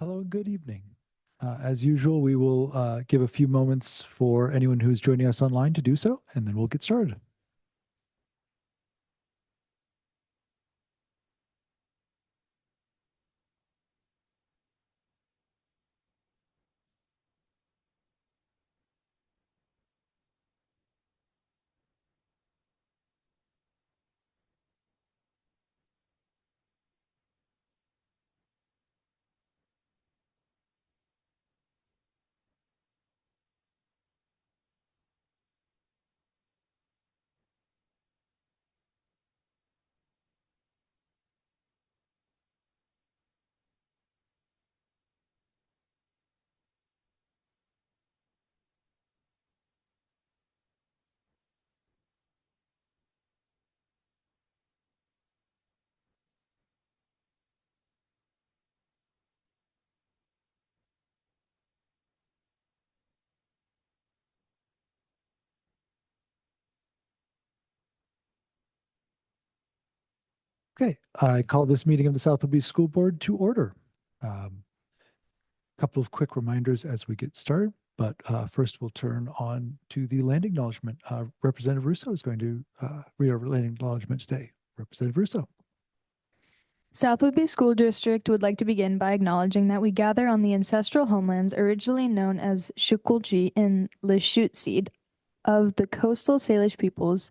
Hello and good evening. As usual, we will give a few moments for anyone who's joining us online to do so, and then we'll get started. Okay, I call this meeting of the South Beach School Board to order. A couple of quick reminders as we get started, but first we'll turn on to the land acknowledgement. Representative Russo is going to read our land acknowledgement today. Representative Russo. South Whitby School District would like to begin by acknowledging that we gather on the ancestral homelands originally known as Shukulchi in Lishutseed of the coastal Salish peoples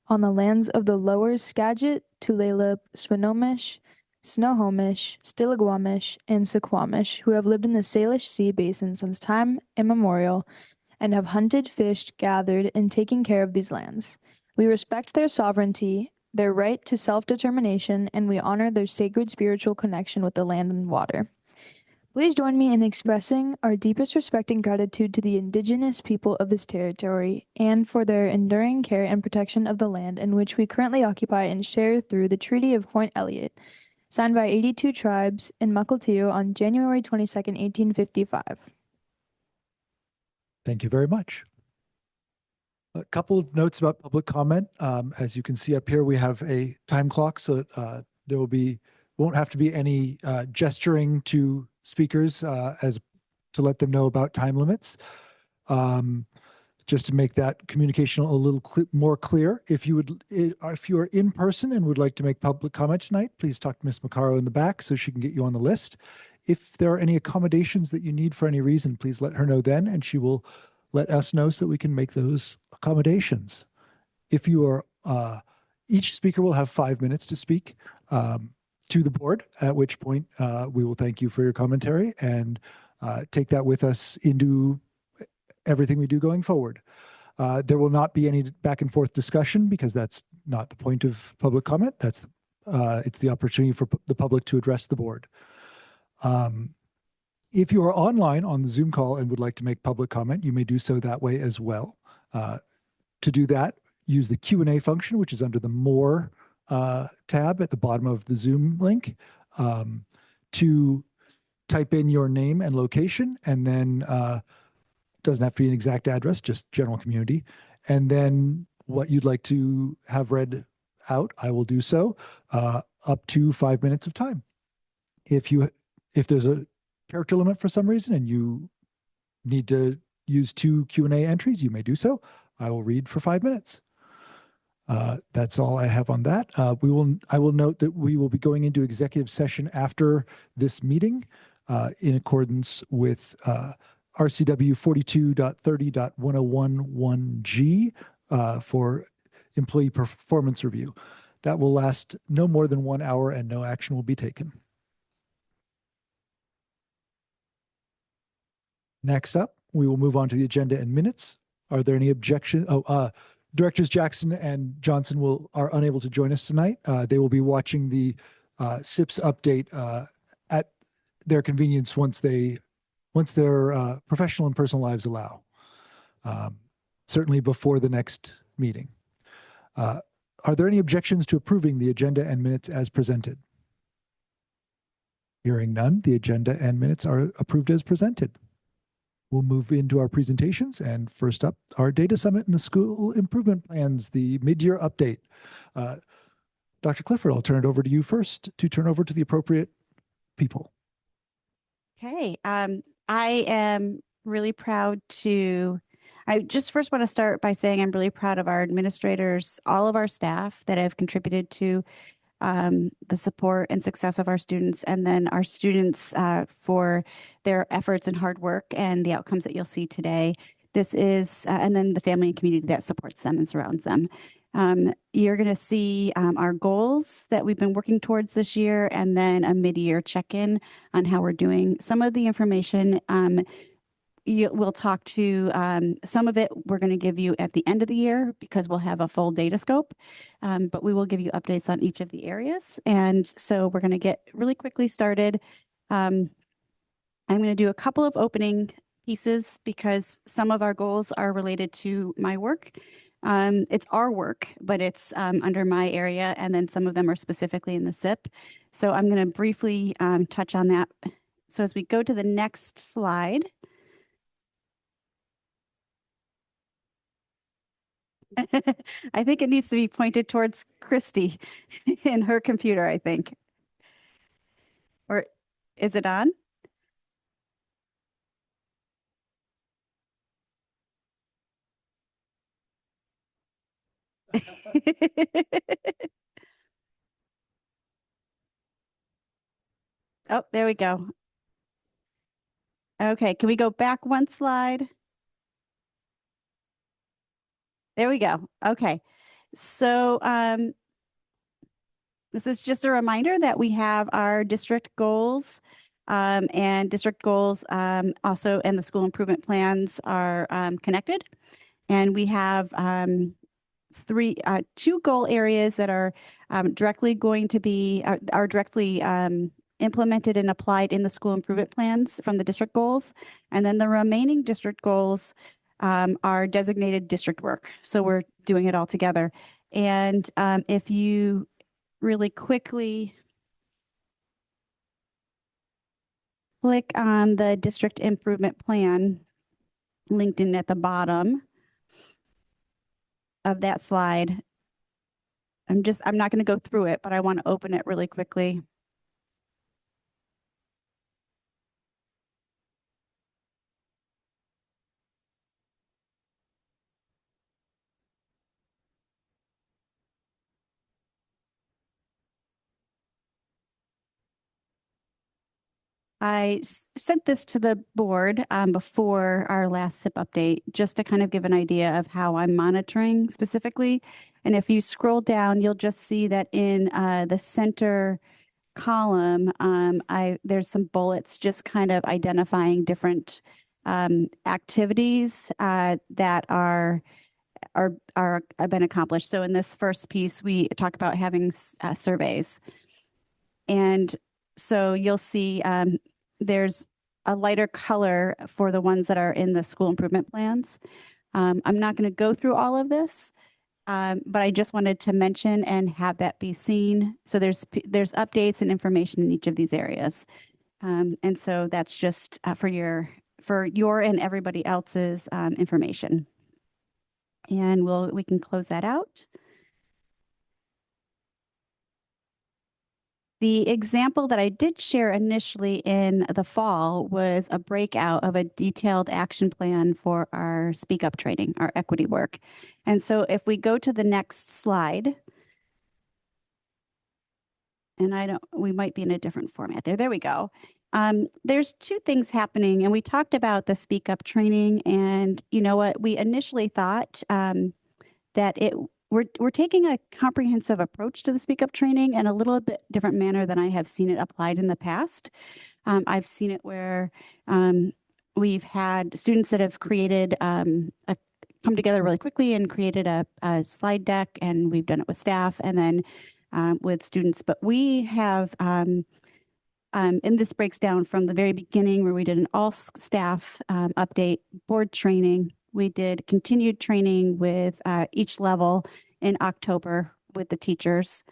on the lands of the Lower Skagit, Tulalip, Swinomish, Snohomish, Stillaguamish, and Suquamish, who have lived in the Salish Sea basin since time immemorial and have hunted, fished, gathered, and taken care of these lands. We respect their sovereignty, their right to self-determination, and we honor their sacred spiritual connection with the land and water. Please join me in expressing our deepest respect and gratitude to the indigenous people of this territory and for their enduring care and protection of the land in which we currently occupy and share through the Treaty of Point Elliott, signed by 82 tribes in Mukilteo on January 22nd, 1855. Thank you very much. A couple of notes about public comment. As you can see up here, we have a time clock, so there won't have to be any gesturing to speakers as to let them know about time limits. Just to make that communication a little more clear, if you are in person and would like to make public comment tonight, please talk to Ms. Macaro in the back so she can get you on the list. If there are any accommodations that you need for any reason, please let her know then, and she will let us know so that we can make those accommodations. If you are, each speaker will have 5 minutes to speak to the board, at which point we will thank you for your commentary and take that with us into everything we do going forward. There will not be any back and forth discussion because that's not the point of public comment. It's the opportunity for the public to address the board. If you are online on the Zoom call and would like to make public comment, you may do so that way as well. To do that, use the Q&A function, which is under the More tab at the bottom of the Zoom link, to type in your name and location, and then doesn't have to be an exact address, just general community. And then what you'd like to have read out, I will do so, up to 5 minutes of time. If there's a character limit for some reason and you need to use 2 Q&A entries, you may do so. I will read for 5 minutes. That's all I have on that. I will note that we will be going into executive session after this meeting in accordance with RCW 42.30.1011G for employee performance review. That will last no more than 1 hour and no action will be taken. Next up, we will move on to the agenda and minutes. Are there any objections? Directors Jackson and Johnson are unable to join us tonight. They will be watching the SIPS update at their convenience once their professional and personal lives allow. Certainly before the next meeting. Are there any objections to approving the agenda and minutes as presented? Hearing none, the agenda and minutes are approved as presented. We'll move into our presentations, and first up, our data summit and the school improvement plans, the mid-year update. Dr. Clifford, I'll turn it over to you first to turn over to the appropriate people. Okay, I am really proud to, I just first want to start by saying I'm really proud of our administrators, all of our staff that have contributed to the support and success of our students, and then our students for their efforts and hard work and the outcomes that you'll see today. This is, and then the family and community that supports them and surrounds them. You're going to see our goals that we've been working towards this year, and then a mid-year check-in on how we're doing. Some of the information we'll talk to some of it we're going to give you at the end of the year because we'll have a full data scope, but we will give you updates on each of the areas. And so we're going to get really quickly started. I'm going to do a couple of opening pieces because some of our goals are related to my work. It's our work, but it's under my area, and then some of them are specifically in the SIP. So I'm going to briefly touch on that. So as we go to the next slide, I think it needs to be pointed towards Christy in her computer, I think. Or is it on? Oh, there we go. Okay, can we go back one slide? There we go. Okay. So this is just a reminder that we have our district goals, and district goals also and the school improvement plans are connected. And we have two goal areas that are directly going to be are directly implemented and applied in the school improvement plans from the district goals. And then the remaining district goals are designated district work. So we're doing it all together. And if you really quickly click on the district improvement plan linked in at the bottom of that slide, I'm not going to go through it, but I want to open it really quickly. I sent this to the board before our last SIP update, just to kind of give an idea of how I'm monitoring specifically. And if you scroll down, you'll just see that in the center column, there's some bullets just kind of identifying different activities that are have been accomplished. So in this first piece, we talk about having surveys. And so you'll see there's a lighter color for the ones that are in the school improvement plans. I'm not going to go through all of this, but I just wanted to mention and have that be seen. So there's updates and information in each of these areas. And so that's just for your and everybody else's information. And we can close that out. The example that I did share initially in the fall was a breakout of a detailed action plan for our Speak Up training, our equity work. And so if we go to the next slide, and we might be in a different format there. There we go. There's two things happening, and we talked about the Speak Up training, and you know what? We initially thought that we're taking a comprehensive approach to the Speak Up training in a little bit different manner than I have seen it applied in the past. I've seen it where we've had students that have created come together really quickly and created a slide deck, and we've done it with staff and then with students. But we have, and this breaks down from the very beginning where we did an all staff update, board training. We did continued training with each level in October with the teachers.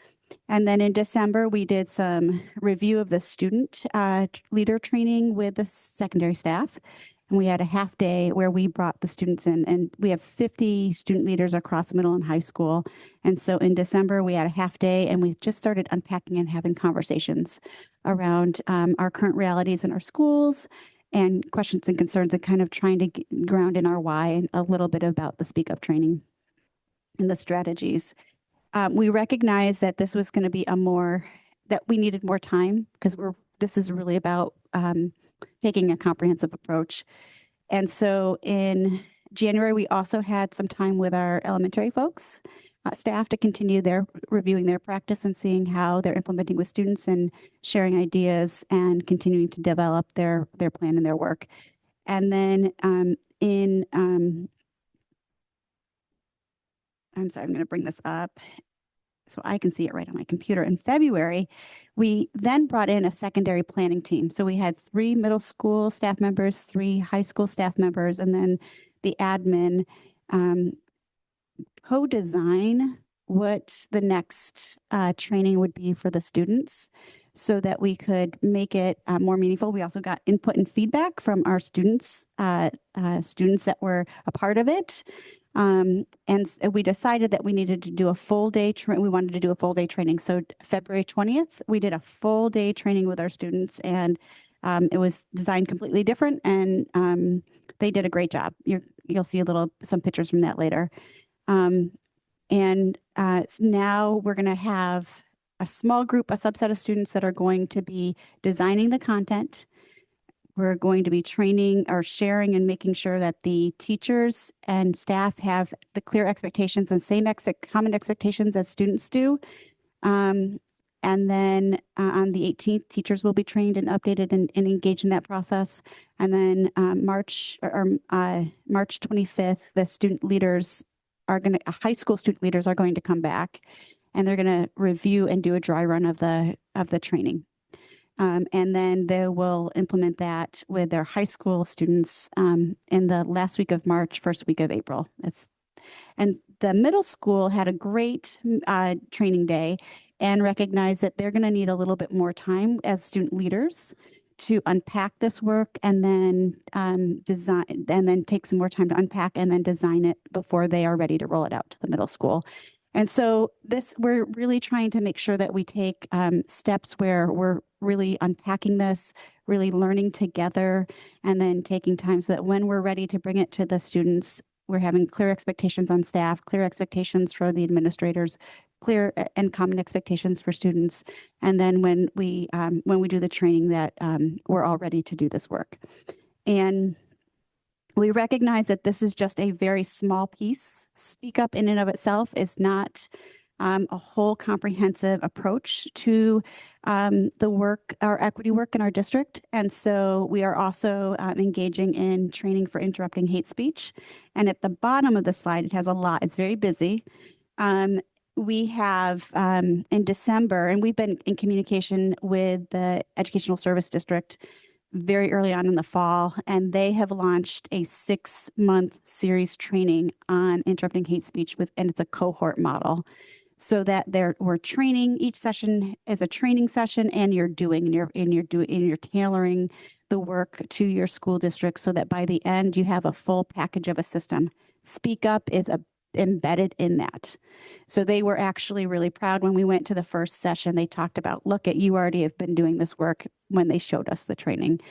And then in December, we did some review of the student leader training with the secondary staff. And we had a half day where we brought the students in, and we have 50 student leaders across middle and high school. And so in December, we had a half day, and we just started unpacking and having conversations around our current realities in our schools and questions and concerns, and kind of trying to ground in our why and a little bit about the Speak Up training and the strategies. We recognize that this was going to be that we needed more time, because this is really about taking a comprehensive approach. And so in January, we also had some time with our elementary folks, staff, to continue reviewing their practice and seeing how they're implementing with students and sharing ideas and continuing to develop their plan and their work. And then I'm sorry, I'm going to bring this up so I can see it right on my computer. In February, we then brought in a secondary planning team. So we had 3 middle school staff members, 3 high school staff members, and then the admin co-design what the next training would be for the students so that we could make it more meaningful. We also got input and feedback from our students that were a part of it. And we decided that we needed to do a full day we wanted to do a full day training. So February 20th, we did a full day training with our students, and it was designed completely different, and they did a great job. You'll see some pictures from that later. Now we're going to have a small group, a subset of students that are going to be designing the content. We're going to be training or sharing and making sure that the teachers and staff have the clear expectations and same common expectations as students do. And then on the 18th, teachers will be trained and updated and engaged in that process. And then March 25th, the student leaders high school student leaders are going to come back, and they're going to review and do a dry run of the training. And then they will implement that with their high school students in the last week of March, first week of April. And the middle school had a great training day and recognized that they're going to need a little bit more time as student leaders to unpack this work, and then design, and then take some more time to unpack and then design it before they are ready to roll it out to the middle school. And so we're really trying to make sure that we take steps where we're really unpacking this, really learning together, and then taking time so that when we're ready to bring it to the students, we're having clear expectations on staff, clear expectations for the administrators, clear and common expectations for students. And then when we do the training, that we're all ready to do this work. And we recognize that this is just a very small piece. Speak Up in and of itself is not a whole comprehensive approach to the work, our equity work in our district. And so we are also engaging in training for interrupting hate speech. And at the bottom of the slide, it has a lot. It's very busy. We have in December, and we've been in communication with the Educational Service District very early on in the fall, and they have launched a 6-month series training on interrupting hate speech and it's a cohort model, so that we're training. Each session is a training session, and you're tailoring the work to your school district so that by the end you have a full package of a system. Speak Up is embedded in that. So they were actually really proud when we went to the first session. They talked about, look, you already have been doing this work, when they showed us the training.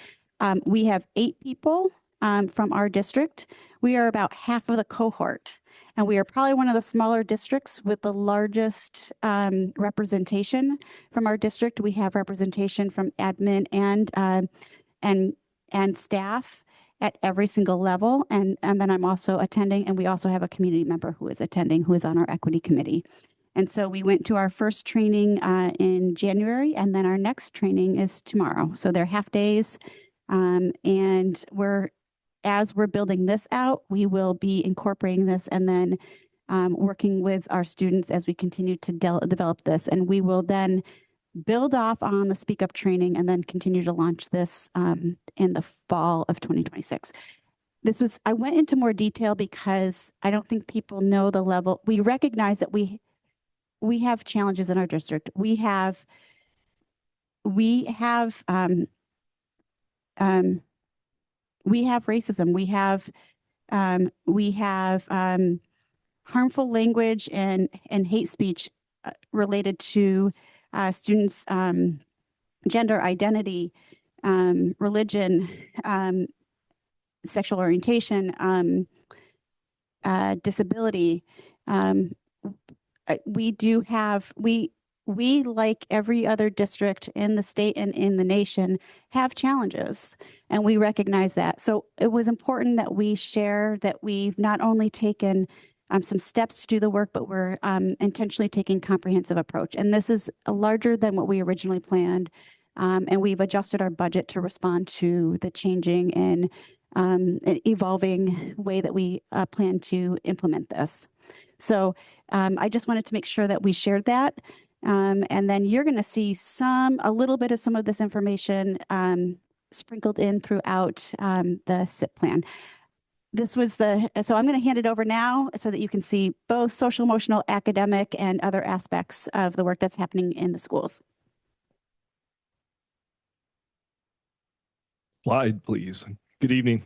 We have 8 people from our district. We are about half of the cohort, and we are probably one of the smaller districts with the largest representation from our district. We have representation from admin and staff at every single level. And then I'm also attending, and we also have a community member who is attending, who is on our equity committee. And so we went to our first training in January, and then our next training is tomorrow. So they're half days. And as we're building this out, we will be incorporating this and then working with our students as we continue to develop this. And we will then build off on the Speak Up training and then continue to launch this in the fall of 2026. I went into more detail because I don't think people know the level. We recognize that we have challenges in our district. We have racism. We have harmful language and hate speech related to students gender identity, religion, sexual orientation, disability. We, like every other district in the state and in the nation, have challenges, and we recognize that. So it was important that we share that we've not only taken some steps to do the work, but we're intentionally taking comprehensive approach. And this is larger than what we originally planned. And we've adjusted our budget to respond to the changing and evolving way that we plan to implement this. So I just wanted to make sure that we shared that. And then you're going to see a little bit of some of this information sprinkled in throughout the SIP plan. So I'm going to hand it over now so that you can see both social, emotional, academic, and other aspects of the work that's happening in the schools. Slide, please. Good evening.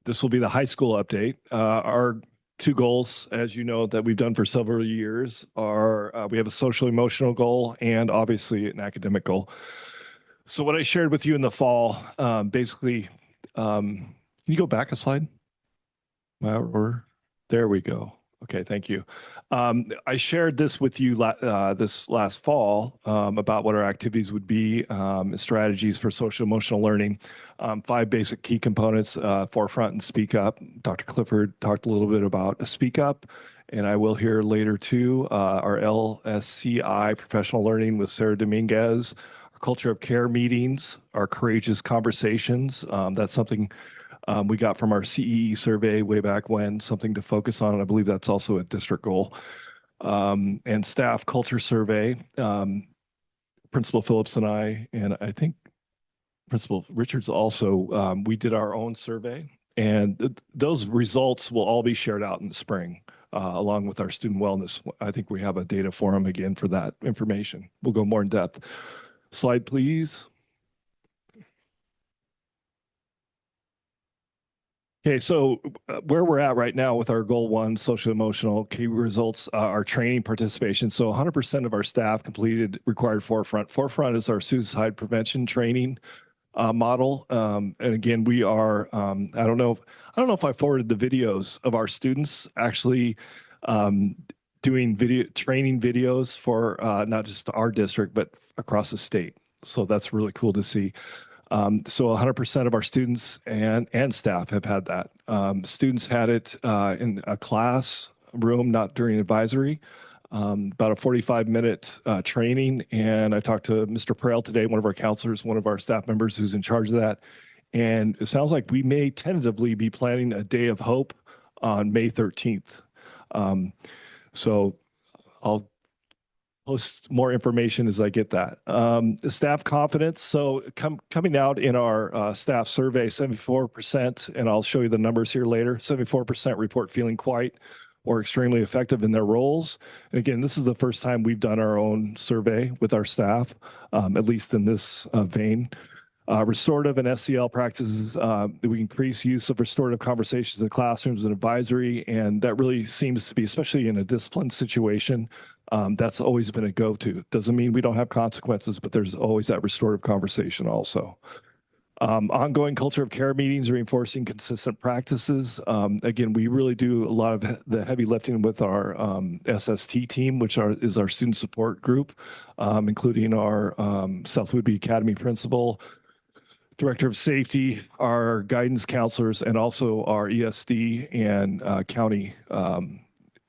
This will be the high school update. Our two goals, as you know, that we've done for several years are we have a social emotional goal and obviously an academic goal. So what I shared with you in the fall, basically, can you go back a slide? Or there we go. Okay, thank you. I shared this with you this last fall about what our activities would be, strategies for social emotional learning, 5 basic key components, forefront and speak up. Dr. Clifford talked a little bit about speak up, and I will hear later too, our LSCI professional learning with Sarah Dominguez, our culture of care meetings, our courageous conversations. That's something we got from our CEE survey way back when, something to focus on. And I believe that's also a district goal. And staff culture survey, Principal Phillips and I think Principal Richards also, we did our own survey. And those results will all be shared out in the spring, along with our student wellness. I think we have a data forum again for that information. We'll go more in depth. Slide, please. Okay, so where we're at right now with our goal 1, social emotional key results, our training participation. So 100% of our staff completed required Forefront. Forefront is our suicide prevention training model. And again, we are, I don't know if I forwarded the videos of our students actually doing training videos for not just our district, but across the state. So that's really cool to see. So 100% of our students and staff have had that. Students had it in a class room, not during advisory, about a 45-minute training. And I talked to Mr. Prale today, one of our counselors, one of our staff members who's in charge of that. And it sounds like we may tentatively be planning a day of hope on May 13th. So I'll post more information as I get that. Staff confidence. So coming out in our staff survey, 74%, and I'll show you the numbers here later, 74% report feeling quite or extremely effective in their roles. And again, this is the first time we've done our own survey with our staff, at least in this vein. Restorative and SEL practices, we increase use of restorative conversations in classrooms and advisory, and that really seems to be, especially in a disciplined situation, that's always been a go-to. Doesn't mean we don't have consequences, but there's always that restorative conversation also. Ongoing culture of care meetings, reinforcing consistent practices. Again, we really do a lot of the heavy lifting with our SST team, which is our student support group, including our South Whidbey Academy principal, director of safety, our guidance counselors, and also our ESD and county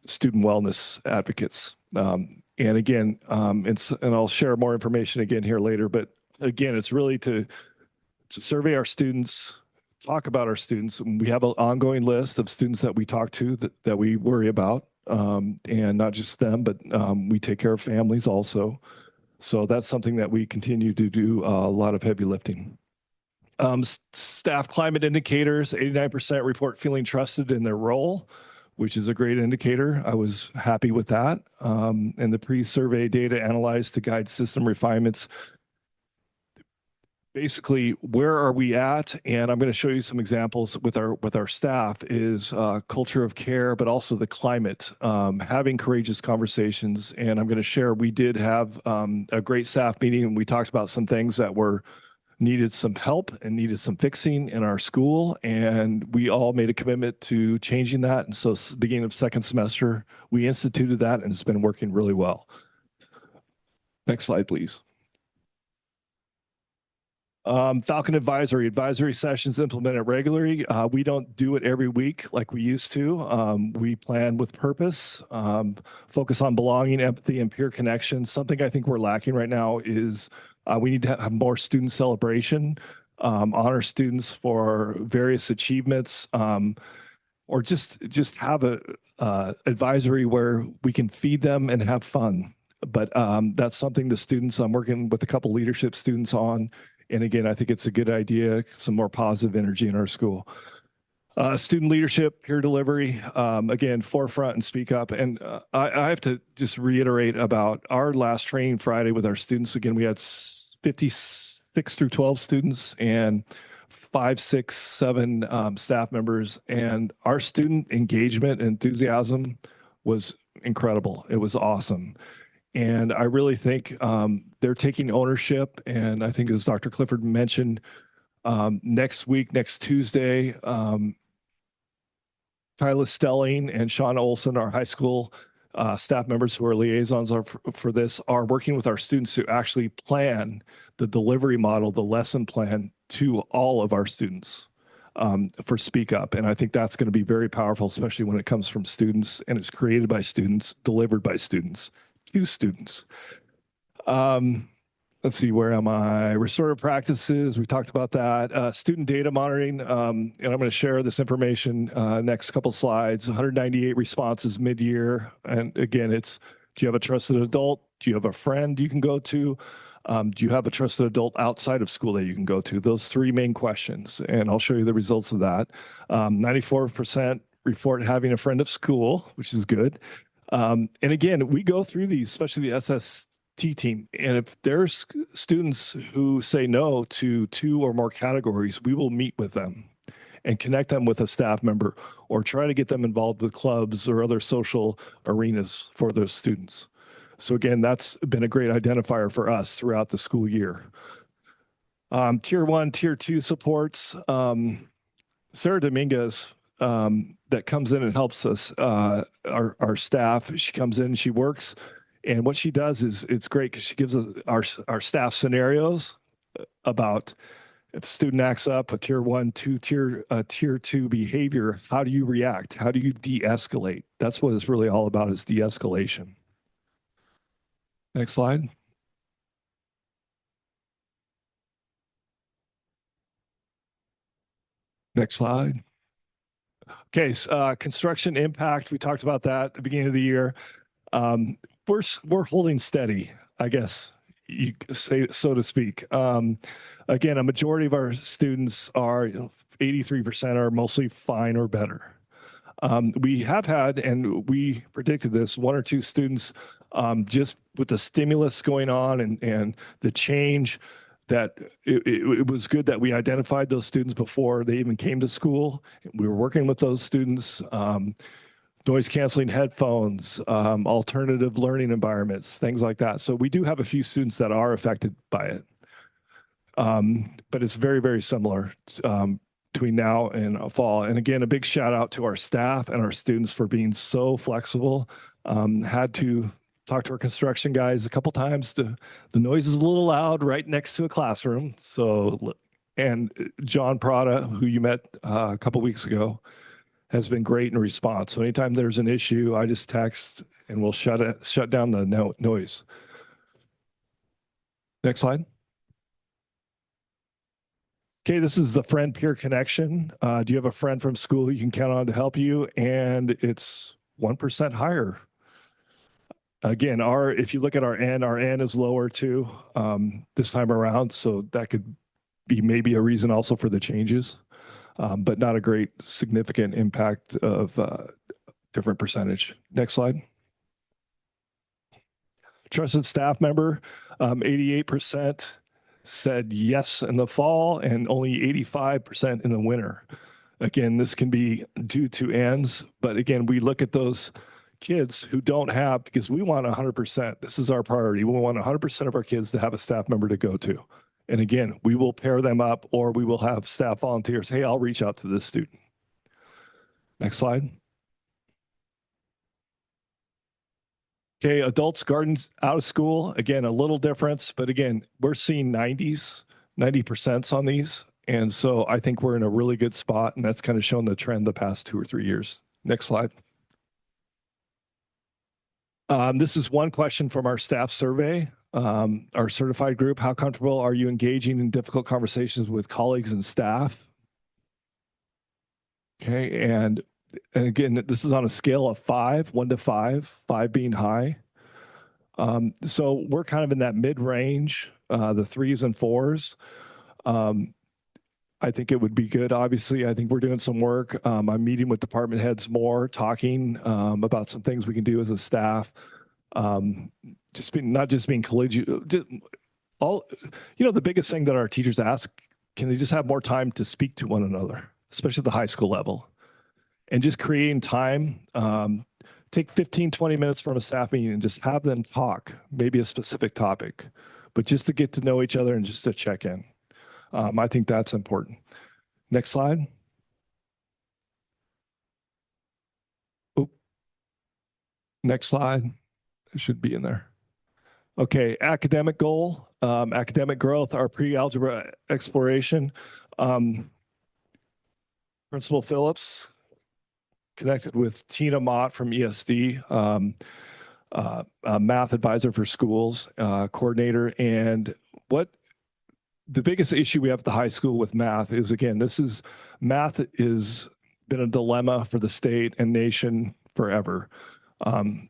student wellness advocates. And again, and I'll share more information again here later, but again, it's really to survey our students, talk about our students. We have an ongoing list of students that we talk to that we worry about, and not just them, but we take care of families also. So that's something that we continue to do a lot of heavy lifting. Staff climate indicators, 89% report feeling trusted in their role, which is a great indicator. I was happy with that. And the pre-survey data analyzed to guide system refinements. basically where are we at, and I'm going to show you some examples with our staff is culture of care, but also the climate, having courageous conversations. And I'm going to share, we did have a great staff meeting, and we talked about some things that were needed some help and needed some fixing in our school, and we all made a commitment to changing that. And so beginning of second semester, we instituted that, and it's been working really well. Next slide, please. Falcon advisory sessions implemented regularly. We don't do it every week like we used to. We plan with purpose, focus on belonging, empathy, and peer connection. Something I think we're lacking right now is we need to have more student celebration, honor students for various achievements, or just have a advisory where we can feed them and have fun. But that's something the students, I'm working with a couple leadership students on. And again, I think it's a good idea, some more positive energy in our school. Student leadership, peer delivery, again, forefront and speak up. And I have to just reiterate about our last training Friday with our students. Again, we had 56 through 12 students and 5, 6, 7 staff members. And our student engagement and enthusiasm was incredible. It was awesome. And I really think they're taking ownership. And I think, as Dr. Clifford mentioned, next week, next Tuesday, Tyler Stelling and Sean Olson, our high school staff members who are liaisons for this, are working with our students to actually plan the delivery model, the lesson plan to all of our students for Speak Up. And I think that's going to be very powerful, especially when it comes from students and it's created by students, delivered by students. To students. Let's see, where am I? Restorative practices, we talked about that. Student data monitoring, and I'm going to share this information next couple slides. 198 responses mid-year. And again, it's, do you have a trusted adult? Do you have a friend you can go to? Do you have a trusted adult outside of school that you can go to? Those 3 main questions, and I'll show you the results of that. 94% report having a friend of school, which is good. And again, we go through these, especially the SST team. And if there's students who say no to 2 or more categories, we will meet with them and connect them with a staff member or try to get them involved with clubs or other social arenas for those students. So again, that's been a great identifier for us throughout the school year. Tier 1, Tier 2 supports. Sarah Dominguez, that comes in and helps us, our staff. She comes in, she works, and what she does is, it's great because she gives us our staff scenarios about if a student acts up a tier 1, tier 2 behavior, how do you react? How do you de-escalate? That's what it's really all about, is de-escalation. Next slide. Next slide. Okay, construction impact, we talked about that at the beginning of the year. We're holding steady, I guess you say, so to speak. Again, a majority of our students are, 83% are mostly fine or better. We have had, and we predicted this, 1 or 2 students, just with the stimulus going on and the change, that it was good that we identified those students before they even came to school. We were working with those students, noise canceling headphones, alternative learning environments, things like that. So we do have a few students that are affected by it. But it's very, very similar between now and fall. And again, a big shout out to our staff and our students for being so flexible. Had to talk to our construction guys a couple times. The noise is a little loud right next to a classroom. So, and John Prada, who you met a couple weeks ago, has been great in response. So anytime there's an issue, I just text and we'll shut down the noise. Next slide. Okay, this is the friend peer connection. Do you have a friend from school you can count on to help you? And it's 1% higher. Again, if you look at our N is lower too this time around. So that could be maybe a reason also for the changes, but not a great significant impact of different percentage. Next slide. Trusted staff member, 88%. said yes in the fall and only 85% in the winter. Again, this can be due to ends, but again, we look at those kids who don't have, because we want 100%. This is our priority. We want 100% of our kids to have a staff member to go to. And again, we will pair them up, or we will have staff volunteers. Hey, I'll reach out to this student. Next slide. Okay, adults, gardens out of school. Again, a little difference, but again, we're seeing 90% on these. And so I think we're in a really good spot, and that's kind of shown the trend the past 2 or 3 years. Next slide. This is one question from our staff survey, our certified group. How comfortable are you engaging in difficult conversations with colleagues and staff? Okay, and again, this is on a scale of 5, 1 to 5, 5 being high. So we're kind of in that mid-range, the 3s and 4s. I think it would be good. Obviously, I think we're doing some work. I'm meeting with department heads more, talking about some things we can do as a staff. Not just being collegiate. The biggest thing that our teachers ask, can they just have more time to speak to one another, especially at the high school level? And just creating time, take 15, 20 minutes from a staff meeting and just have them talk, maybe a specific topic, but just to get to know each other and just to check in. I think that's important. Next slide. Oh, next slide. It should be in there. Okay, academic goal, academic growth, our pre-algebra exploration. Principal Phillips connected with Tina Mott from ESD, math advisor for schools, coordinator. And what the biggest issue we have at the high school with math is, again, math is been a dilemma for the state and nation forever.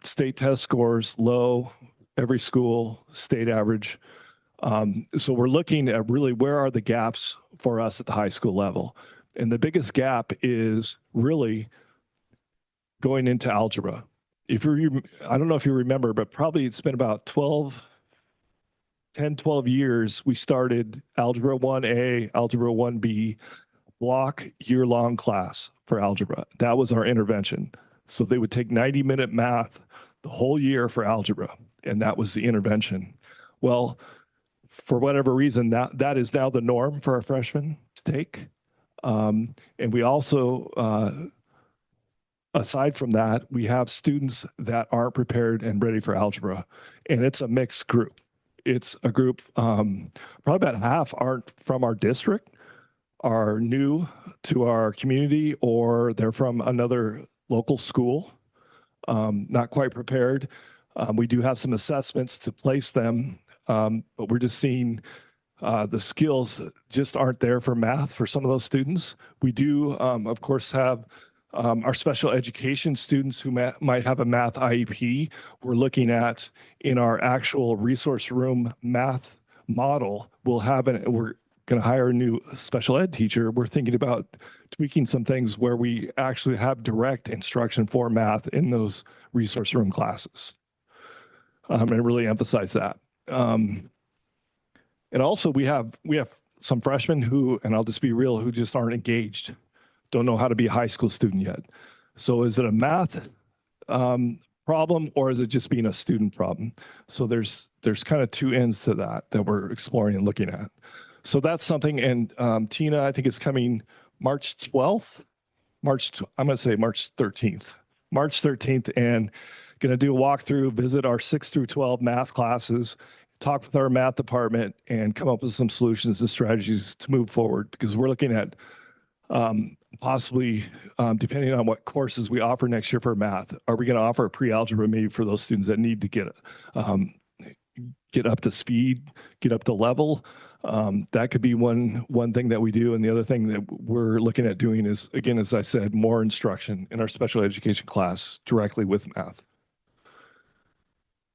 State test scores low, every school, state average. So we're looking at really where are the gaps for us at the high school level. And the biggest gap is really going into algebra. I don't know if you remember, but probably it's been about 10, 12 years, we started Algebra 1A, Algebra 1B, block year-long class for algebra. That was our intervention. So they would take 90-minute math the whole year for algebra, and that was the intervention. Well, for whatever reason, that is now the norm for our freshmen to take. And we also, aside from that, we have students that aren't prepared and ready for algebra, and it's a mixed group. It's a group, probably about half aren't from our district, are new to our community, or they're from another local school, not quite prepared. We do have some assessments to place them, but we're just seeing the skills just aren't there for math for some of those students. We do, of course, have our special education students who might have a math IEP. We're looking at in our actual resource room math model, we're going to hire a new special ed teacher. We're thinking about tweaking some things where we actually have direct instruction for math in those resource room classes. And really emphasize that. And also we have some freshmen who, and I'll just be real, who just aren't engaged. Don't know how to be a high school student yet. So is it a math problem, or is it just being a student problem? So there's kind of two ends to that we're exploring and looking at. So that's something. And Tina, I think, is coming March 12th. I'm going to say March 13th. March 13th, and going to do a walkthrough, visit our 6 through 12 math classes, talk with our math department, and come up with some solutions and strategies to move forward, because we're looking at possibly, depending on what courses we offer next year for math, are we going to offer a pre-algebra maybe for those students that need to get up to speed, get up to level? That could be one thing that we do. And the other thing that we're looking at doing is, again, as I said, more instruction in our special education class directly with math.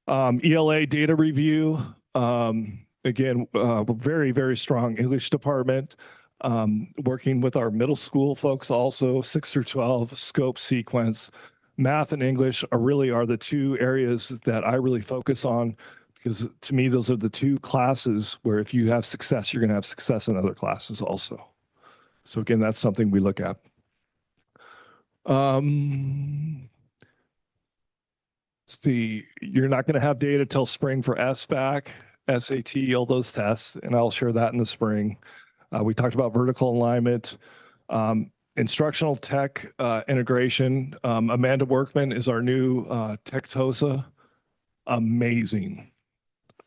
ELA data review. Again, very, very strong English department. Working with our middle school folks also, 6 through 12, scope, sequence. Math and English are the two areas that I really focus on, because to me, those are the two classes where if you have success, you're going to have success in other classes also. So again, that's something we look at. You're not going to have data till spring for SBAC, SAT, all those tests, and I'll share that in the spring. We talked about vertical alignment, instructional tech integration. Amanda Workman is our new tech TOSA. Amazing.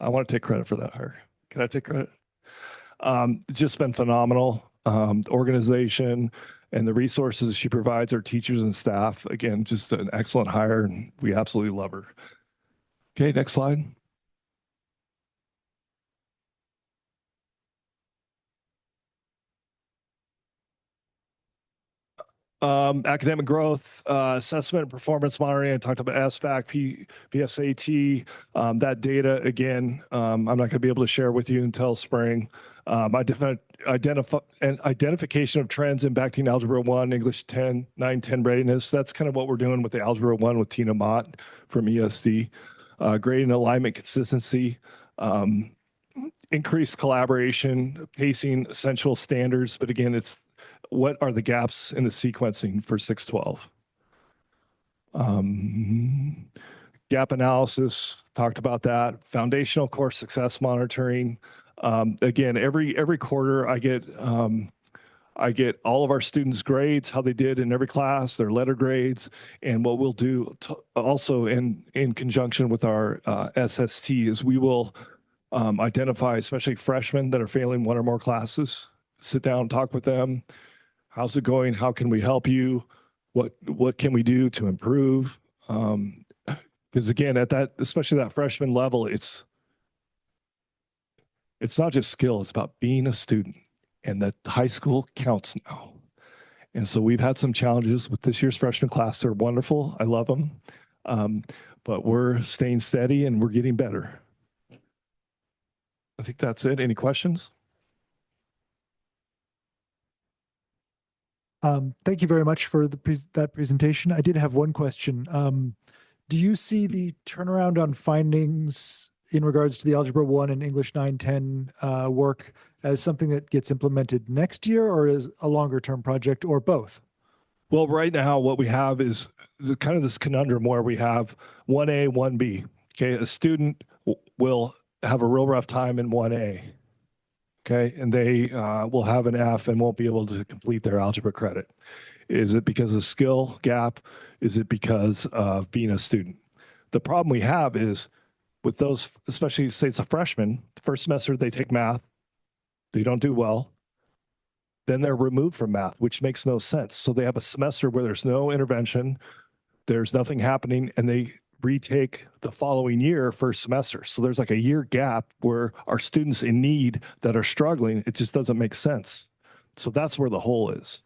I want to take credit for that hire. Can I take credit? It's just been phenomenal. The organization and the resources she provides our teachers and staff. Again, just an excellent hire, and we absolutely love her. Okay, next slide. Academic growth, assessment, and performance monitoring. I talked about SBAC, PSAT. That data, again, I'm not going to be able to share with you until spring. Identification of trends impacting Algebra 1, English 10, 9, 10 readiness. That's kind of what we're doing with the Algebra 1 with Tina Mott from ESD. Grading alignment consistency, increased collaboration, pacing, essential standards. But again, it's what are the gaps in the sequencing for 612? Gap analysis, talked about that. Foundational course success monitoring. Again, every quarter I get all of our students' grades, how they did in every class, their letter grades, and what we'll do also in conjunction with our SST is we will identify, especially freshmen that are failing one or more classes, sit down and talk with them. How's it going? How can we help you? What can we do to improve? Because again, at that, especially that freshman level, it's not just skill, it's about being a student, and that high school counts now. And so we've had some challenges with this year's freshman class. They're wonderful. I love them. But we're staying steady and we're getting better. I think that's it. Any questions? Thank you very much for that presentation. I did have one question. Do you see the turnaround on findings in regards to the Algebra 1 and English 9, 10 work as something that gets implemented next year, or is a longer term project, or both? Well, right now what we have is kind of this conundrum where we have 1A, 1B. Okay, a student will have a real rough time in 1A. Okay, and they will have an F and won't be able to complete their algebra credit. Is it because of skill gap? Is it because of being a student? The problem we have is with those, especially say it's a freshman, the first semester they take math, they don't do well, then they're removed from math, which makes no sense. So they have a semester where there's no intervention, there's nothing happening, and they retake the following year, first semester. So there's like a year gap where our students in need that are struggling, it just doesn't make sense. So that's where the hole is.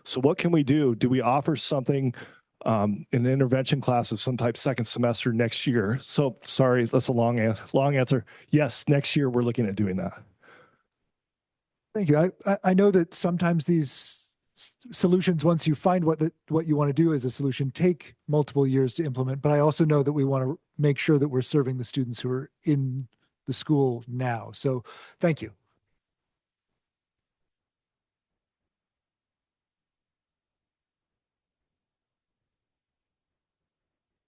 So what can we do? Do we offer something in an intervention class of some type second semester next year? So sorry, that's a long answer. Yes, next year we're looking at doing that. Thank you. I know that sometimes these solutions, once you find what you want to do as a solution, take multiple years to implement. But I also know that we want to make sure that we're serving the students who are in the school now. So thank you.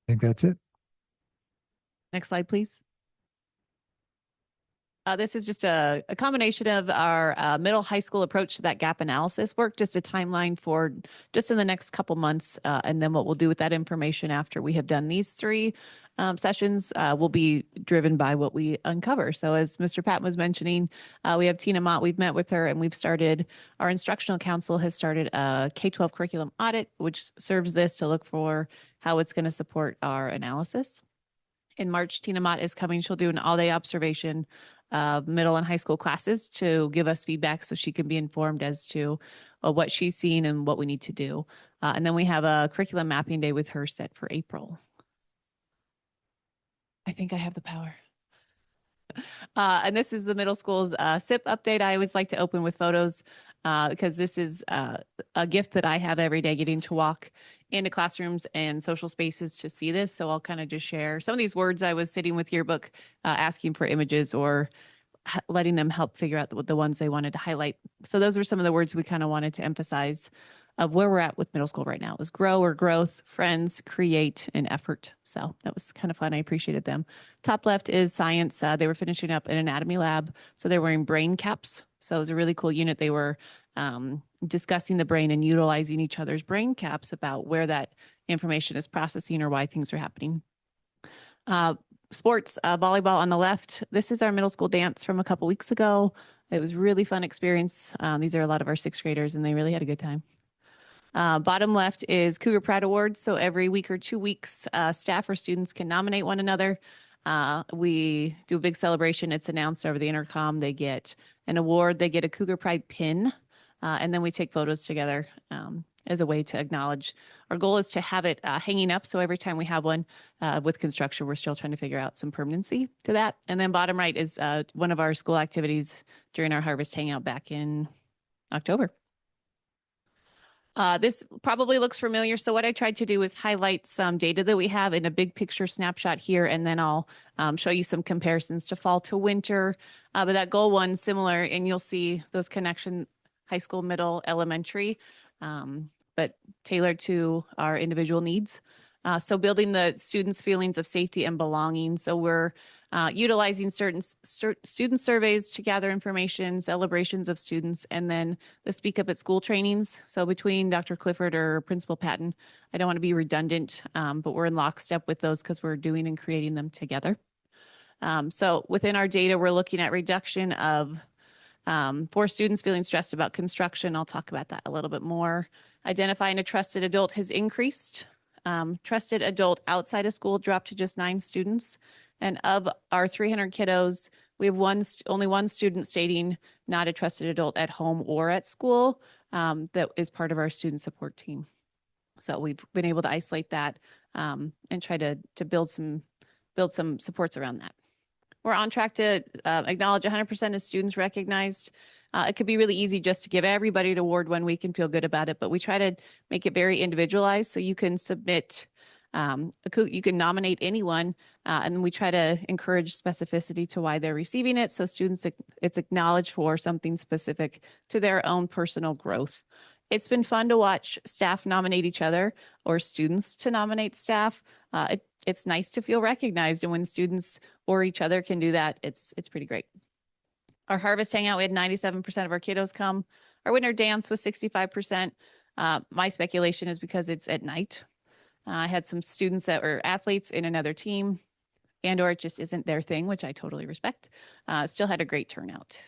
I think that's it. Next slide, please. This is just a combination of our middle high school approach to that gap analysis work, just a timeline for just in the next couple months. And then what we'll do with that information after we have done these three sessions will be driven by what we uncover. So as Mr. Patton was mentioning, we have Tina Mott. We've met with her and we've started, our instructional council has started a K-12 curriculum audit, which serves this to look for how it's going to support our analysis. In March, Tina Mott is coming. She'll do an all-day observation of middle and high school classes to give us feedback so she can be informed as to what she's seen and what we need to do. And then we have a curriculum mapping day with her set for April. I think I have the power. And this is the middle school's SIP update. I always like to open with photos because this is a gift that I have every day, getting to walk into classrooms and social spaces to see this. So I'll kind of just share some of these words. I was sitting with Yearbook asking for images or letting them help figure out the ones they wanted to highlight. So those were some of the words we kind of wanted to emphasize of where we're at with middle school right now. It was grow or growth, friends, create, and effort. So that was kind of fun. I appreciated them. Top left is science. They were finishing up an anatomy lab. So they're wearing brain caps. So it was a really cool unit. They were discussing the brain and utilizing each other's brain caps about where that information is processing or why things are happening. Sports, volleyball on the left. This is our middle school dance from a couple weeks ago. It was really fun experience. These are a lot of our sixth graders and they really had a good time. Bottom left is Cougar Pride Awards. So every week or 2 weeks, staff or students can nominate one another. We do a big celebration. It's announced over the intercom. They get an award. They get a Cougar Pride pin. And then we take photos together as a way to acknowledge. Our goal is to have it hanging up. So every time we have one with construction, we're still trying to figure out some permanency to that. And then bottom right is one of our school activities during our harvest hangout back in October. This probably looks familiar. So what I tried to do is highlight some data that we have in a big picture snapshot here, and then I'll show you some comparisons to fall to winter. But that goal one similar, and you'll see those connection high school, middle, elementary, but tailored to our individual needs. So building the students' feelings of safety and belonging. So we're utilizing certain student surveys to gather information, celebrations of students, and then the Speak Up at School trainings. So between Dr. Clifford or Principal Patton, I don't want to be redundant, but we're in lockstep with those because we're doing and creating them together. So within our data, we're looking at reduction of for students feeling stressed about construction. I'll talk about that a little bit more. Identifying a trusted adult has increased. Trusted adult outside of school dropped to just 9 students. And of our 300 kiddos, we have only one student stating not a trusted adult at home or at school that is part of our student support team. So we've been able to isolate that and try to build some supports around that. We're on track to acknowledge 100% of students recognized. It could be really easy just to give everybody an award 1 week and feel good about it, but we try to make it very individualized. So you can submit, you can nominate anyone, and we try to encourage specificity to why they're receiving it. So students, it's acknowledged for something specific to their own personal growth. It's been fun to watch staff nominate each other or students to nominate staff. It's nice to feel recognized, and when students or each other can do that, it's pretty great. Our harvest hangout, we had 97% of our kiddos come. Our winter dance was 65%. My speculation is because it's at night. I had some students that were athletes in another team, and or it just isn't their thing, which I totally respect. Still had a great turnout.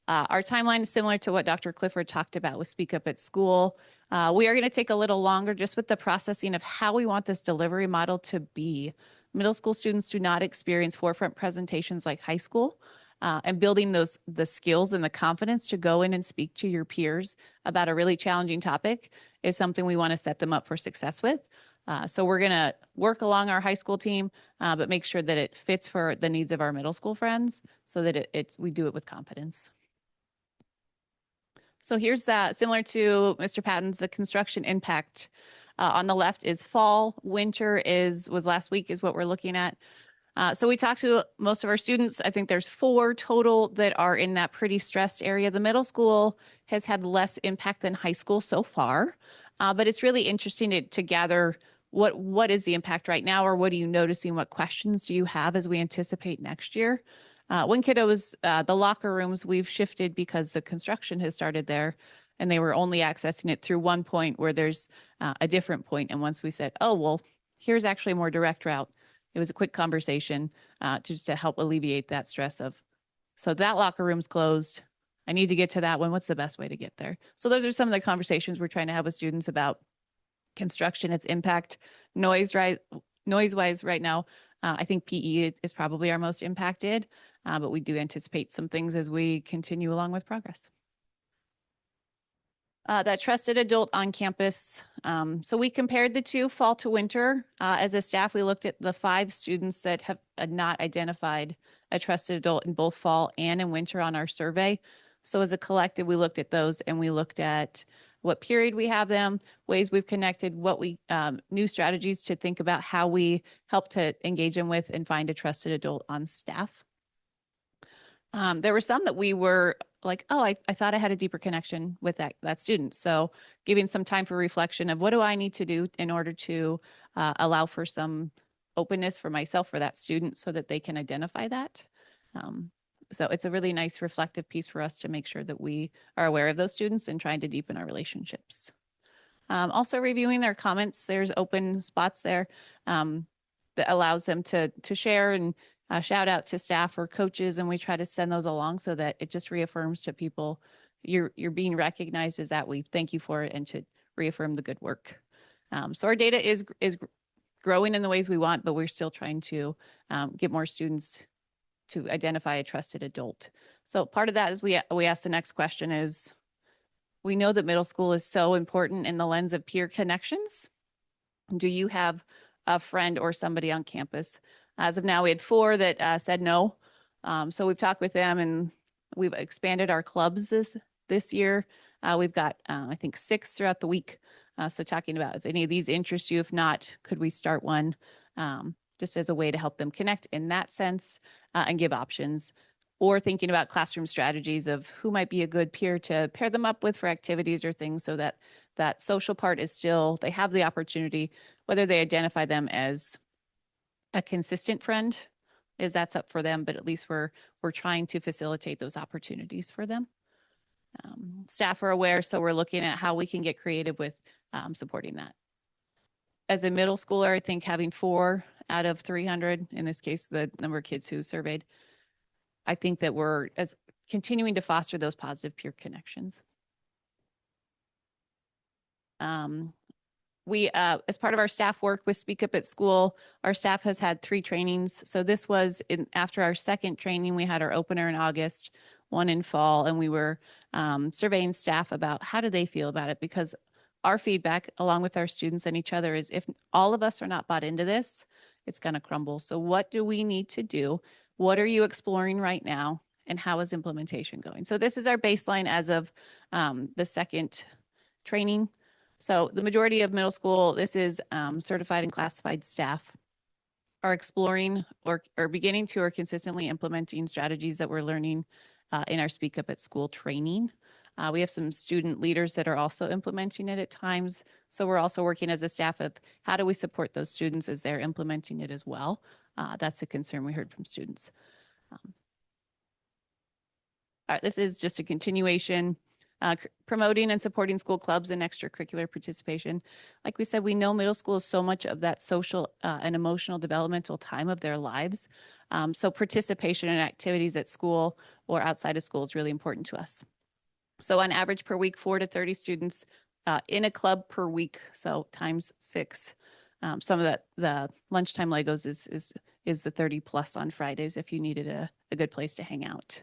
Our timeline is similar to what Dr. Clifford talked about with Speak Up at School. We are going to take a little longer just with the processing of how we want this delivery model to be. Middle school students do not experience forefront presentations like high school, and building the skills and the confidence to go in and speak to your peers about a really challenging topic is something we want to set them up for success with. So we're going to work along our high school team, but make sure that it fits for the needs of our middle school friends so that we do it with confidence. So here's that, similar to Mr. Patton's, the construction impact. On the left is fall, winter was last week is what we're looking at. So we talked to most of our students. I think there's 4 total that are in that pretty stressed area. The middle school has had less impact than high school so far, but it's really interesting to gather what is the impact right now, or what are you noticing? What questions do you have as we anticipate next year? One kiddo was the locker rooms we've shifted because the construction has started there, and they were only accessing it through one point where there's a different point. And once we said, oh, well, here's actually a more direct route, it was a quick conversation just to help alleviate that stress of, so that locker room's closed. I need to get to that one. What's the best way to get there? So those are some of the conversations we're trying to have with students about construction, its impact, noise-wise right now. I think PE is probably our most impacted, but we do anticipate some things as we continue along with progress. That trusted adult on campus. So we compared the two, fall to winter. As a staff, we looked at the 5 students that have not identified a trusted adult in both fall and in winter on our survey. So as a collective, we looked at those and we looked at what period we have them, ways we've connected, what we new strategies to think about how we help to engage them with and find a trusted adult on staff. There were some that we were like, oh, I thought I had a deeper connection with that student. So giving some time for reflection of what do I need to do in order to allow for some openness for myself for that student so that they can identify that. So it's a really nice reflective piece for us to make sure that we are aware of those students and trying to deepen our relationships. Also reviewing their comments, there's open spots there that allows them to share and shout out to staff or coaches, and we try to send those along so that it just reaffirms to people you're being recognized as that. We thank you for it and to reaffirm the good work. So our data is growing in the ways we want, but we're still trying to get more students to identify a trusted adult. So part of that is we ask the next question is, we know that middle school is so important in the lens of peer connections. Do you have a friend or somebody on campus? As of now, we had 4 that said no. So we've talked with them and we've expanded our clubs this year. We've got, I think, 6 throughout the week. So talking about if any of these interest you, if not, could we start one just as a way to help them connect in that sense and give options, or thinking about classroom strategies of who might be a good peer to pair them up with for activities or things so that that social part is still, they have the opportunity, whether they identify them as a consistent friend, is that's up for them, but at least we're trying to facilitate those opportunities for them. Staff are aware, so we're looking at how we can get creative with supporting that. As a middle schooler, I think having 4 out of 300, in this case, the number of kids who surveyed, I think that we're as continuing to foster those positive peer connections. We, as part of our staff work with Speak Up at School, our staff has had 3 trainings. So this was after our second training, we had our opener in August, one in fall, and we were surveying staff about how do they feel about it, because our feedback along with our students and each other is if all of us are not bought into this, it's going to crumble. So what do we need to do? What are you exploring right now? And how is implementation going? So this is our baseline as of the second training. So the majority of middle school, this is certified and classified staff are exploring or beginning to or consistently implementing strategies that we're learning in our Speak Up at School training. We have some student leaders that are also implementing it at times. So we're also working as a staff of how do we support those students as they're implementing it as well. That's a concern we heard from students. All right, this is just a continuation. Promoting and supporting school clubs and extracurricular participation. Like we said, we know middle school is so much of that social and emotional developmental time of their lives. So participation in activities at school or outside of school is really important to us. So on average per week, 4 to 30 students in a club per week. So times 6. Some of that, the lunchtime Legos is the 30 plus on Fridays if you needed a good place to hang out.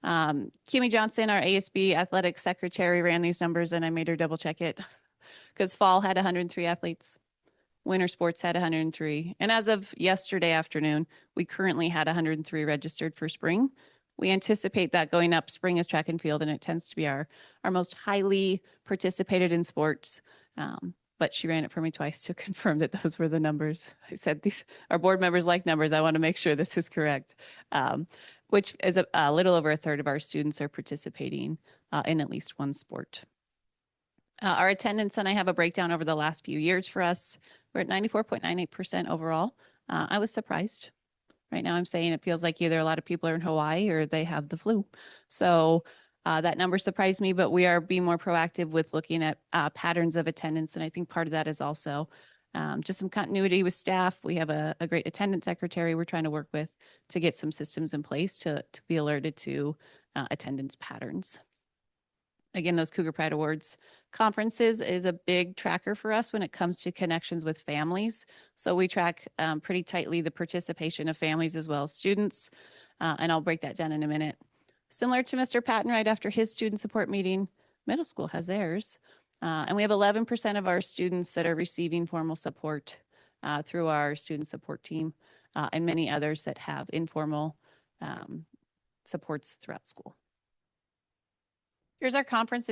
Kimmy Johnson, our ASB athletic secretary, ran these numbers and I made her double check it because fall had 103 athletes. Winter sports had 103. And as of yesterday afternoon, we currently had 103 registered for spring. We anticipate that going up. Spring is track and field, and it tends to be our most highly participated in sports. But she ran it for me twice to confirm that those were the numbers. I said, our board members like numbers. I want to make sure this is correct. Which is a little over a third of our students are participating in at least one sport. Our attendance, and I have a breakdown over the last few years for us. We're at 94.98% overall. I was surprised. Right now I'm saying it feels like either a lot of people are in Hawaii or they have the flu. So that number surprised me, but we are being more proactive with looking at patterns of attendance. And I think part of that is also just some continuity with staff. We have a great attendance secretary we're trying to work with to get some systems in place to be alerted to attendance patterns. Again, those Cougar Pride Awards conferences is a big tracker for us when it comes to connections with families. So we track pretty tightly the participation of families as well as students. And I'll break that down in a minute. Similar to Mr. Patton, right after his student support meeting, middle school has theirs. And we have 11% of our students that are receiving formal support through our student support team, and many others that have informal supports throughout school. Here's our conferences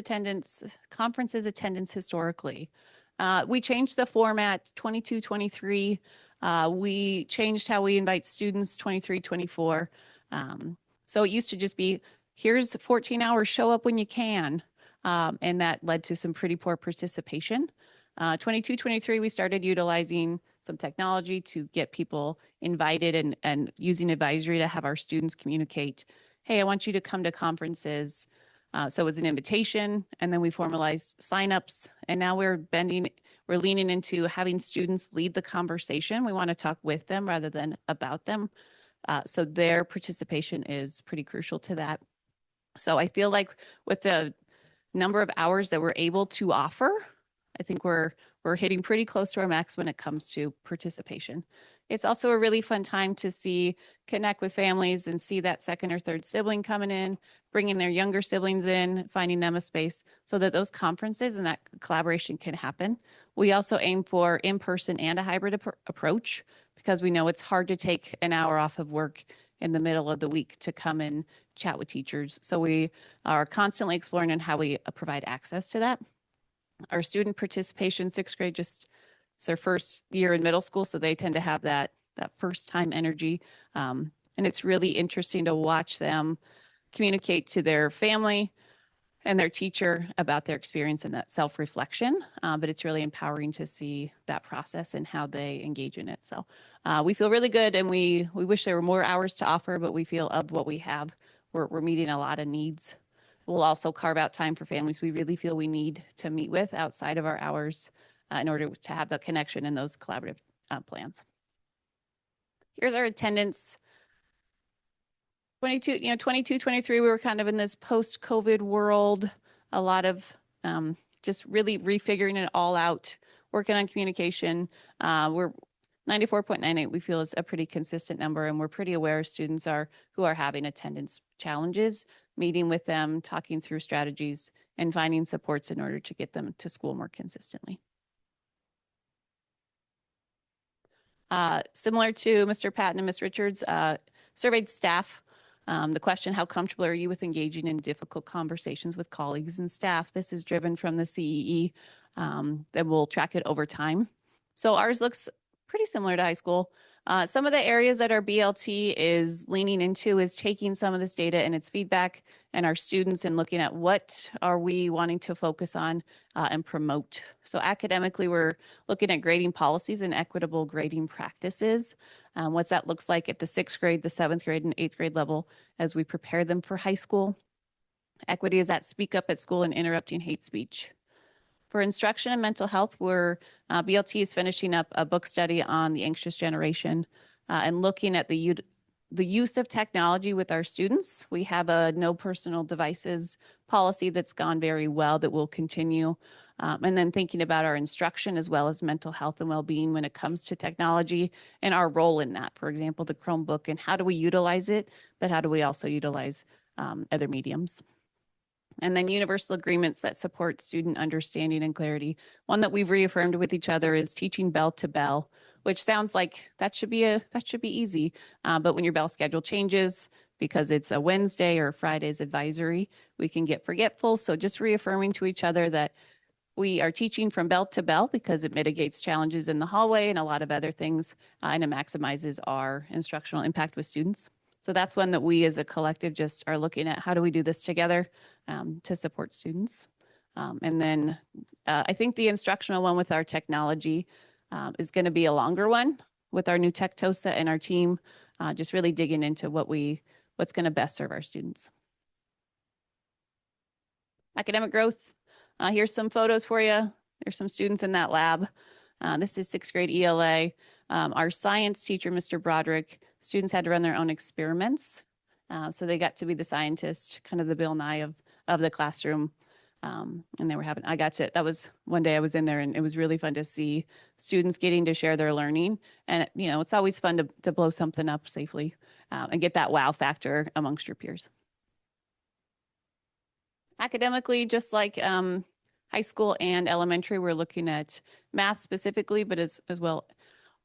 attendance historically. We changed the format 22-23. We changed how we invite students 23-24. So it used to just be, here's 14 hours, show up when you can. And that led to some pretty poor participation. 22-23, we started utilizing some technology to get people invited and using advisory to have our students communicate, hey, I want you to come to conferences. So it was an invitation, and then we formalized signups, and now we're leaning into having students lead the conversation. We want to talk with them rather than about them. So their participation is pretty crucial to that. So I feel like with the number of hours that we're able to offer, I think we're hitting pretty close to our max when it comes to participation. It's also a really fun time to connect with families and see that second or third sibling coming in, bringing their younger siblings in, finding them a space so that those conferences and that collaboration can happen. We also aim for in-person and a hybrid approach because we know it's hard to take an hour off of work in the middle of the week to come and chat with teachers. So we are constantly exploring on how we provide access to that. Our student participation, sixth grade, it's their first year in middle school, so they tend to have that first time energy. And it's really interesting to watch them communicate to their family and their teacher about their experience and that self-reflection. But it's really empowering to see that process and how they engage in it. So we feel really good, and we wish there were more hours to offer, but we feel of what we have, we're meeting a lot of needs. We'll also carve out time for families we really feel we need to meet with outside of our hours in order to have the connection in those collaborative plans. Here's our attendance. 22-23, we were kind of in this post-COVID world, a lot of just really refiguring it all out, working on communication. We're 94.98, we feel is a pretty consistent number, and we're pretty aware students who are having attendance challenges, meeting with them, talking through strategies, and finding supports in order to get them to school more consistently. Similar to Mr. Patton and Ms. Richards, surveyed staff. The question, how comfortable are you with engaging in difficult conversations with colleagues and staff? This is driven from the CEE, that will track it over time. So ours looks pretty similar to high school. Some of the areas that our BLT is leaning into is taking some of this data and its feedback and our students and looking at what are we wanting to focus on and promote. So academically, we're looking at grading policies and equitable grading practices. What that looks like at the 6th grade, the 7th grade, and 8th grade level as we prepare them for high school. Equity is at speak up at school and interrupting hate speech. For instruction and mental health, BLT is finishing up a book study on the anxious generation and looking at the use of technology with our students. We have a no personal devices policy that's gone very well that will continue. And then thinking about our instruction as well as mental health and well-being when it comes to technology and our role in that. For example, the Chromebook, and how do we utilize it, but how do we also utilize other mediums? And then universal agreements that support student understanding and clarity. One that we've reaffirmed with each other is teaching bell to bell, which sounds like that should be easy. But when your bell schedule changes because it's a Wednesday or Friday's advisory, we can get forgetful. So just reaffirming to each other that we are teaching from bell to bell because it mitigates challenges in the hallway and a lot of other things, and it maximizes our instructional impact with students. So that's one that we as a collective just are looking at. How do we do this together to support students? And then I think the instructional one with our technology is going to be a longer one with our new tech TOSA and our team, just really digging into what's going to best serve our students. Academic growth. Here's some photos for you. There's some students in that lab. This is 6th grade ELA. Our science teacher, Mr. Broderick, students had to run their own experiments. So they got to be the scientist, kind of the Bill Nye of the classroom. And they were that was one day I was in there, and it was really fun to see students getting to share their learning. And, it's always fun to blow something up safely and get that wow factor amongst your peers. Academically, just like high school and elementary, we're looking at math specifically, but as well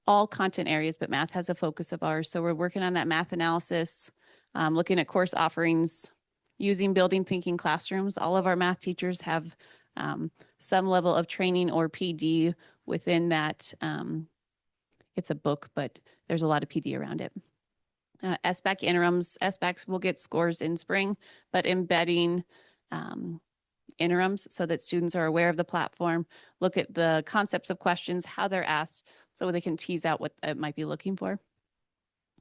all content areas, but math has a focus of ours. So we're working on that math analysis, looking at course offerings, using building thinking classrooms. All of our math teachers have some level of training or PD within that. It's a book, but there's a lot of PD around it. SBAC interims, SBACs will get scores in spring, but embedding interims so that students are aware of the platform, look at the concepts of questions, how they're asked, so they can tease out what it might be looking for.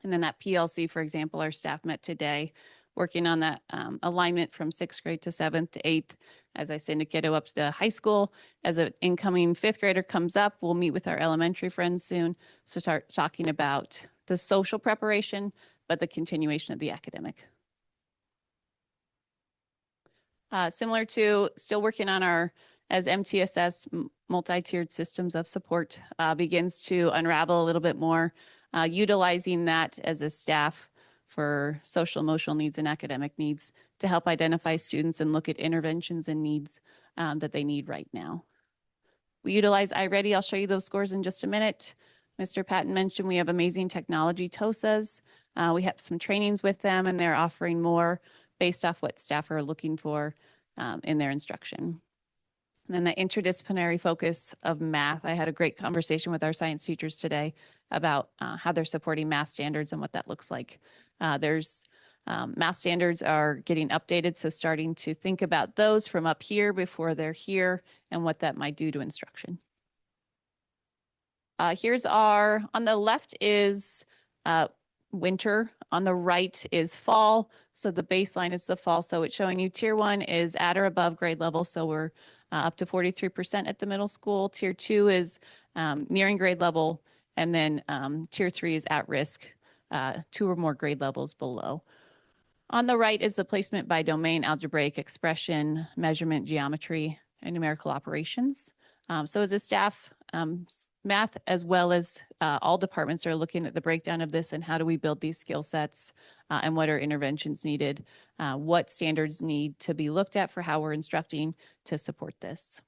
And then that PLC, for example, our staff met today working on that alignment from 6th grade to 7th to 8th. As I send a kiddo up to high school, as an incoming 5th grader comes up, we'll meet with our elementary friends soon to start talking about the social preparation, but the continuation of the academic. Similar to still working on our, as MTSS multi-tiered systems of support begins to unravel a little bit more, utilizing that as a staff for social emotional needs and academic needs to help identify students and look at interventions and needs that they need right now. We utilize iReady. I'll show you those scores in just a minute. Mr. Patton mentioned we have amazing technology, TOSAs. We have some trainings with them, and they're offering more based off what staff are looking for in their instruction. And then the interdisciplinary focus of math. I had a great conversation with our science teachers today about how they're supporting math standards and what that looks like. Math standards are getting updated, so starting to think about those from up here before they're here and what that might do to instruction. Here's our, on the left is winter, on the right is fall. So the baseline is the fall. So it's showing you tier 1 is at or above grade level. So we're up to 43% at the middle school. Tier 2 is nearing grade level. And then tier 3 is at risk, 2 or more grade levels below. On the right is the placement by domain, algebraic expression, measurement, geometry, and numerical operations. So as a staff, math as well as all departments are looking at the breakdown of this and how do we build these skill sets and what are interventions needed, what standards need to be looked at for how we're instructing to support this.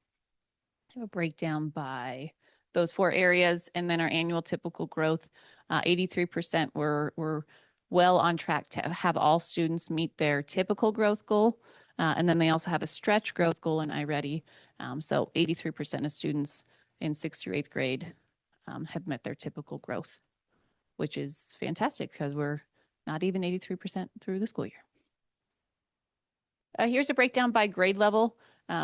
I have a breakdown by those 4 areas, and then our annual typical growth, 83% we're well on track to have all students meet their typical growth goal. And then they also have a stretch growth goal in iReady. So 83% of students in 6th through 8th grade have met their typical growth, which is fantastic because we're not even 83% through the school year. Here's a breakdown by grade level.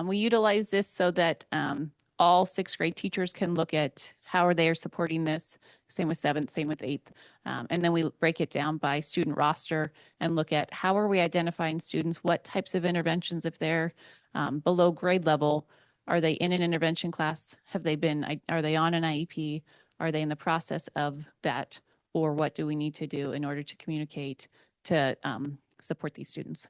We utilize this so that all 6th grade teachers can look at how they are supporting this. Same with 7th, same with 8th. And then we break it down by student roster and look at how are we identifying students, what types of interventions, if they're below grade level, are they in an intervention class? Are they on an IEP? Are they in the process of that? Or what do we need to do in order to communicate to support these students?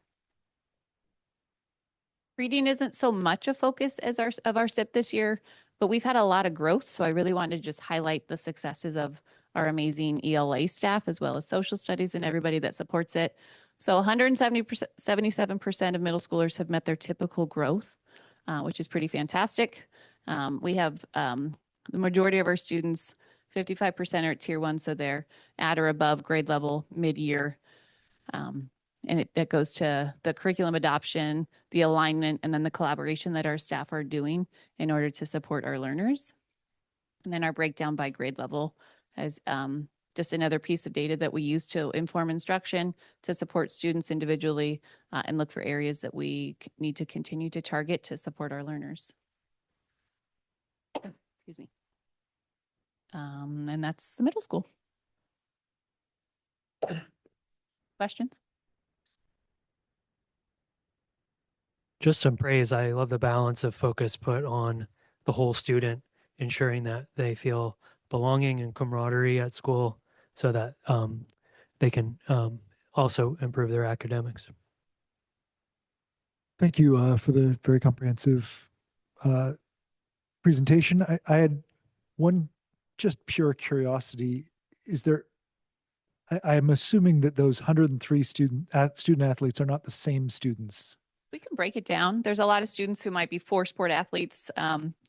Reading isn't so much a focus as our SIP this year, but we've had a lot of growth. So I really wanted to just highlight the successes of our amazing ELA staff, as well as social studies and everybody that supports it. So 177% of middle schoolers have met their typical growth, which is pretty fantastic. We have the majority of our students, 55% are at tier 1, so they're at or above grade level mid-year. And that goes to the curriculum adoption, the alignment, and then the collaboration that our staff are doing in order to support our learners. And then our breakdown by grade level as just another piece of data that we use to inform instruction, to support students individually, and look for areas that we need to continue to target to support our learners. Excuse me. And that's the middle school. Questions? Just some praise. I love the balance of focus put on the whole student, ensuring that they feel belonging and camaraderie at school so that they can also improve their academics. Thank you for the very comprehensive presentation. I had one just pure curiosity. Is there, I'm assuming that those 103 student athletes are not the same students We can break it down. There's a lot of students who might be four-sport athletes.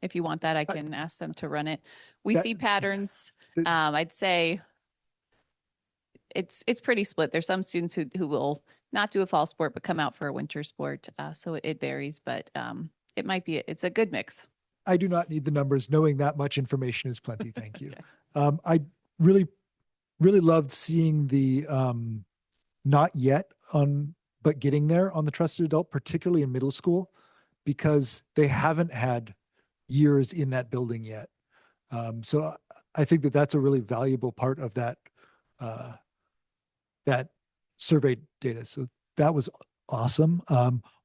If you want that, I can ask them to run it. We That- see patterns. that- I'd say it's pretty split. There's some students who will not do a fall sport but come out for a winter sport. So it varies, but it might be it's a good mix. I do not need the numbers. Knowing that much information is plenty. Thank you. Okay. I really, really loved seeing the not yet on, but getting there on the trusted adult, particularly in middle school, because they haven't had years in that building yet. So I think that that's a really valuable part of that that survey data. So that was awesome.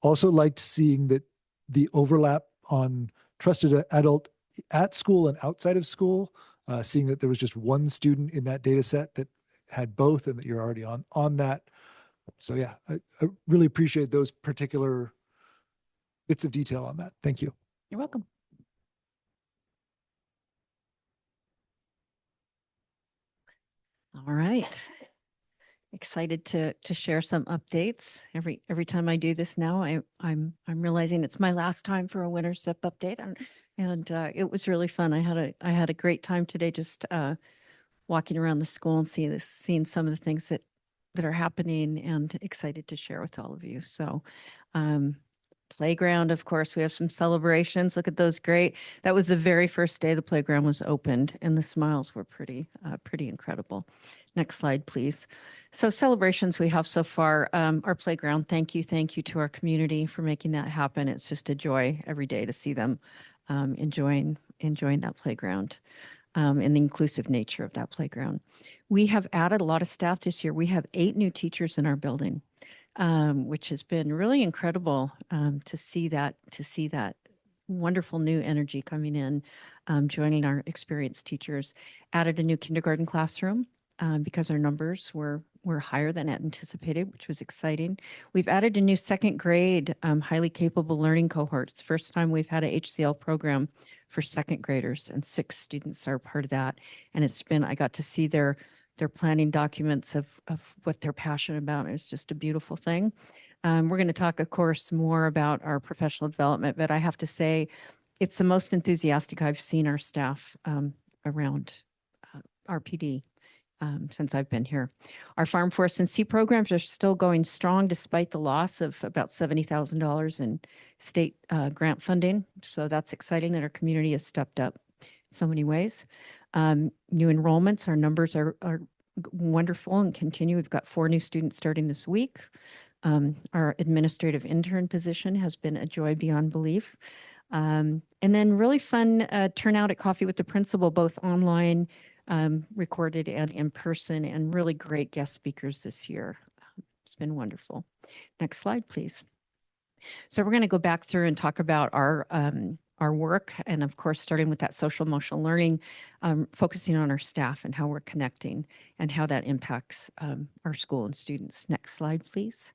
Also liked seeing that the overlap on trusted adult at school and outside of school, seeing that there was just one student in that data set that had both and that you're already on that. So yeah, I really appreciate those particular bits of detail on that. Thank you. You're welcome. All right. Excited to share some updates. Every time I do this now, I'm realizing it's my last time for a winter SIP update, and it was really fun. I had a great time today, just walking around the school and seeing some of the things that are happening, and excited to share with all of you. So, playground, of course, we have some celebrations. Look at those, great. That was the very first day the playground was opened, and the smiles were pretty incredible. Next slide, please. So celebrations we have so far, our playground, thank you to our community for making that happen. It's just a joy every day to see them enjoying that playground and the inclusive nature of that playground. We have added a lot of staff this year. We have 8 new teachers in our building, which has been really incredible to see that wonderful new energy coming in, joining our experienced teachers. Added a new kindergarten classroom because our numbers were higher than anticipated, which was exciting. We've added a new second grade highly capable learning cohort. It's the first time we've had a HCL program for second graders, and 6 students are part of that. And I got to see their planning documents of what they're passionate about. It's just a beautiful thing. We're going to talk, of course, more about our professional development, but I have to say it's the most enthusiastic I've seen our staff around RPD since I've been here. Our Farm, Forest, and Sea programs are still going strong despite the loss of about $70,000 in state grant funding. So that's exciting that our community has stepped up in so many ways. New enrollments, our numbers are wonderful and continue. We've got 4 new students starting this week. Our administrative intern position has been a joy beyond belief. And then really fun turnout at Coffee with the Principal, both online, recorded and in person, and really great guest speakers this year. It's been wonderful. Next slide, please. So we're going to go back through and talk about our work, and of course, starting with that social emotional learning, focusing on our staff and how we're connecting and how that impacts our school and students. Next slide, please.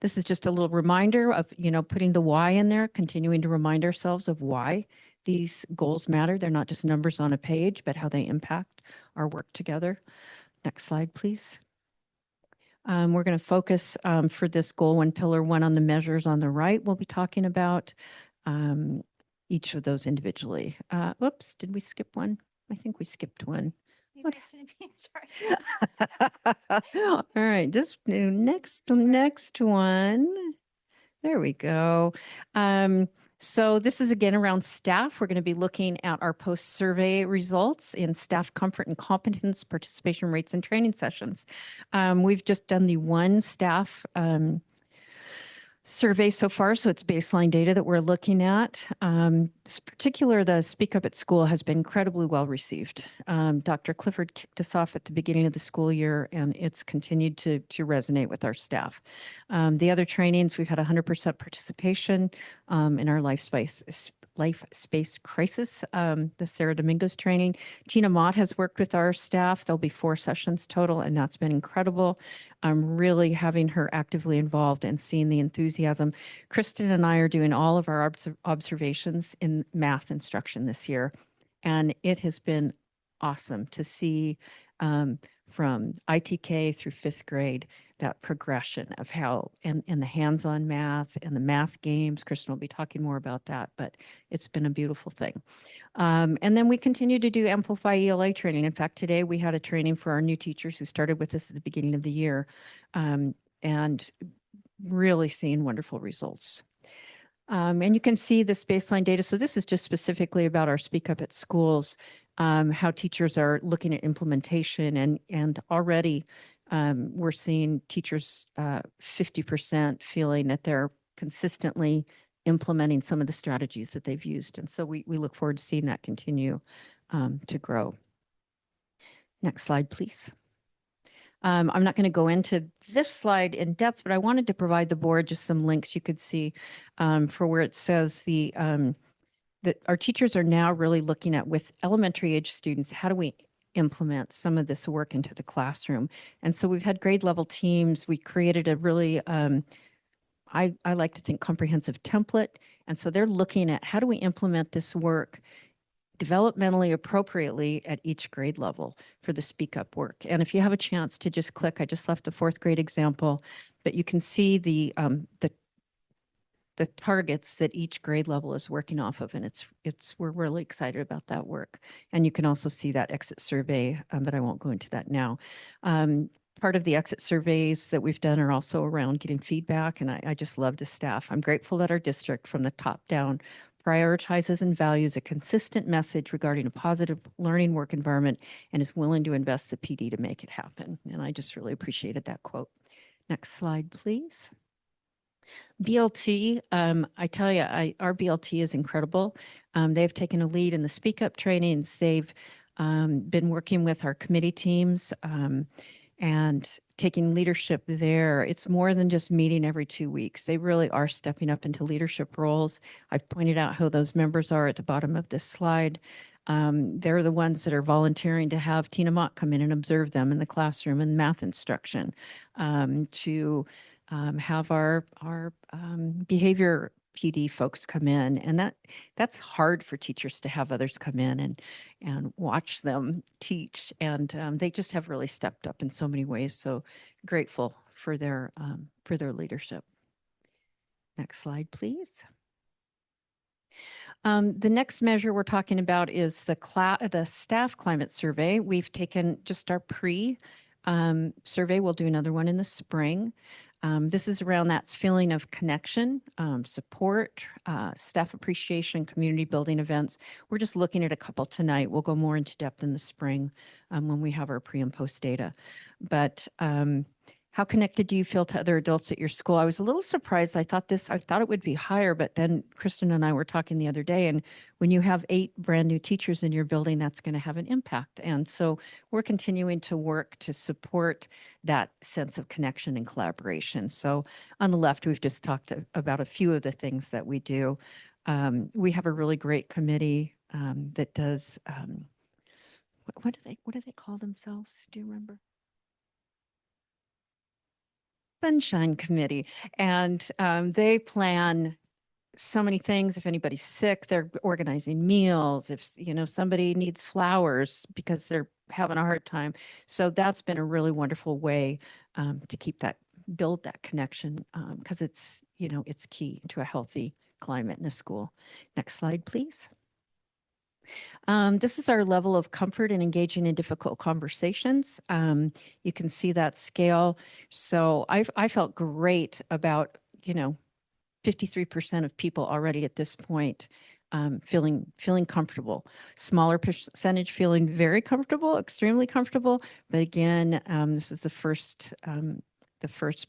This is just a little reminder of, putting the why in there, continuing to remind ourselves of why these goals matter. They're not just numbers on a page, but how they impact our work together. Next slide, please. We're going to focus for this goal 1, pillar 1 on the measures on the right. We'll be talking about each of those individually. Oops, did we skip one? I think we skipped one. What? All right, just do next one. There we go. So this is again around staff. We're going to be looking at our post-survey results in staff comfort and competence, participation rates, and training sessions. We've just done the one staff survey so far, so it's baseline data that we're looking at. This particular, the Speak Up at School has been incredibly well received. Dr. Clifford kicked us off at the beginning of the school year, and it's continued to resonate with our staff. The other trainings, we've had 100% participation in our life space crisis, the Sarah Domingos training. Tina Mott has worked with our staff. There'll be 4 sessions total, and that's been incredible. I'm really having her actively involved and seeing the enthusiasm. Kristen and I are doing all of our observations in math instruction this year, and it has been awesome to see from ITK through fifth grade, that progression of how, and the hands-on math and the math games. Kristen will be talking more about that, but it's been a beautiful thing. And then we continue to do Amplify ELA training. In fact, today we had a training for our new teachers who started with us at the beginning of the year, and really seeing wonderful results. And you can see this baseline data. So this is just specifically about our Speak Up at Schools, how teachers are looking at implementation, and already we're seeing teachers 50% feeling that they're consistently implementing some of the strategies that they've used. And so we look forward to seeing that continue to grow. Next slide, please. I'm not going to go into this slide in depth, but I wanted to provide the board just some links you could see for where it says that our teachers are now really looking at, with elementary age students, how do we implement some of this work into the classroom? And so we've had grade level teams. We created a really, I like to think, comprehensive template. And so they're looking at how do we implement this work developmentally appropriately at each grade level for the Speak Up work. And if you have a chance to just click, I just left the fourth grade example, but you can see the targets that each grade level is working off of, and we're really excited about that work. And you can also see that exit survey, but I won't go into that now. Part of the exit surveys that we've done are also around getting feedback, and I just love the staff. I'm grateful that our district, from the top down, prioritizes and values a consistent message regarding a positive learning work environment and is willing to invest the PD to make it happen. And I just really appreciated that quote. Next slide, please. BLT, I tell you, our BLT is incredible. They've taken a lead in the Speak Up trainings. They've been working with our committee teams and taking leadership there. It's more than just meeting every 2 weeks. They really are stepping up into leadership roles. I've pointed out who those members are at the bottom of this slide. They're the ones that are volunteering to have Tina Mott come in and observe them in the classroom and math instruction, to have our behavior PD folks come in, and that's hard for teachers to have others come in and watch them teach, and they just have really stepped up in so many ways. So grateful for their leadership. Next slide, please. The next measure we're talking about is the staff climate survey. We've taken just our survey. We'll do another one in the spring. This is around that feeling of connection, support, staff appreciation, community building events. We're just looking at a couple tonight. We'll go more into depth in the spring when we have our pre and post data. But how connected do you feel to other adults at your school? I was a little surprised. I thought it would be higher, but then Kristen and I were talking the other day, and when you have 8 brand new teachers in your building, that's going to have an impact. And so we're continuing to work to support that sense of connection and collaboration. So on the left, we've just talked about a few of the things that we do. We have a really great committee that does, what do they call themselves? Do you remember? Sunshine Committee, and they plan so many things. If anybody's sick, they're organizing meals. If somebody needs flowers because they're having a hard time, so that's been a really wonderful way to build that connection, because it's key to a healthy climate in a school. Next slide, please. This is our level of comfort in engaging in difficult conversations. You can see that scale. So I felt great about 53% of people already at this point feeling comfortable. Smaller percentage feeling very comfortable, extremely comfortable. But again, this is the first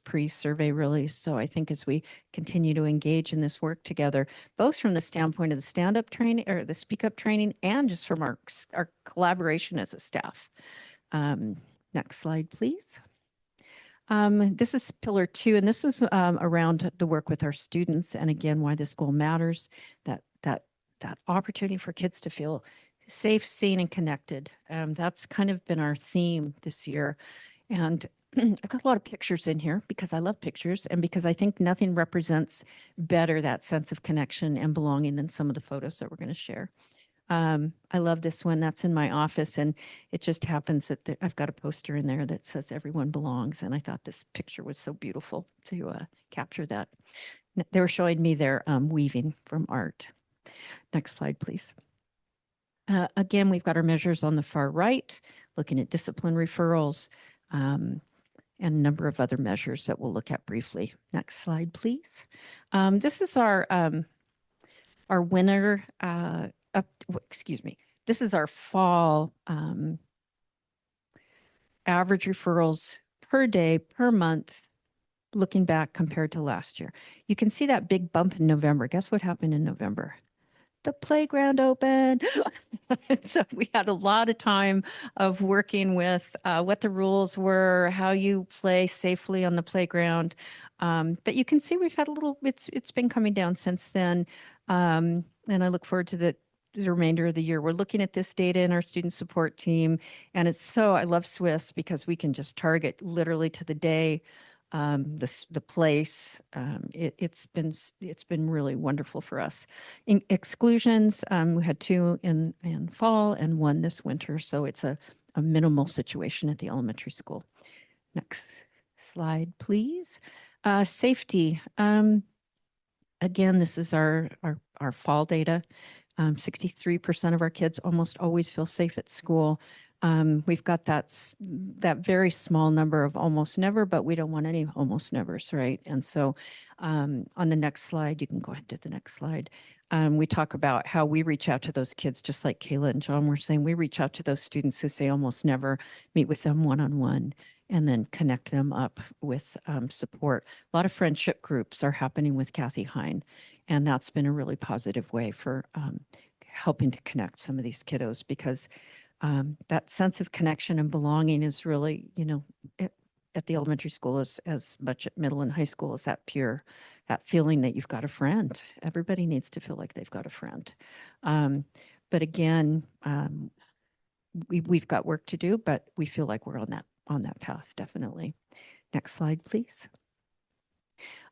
pre-survey really. So I think as we continue to engage in this work together, both from the standpoint of the stand-up training or the speak up training, and just from our collaboration as a staff. Next slide, please. This is pillar 2, and this is around the work with our students. And again, why this goal matters, that opportunity for kids to feel safe, seen, and connected. That's kind of been our theme this year. And I've got a lot of pictures in here because I love pictures, and because I think nothing represents better that sense of connection and belonging than some of the photos that we're going to share. I love this one. That's in my office, and it just happens that I've got a poster in there that says "Everyone Belongs," and I thought this picture was so beautiful to capture that. They were showing me their weaving from art. Next slide, please. Again, we've got our measures on the far right, looking at discipline referrals, and a number of other measures that we'll look at briefly. Next slide, please. This is our winter, excuse me. This is our fall average referrals per day, per month, looking back compared to last year. You can see that big bump in November. Guess what happened in November? The playground opened. So we had a lot of time of working with what the rules were, how you play safely on the playground. But you can see we've had a little, it's been coming down since then. And I look forward to the remainder of the year. We're looking at this data in our student support team. And it's so, I love Swiss because we can just target literally to the day, the place. It's been really wonderful for us. In exclusions, we had 2 in fall and 1 this winter. So it's a minimal situation at the elementary school. Next slide, please. Safety. Again, this is our fall data. 63% of our kids almost always feel safe at school. We've got that very small number of almost never, but we don't want any almost nevers, right? And so on the next slide, you can go ahead to the next slide. We talk about how we reach out to those kids, just like Kayla and John were saying, we reach out to those students who say almost never, meet with them one-on-one, and then connect them up with support. A lot of friendship groups are happening with Kathy Hine, and that's been a really positive way for helping to connect some of these kiddos, because that sense of connection and belonging is really, at the elementary school as much at middle and high school, is that feeling that you've got a friend. Everybody needs to feel like they've got a friend. But again, we've got work to do, but we feel like we're on that path, definitely. Next slide, please.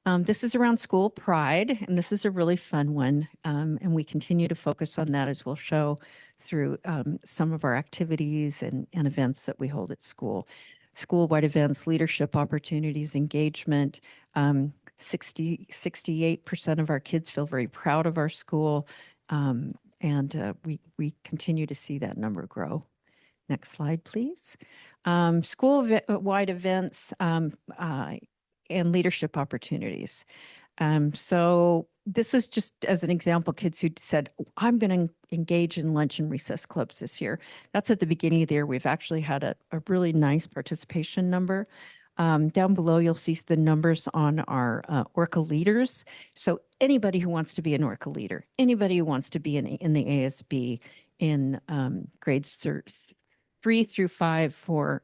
This is around school pride, and this is a really fun one. And we continue to focus on that, as we'll show through some of our activities and events that we hold at school. School-wide events, leadership opportunities, engagement. 68% of our kids feel very proud of our school. And we continue to see that number grow. Next slide, please. School-wide events and leadership opportunities. So this is just as an example, kids who said, I'm going to engage in lunch and recess clubs this year. That's at the beginning of the year. We've actually had a really nice participation number. Down below, you'll see the numbers on our ORCA leaders. So anybody who wants to be an ORCA leader, anybody who wants to be in the ASB in grades 3 through 5 for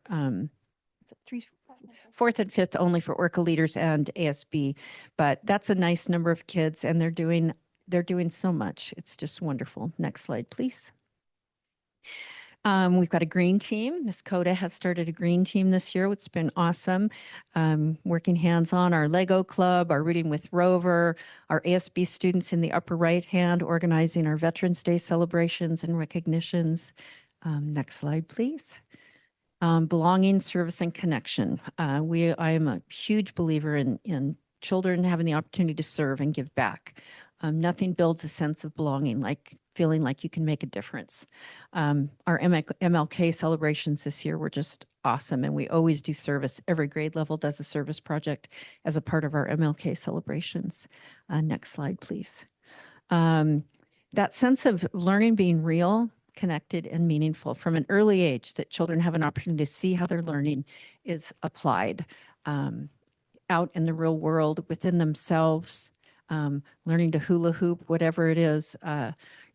4th and 5th only for ORCA leaders and ASB, but that's a nice number of kids, and they're doing so much. It's just wonderful. Next slide, please. We've got a green team. Ms. Coda has started a green team this year. It's been awesome. Working hands-on, our Lego club, our Reading with Rover, our ASB students in the upper right hand, organizing our Veterans Day celebrations and recognitions. Next slide, please. Belonging, service, and connection. I am a huge believer in children having the opportunity to serve and give back. Nothing builds a sense of belonging like feeling like you can make a difference. Our MLK celebrations this year were just awesome, and we always do service. Every grade level does a service project as a part of our MLK celebrations. Next slide, please. That sense of learning being real, connected, and meaningful from an early age, that children have an opportunity to see how their learning is applied out in the real world, within themselves, learning to hula hoop, whatever it is.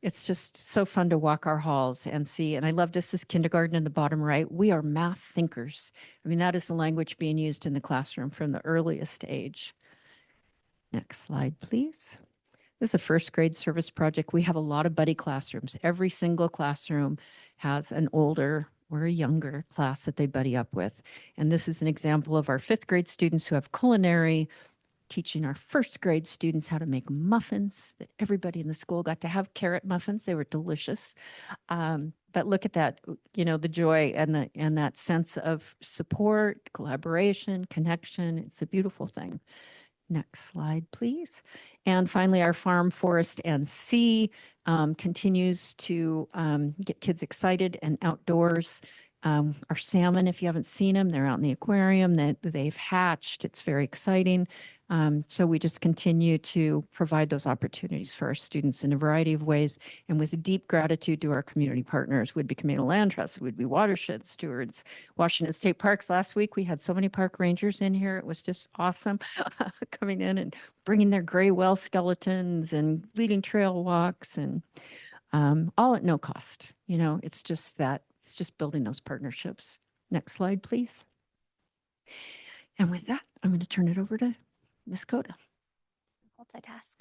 It's just so fun to walk our halls and see. And I love this is kindergarten in the bottom right. We are math thinkers. I mean, that is the language being used in the classroom from the earliest age. Next slide, please. This is a first grade service project. We have a lot of buddy classrooms. Every single classroom has an older or a younger class that they buddy up with. And this is an example of our 5th grade students who have culinary teaching our first grade students how to make muffins that everybody in the school got to have carrot muffins. They were delicious. But look at that, the joy and that sense of support, collaboration, connection. It's a beautiful thing. Next slide, please. And finally, our farm, forest, and sea continues to get kids excited and outdoors. Our salmon, if you haven't seen them, they're out in the aquarium. They've hatched. It's very exciting. So we just continue to provide those opportunities for our students in a variety of ways. And with deep gratitude to our community partners, Whidbey Communal Land Trust, Whidbey Watershed Stewards, Washington State Parks. Last week, we had so many park rangers in here. It was just awesome coming in and bringing their gray well skeletons and leading trail walks and all at no cost. It's just building those partnerships. Next slide, please. And with that, I'm going to turn it over to Ms. Coda. Multitask.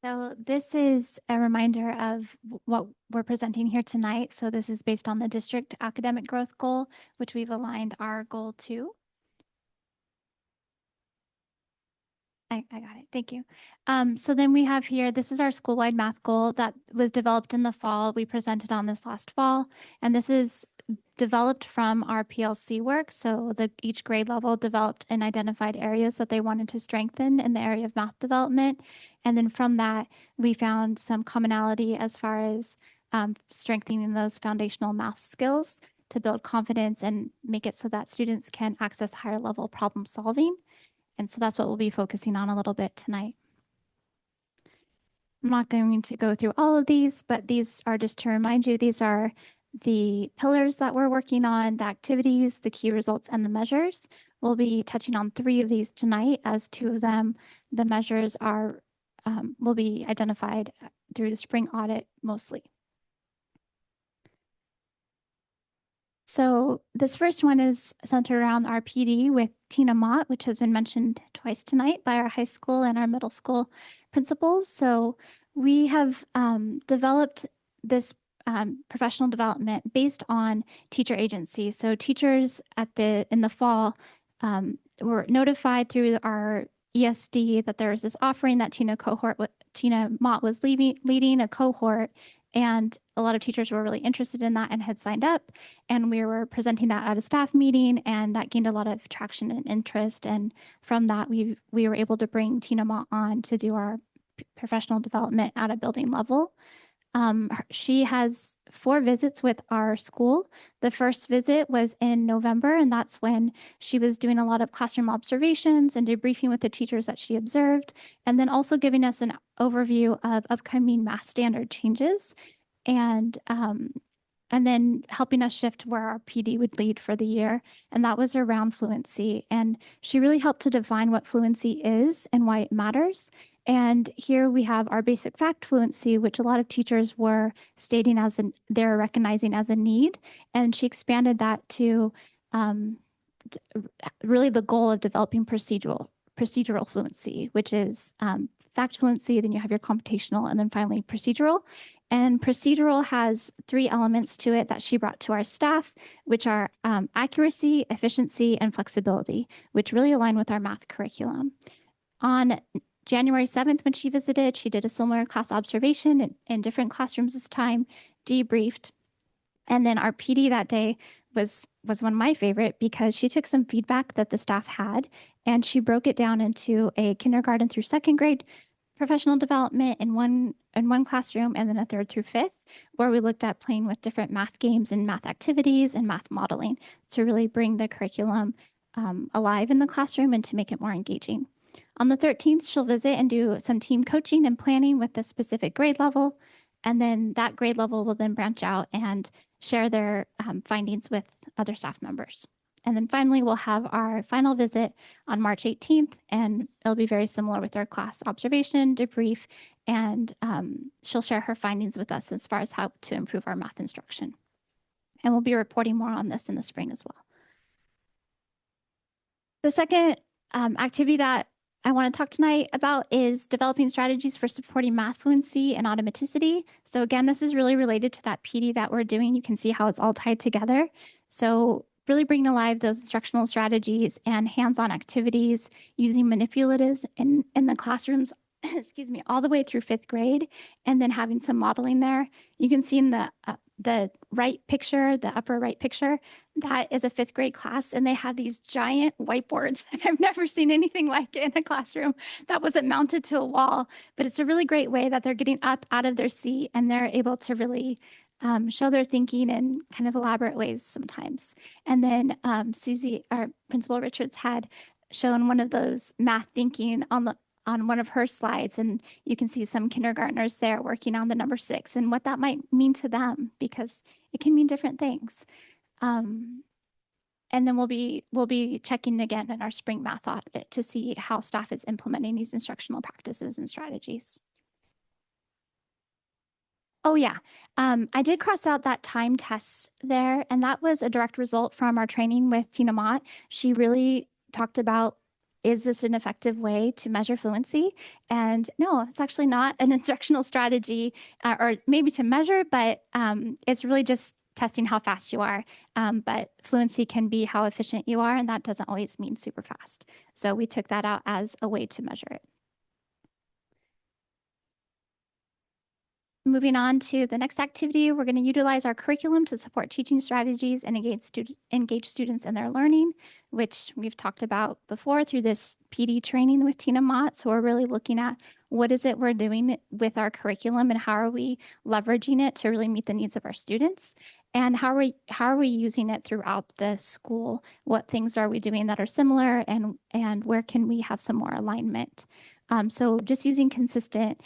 So this is a reminder of what we're presenting here tonight. So this is based on the district academic growth goal, which we've aligned our goal to. I got it. Thank you. So then we have here, this is our school-wide math goal that was developed in the fall. We presented on this last fall, and this is developed from our PLC work. So each grade level developed and identified areas that they wanted to strengthen in the area of math development. And then from that, we found some commonality as far as strengthening those foundational math skills to build confidence and make it so that students can access higher level problem solving. And so that's what we'll be focusing on a little bit tonight. I'm not going to go through all of these, but these are just to remind you, these are the pillars that we're working on, the activities, the key results, and the measures. We'll be touching on 3 of these tonight, as 2 of them, the measures will be identified through the spring audit mostly. So this first one is centered around our PD with Tina Mott, which has been mentioned twice tonight by our high school and our middle school principals. So we have developed this professional development based on teacher agency. So teachers in the fall were notified through our ESD that there was this offering that Tina Mott was leading a cohort. And a lot of teachers were really interested in that and had signed up. And we were presenting that at a staff meeting, and that gained a lot of traction and interest. And from that, we were able to bring Tina Mott on to do our professional development at a building level. She has 4 visits with our school. The first visit was in November, and that's when she was doing a lot of classroom observations and debriefing with the teachers that she observed, and then also giving us an overview of upcoming math standard changes, and then helping us shift where our PD would lead for the year. And that was around fluency. And she really helped to define what fluency is and why it matters. And here we have our basic fact fluency, which a lot of teachers were stating they're recognizing as a need. And she expanded that to really the goal of developing procedural fluency, which is fact fluency, then you have your computational, and then finally procedural. And procedural has 3 elements to it that she brought to our staff, which are accuracy, efficiency, and flexibility, which really align with our math curriculum. On January 7th, when she visited, she did a similar class observation in different classrooms this time, debriefed. And then our PD that day was one of my favorite, because she took some feedback that the staff had, and she broke it down into a kindergarten through 2nd grade professional development in one classroom, and then a 3rd through 5th, where we looked at playing with different math games and math activities and math modeling to really bring the curriculum alive in the classroom and to make it more engaging. On the 13th, she'll visit and do some team coaching and planning with the specific grade level. And then that grade level will then branch out and share their findings with other staff members. And then finally, we'll have our final visit on March 18th, and it'll be very similar with our class observation, debrief, and she'll share her findings with us as far as how to improve our math instruction. And we'll be reporting more on this in the spring as well. The second activity that I want to talk tonight about is developing strategies for supporting math fluency and automaticity. So again, this is really related to that PD that we're doing. You can see how it's all tied together. So really bringing alive those instructional strategies and hands-on activities using manipulatives in the classrooms, excuse me, all the way through 5th grade, and then having some modeling there. You can see in the right picture, the upper right picture, that is a 5th grade class, and they have these giant whiteboards. I've never seen anything like it in a classroom that wasn't mounted to a wall, but it's a really great way that they're getting up out of their seat and they're able to really show their thinking in kind of elaborate ways sometimes. And then Susie, our Principal Richards, had shown one of those math thinking on one of her slides, and you can see some kindergartners there working on the number 6 and what that might mean to them, because it can mean different things. And then we'll be checking again in our spring math audit to see how staff is implementing these instructional practices and strategies. Oh yeah, I did cross out that time tests there, and that was a direct result from our training with Tina Mott. She really talked about, is this an effective way to measure fluency? And no, it's actually not an instructional strategy, or maybe to measure, but it's really just testing how fast you are. But fluency can be how efficient you are, and that doesn't always mean super fast. So we took that out as a way to measure it. Moving on to the next activity, we're going to utilize our curriculum to support teaching strategies and engage students in their learning, which we've talked about before through this PD training with Tina Mott. So we're really looking at what is it we're doing with our curriculum and how are we leveraging it to really meet the needs of our students, and how are we using it throughout the school? What things are we doing that are similar, and where can we have some more alignment? So just using consistent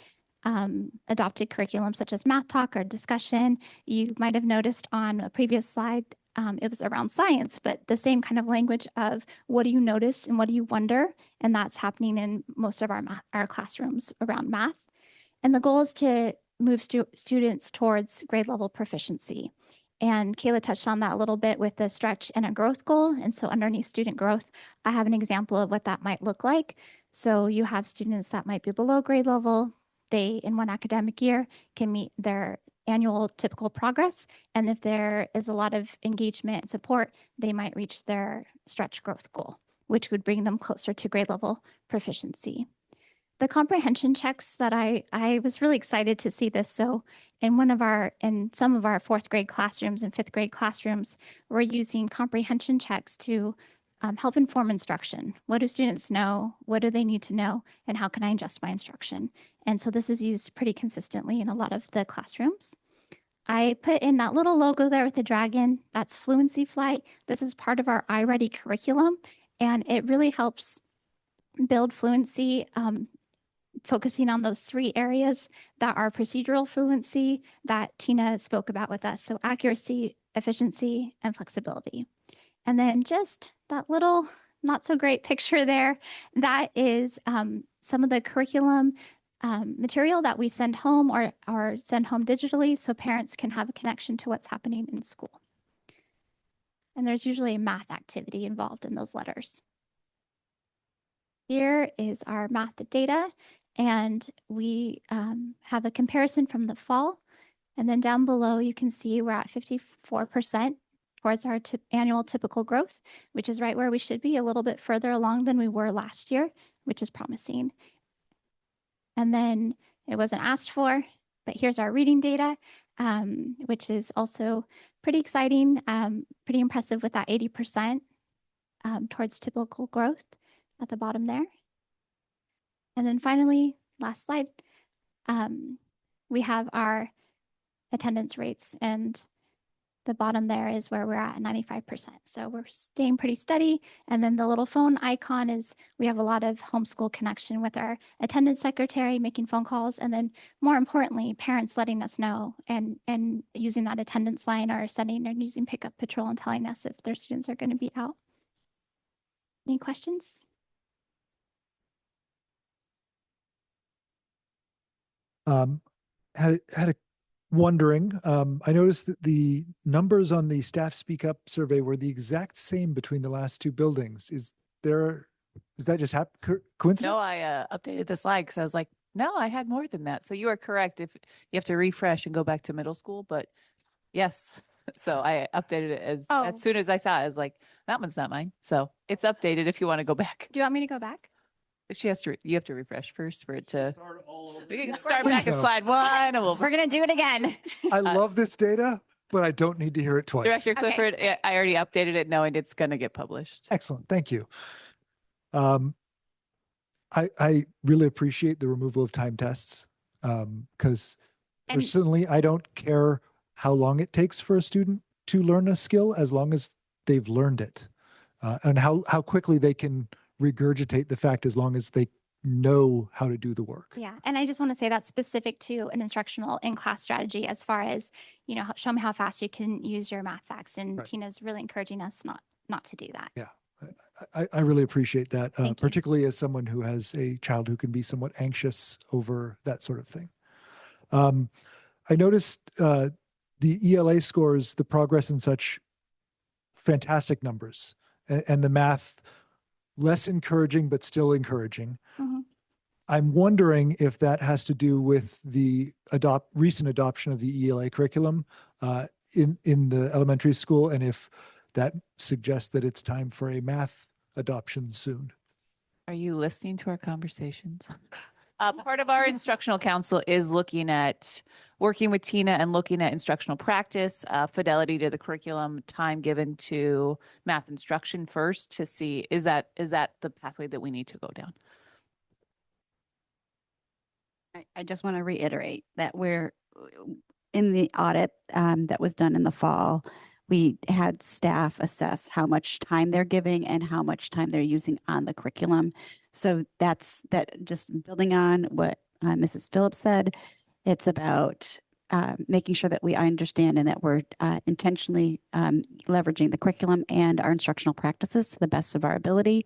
adopted curriculum such as Math Talk or discussion. You might have noticed on a previous slide, it was around science, but the same kind of language of what do you notice and what do you wonder? And that's happening in most of our classrooms around math. And the goal is to move students towards grade level proficiency. And Kayla touched on that a little bit with the stretch and a growth goal. And so underneath student growth, I have an example of what that might look like. So you have students that might be below grade level. They, in one academic year, can meet their annual typical progress. And if there is a lot of engagement and support, they might reach their stretch growth goal, which would bring them closer to grade level proficiency. The comprehension checks that I was really excited to see this. So in some of our 4th grade classrooms and 5th grade classrooms, we're using comprehension checks to help inform instruction. What do students know? What do they need to know? And how can I adjust my instruction? And so this is used pretty consistently in a lot of the classrooms. I put in that little logo there with the dragon. That's Fluency Flight. This is part of our iReady curriculum, and it really helps build fluency, focusing on those 3 areas that are procedural fluency that Tina spoke about with us. So accuracy, efficiency, and flexibility. And then just that little not so great picture there, that is some of the curriculum material that we send home or send home digitally so parents can have a connection to what's happening in school. And there's usually a math activity involved in those letters. Here is our math data, and we have a comparison from the fall. And then down below, you can see we're at 54% towards our annual typical growth, which is right where we should be, a little bit further along than we were last year, which is promising. And then it wasn't asked for, but here's our reading data, which is also pretty exciting, pretty impressive with that 80% towards typical growth at the bottom there. And then finally, last slide, we have our attendance rates, and the bottom there is where we're at 95%. So we're staying pretty steady. And then the little phone icon is we have a lot of homeschool connection with our attendance secretary making phone calls. And then more importantly, parents letting us know and using that attendance line or sending and using Pickup Patrol and telling us if their students are going to be out. Any questions? Had a wondering, I noticed that the numbers on the Staff Speak Up survey were the exact same between the last 2 buildings. Is that just coincidence? No, I updated the slide because I was like, no, I had more than that. So you are correct. If you have to refresh and go back to middle school, but yes. So I updated it as Oh. soon as I saw it. I was like, that one's not mine. So it's updated if you want to go back. Do you want me to go back? She has to, you have to refresh first for it to. We can Please start back at no. slide one and we'll. We're going to do it again. I love this data, but I don't need to hear it twice. Director Okay. Clifford, I already updated it knowing it's going to get published. Excellent. Thank you. I really appreciate the removal of time tests because And- personally, I don't care how long it takes for a student to learn a skill as long as they've learned it, and how quickly they can regurgitate the fact as long as they know how to do the work. Yeah. And I just want to say that's specific to an instructional in-class strategy as far as, show me how fast you can use your math facts. And Right. Tina's really encouraging us not to do that. Yeah. I really appreciate that, Thank you. particularly as someone who has a child who can be somewhat anxious over that sort of thing. I noticed the ELA scores, the progress in such fantastic numbers, and the math less encouraging, but still encouraging. Mhm. I'm wondering if that has to do with the recent adoption of the ELA curriculum in the elementary school, and if that suggests that it's time for a math adoption soon. Are you listening to our conversations? Part of our instructional council is looking at working with Tina and looking at instructional practice, fidelity to the curriculum, time given to math instruction first to see, is that the pathway that we need to go down? I just want to reiterate that we're in the audit that was done in the fall. We had staff assess how much time they're giving and how much time they're using on the curriculum. So that's that. Just building on what Mrs. Phillips said, it's about making sure that we understand and that we're intentionally leveraging the curriculum and our instructional practices to the best of our ability.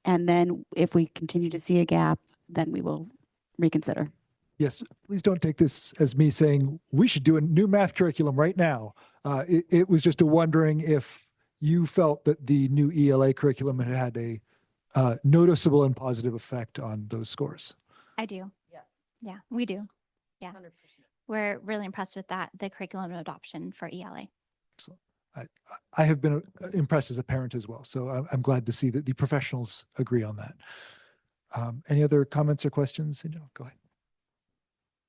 And then if we continue to see a gap, then we will reconsider. Yes, please don't take this as me saying we should do a new math curriculum right now. It was just a wondering if you felt that the new ELA curriculum had a noticeable and positive effect on those scores. I do. Yeah. Yeah, we do. Yeah. 100%. We're really impressed with that, the curriculum adoption for E ELA. I have been impressed as a parent as well, so I'm glad to see that the professionals agree on that. Any other comments or questions? Go ahead.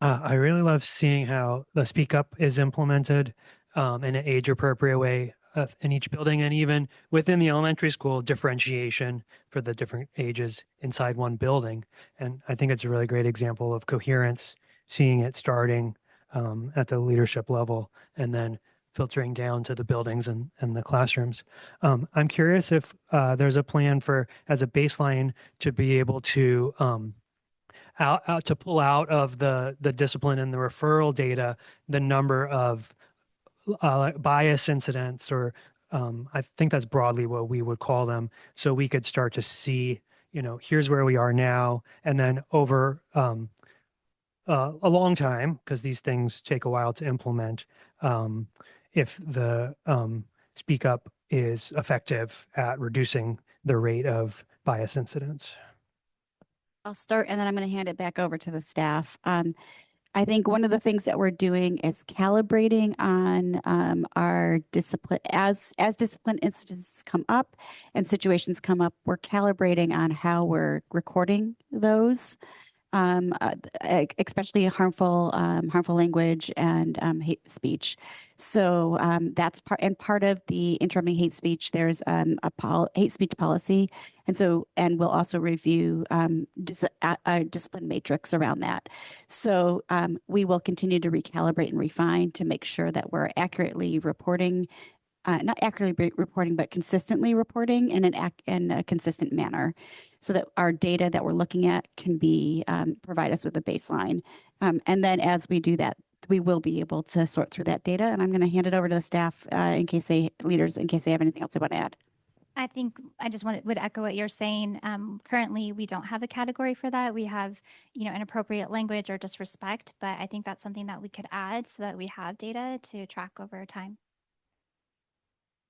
I really love seeing how the Speak Up is implemented in an age appropriate way in each building, and even within the elementary school, differentiation for the different ages inside one building. And I think it's a really great example of coherence, seeing it starting at the leadership level and then filtering down to the buildings and the classrooms. I'm curious if there's a plan for, as a baseline, to be able to to pull out of the discipline and the referral data the number of bias incidents, or I think that's broadly what we would call them, so we could start to see, here's where we are now, and then over a long time, because these things take a while to implement, if the Speak Up is effective at reducing the rate of bias incidents. I'll start and then I'm going to hand it back over to the staff. I think one of the things that we're doing is calibrating on our discipline as discipline incidents come up and situations come up. We're calibrating on how we're recording those, especially harmful language and hate speech. So that's part of the interim hate speech. There's a hate speech policy, and we'll also review a discipline matrix around that. So we will continue to recalibrate and refine to make sure that we're accurately reporting. Not accurately reporting, but consistently reporting in a consistent manner, so that our data that we're looking at can be provide us with a baseline. And then as we do that, we will be able to sort through that data. And I'm going to hand it over to the staff in case they have anything else they want to add. I think I just would echo what you're saying. Currently, we don't have a category for that. We have, inappropriate language or disrespect, but I think that's something that we could add so that we have data to track over time.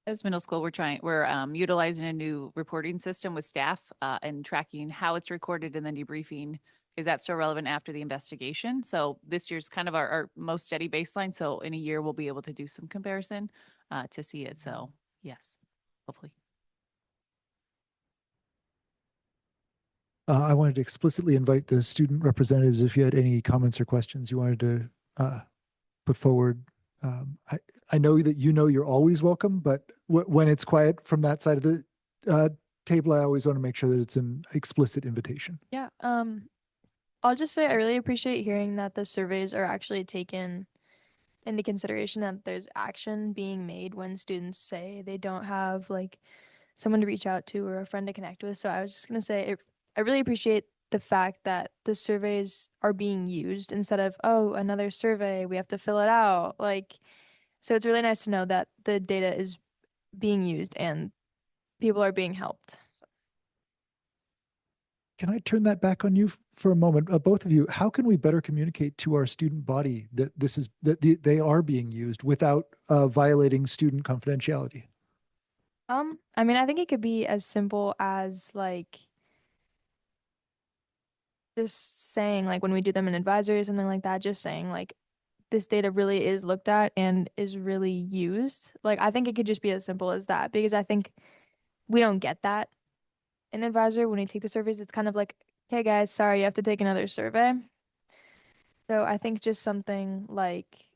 As middle school, we're utilizing a new reporting system with staff and tracking how it's recorded and then debriefing is that still relevant after the investigation? So this year's kind of our most steady baseline. So in a year, we'll be able to do some comparison to see it. So yes, hopefully. I wanted to explicitly invite the student representatives if you had any comments or questions you wanted to put forward. I know that you're always welcome, but when it's quiet from that side of the table, I always want to make sure that it's an explicit invitation. Yeah. I'll just say I really appreciate hearing that the surveys are actually taken into consideration, that there's action being made when students say they don't have like someone to reach out to or a friend to connect with. So I was just gonna say I really appreciate the fact that the surveys are being used instead of, oh, another survey, we have to fill it out. Like, so it's really nice to know that the data is being used and people are being helped. Can I turn that back on you for a moment? Both of you, how can we better communicate to our student body that they are being used without violating student confidentiality? I mean, I think it could be as simple as like just saying, like when we do them in advisory or something like that, just saying like this data really is looked at and is really used. Like I think it could just be as simple as that, because I think we don't get that in advisory when we take the surveys. It's kind of like, hey guys, sorry, you have to take another survey. So I think just something like,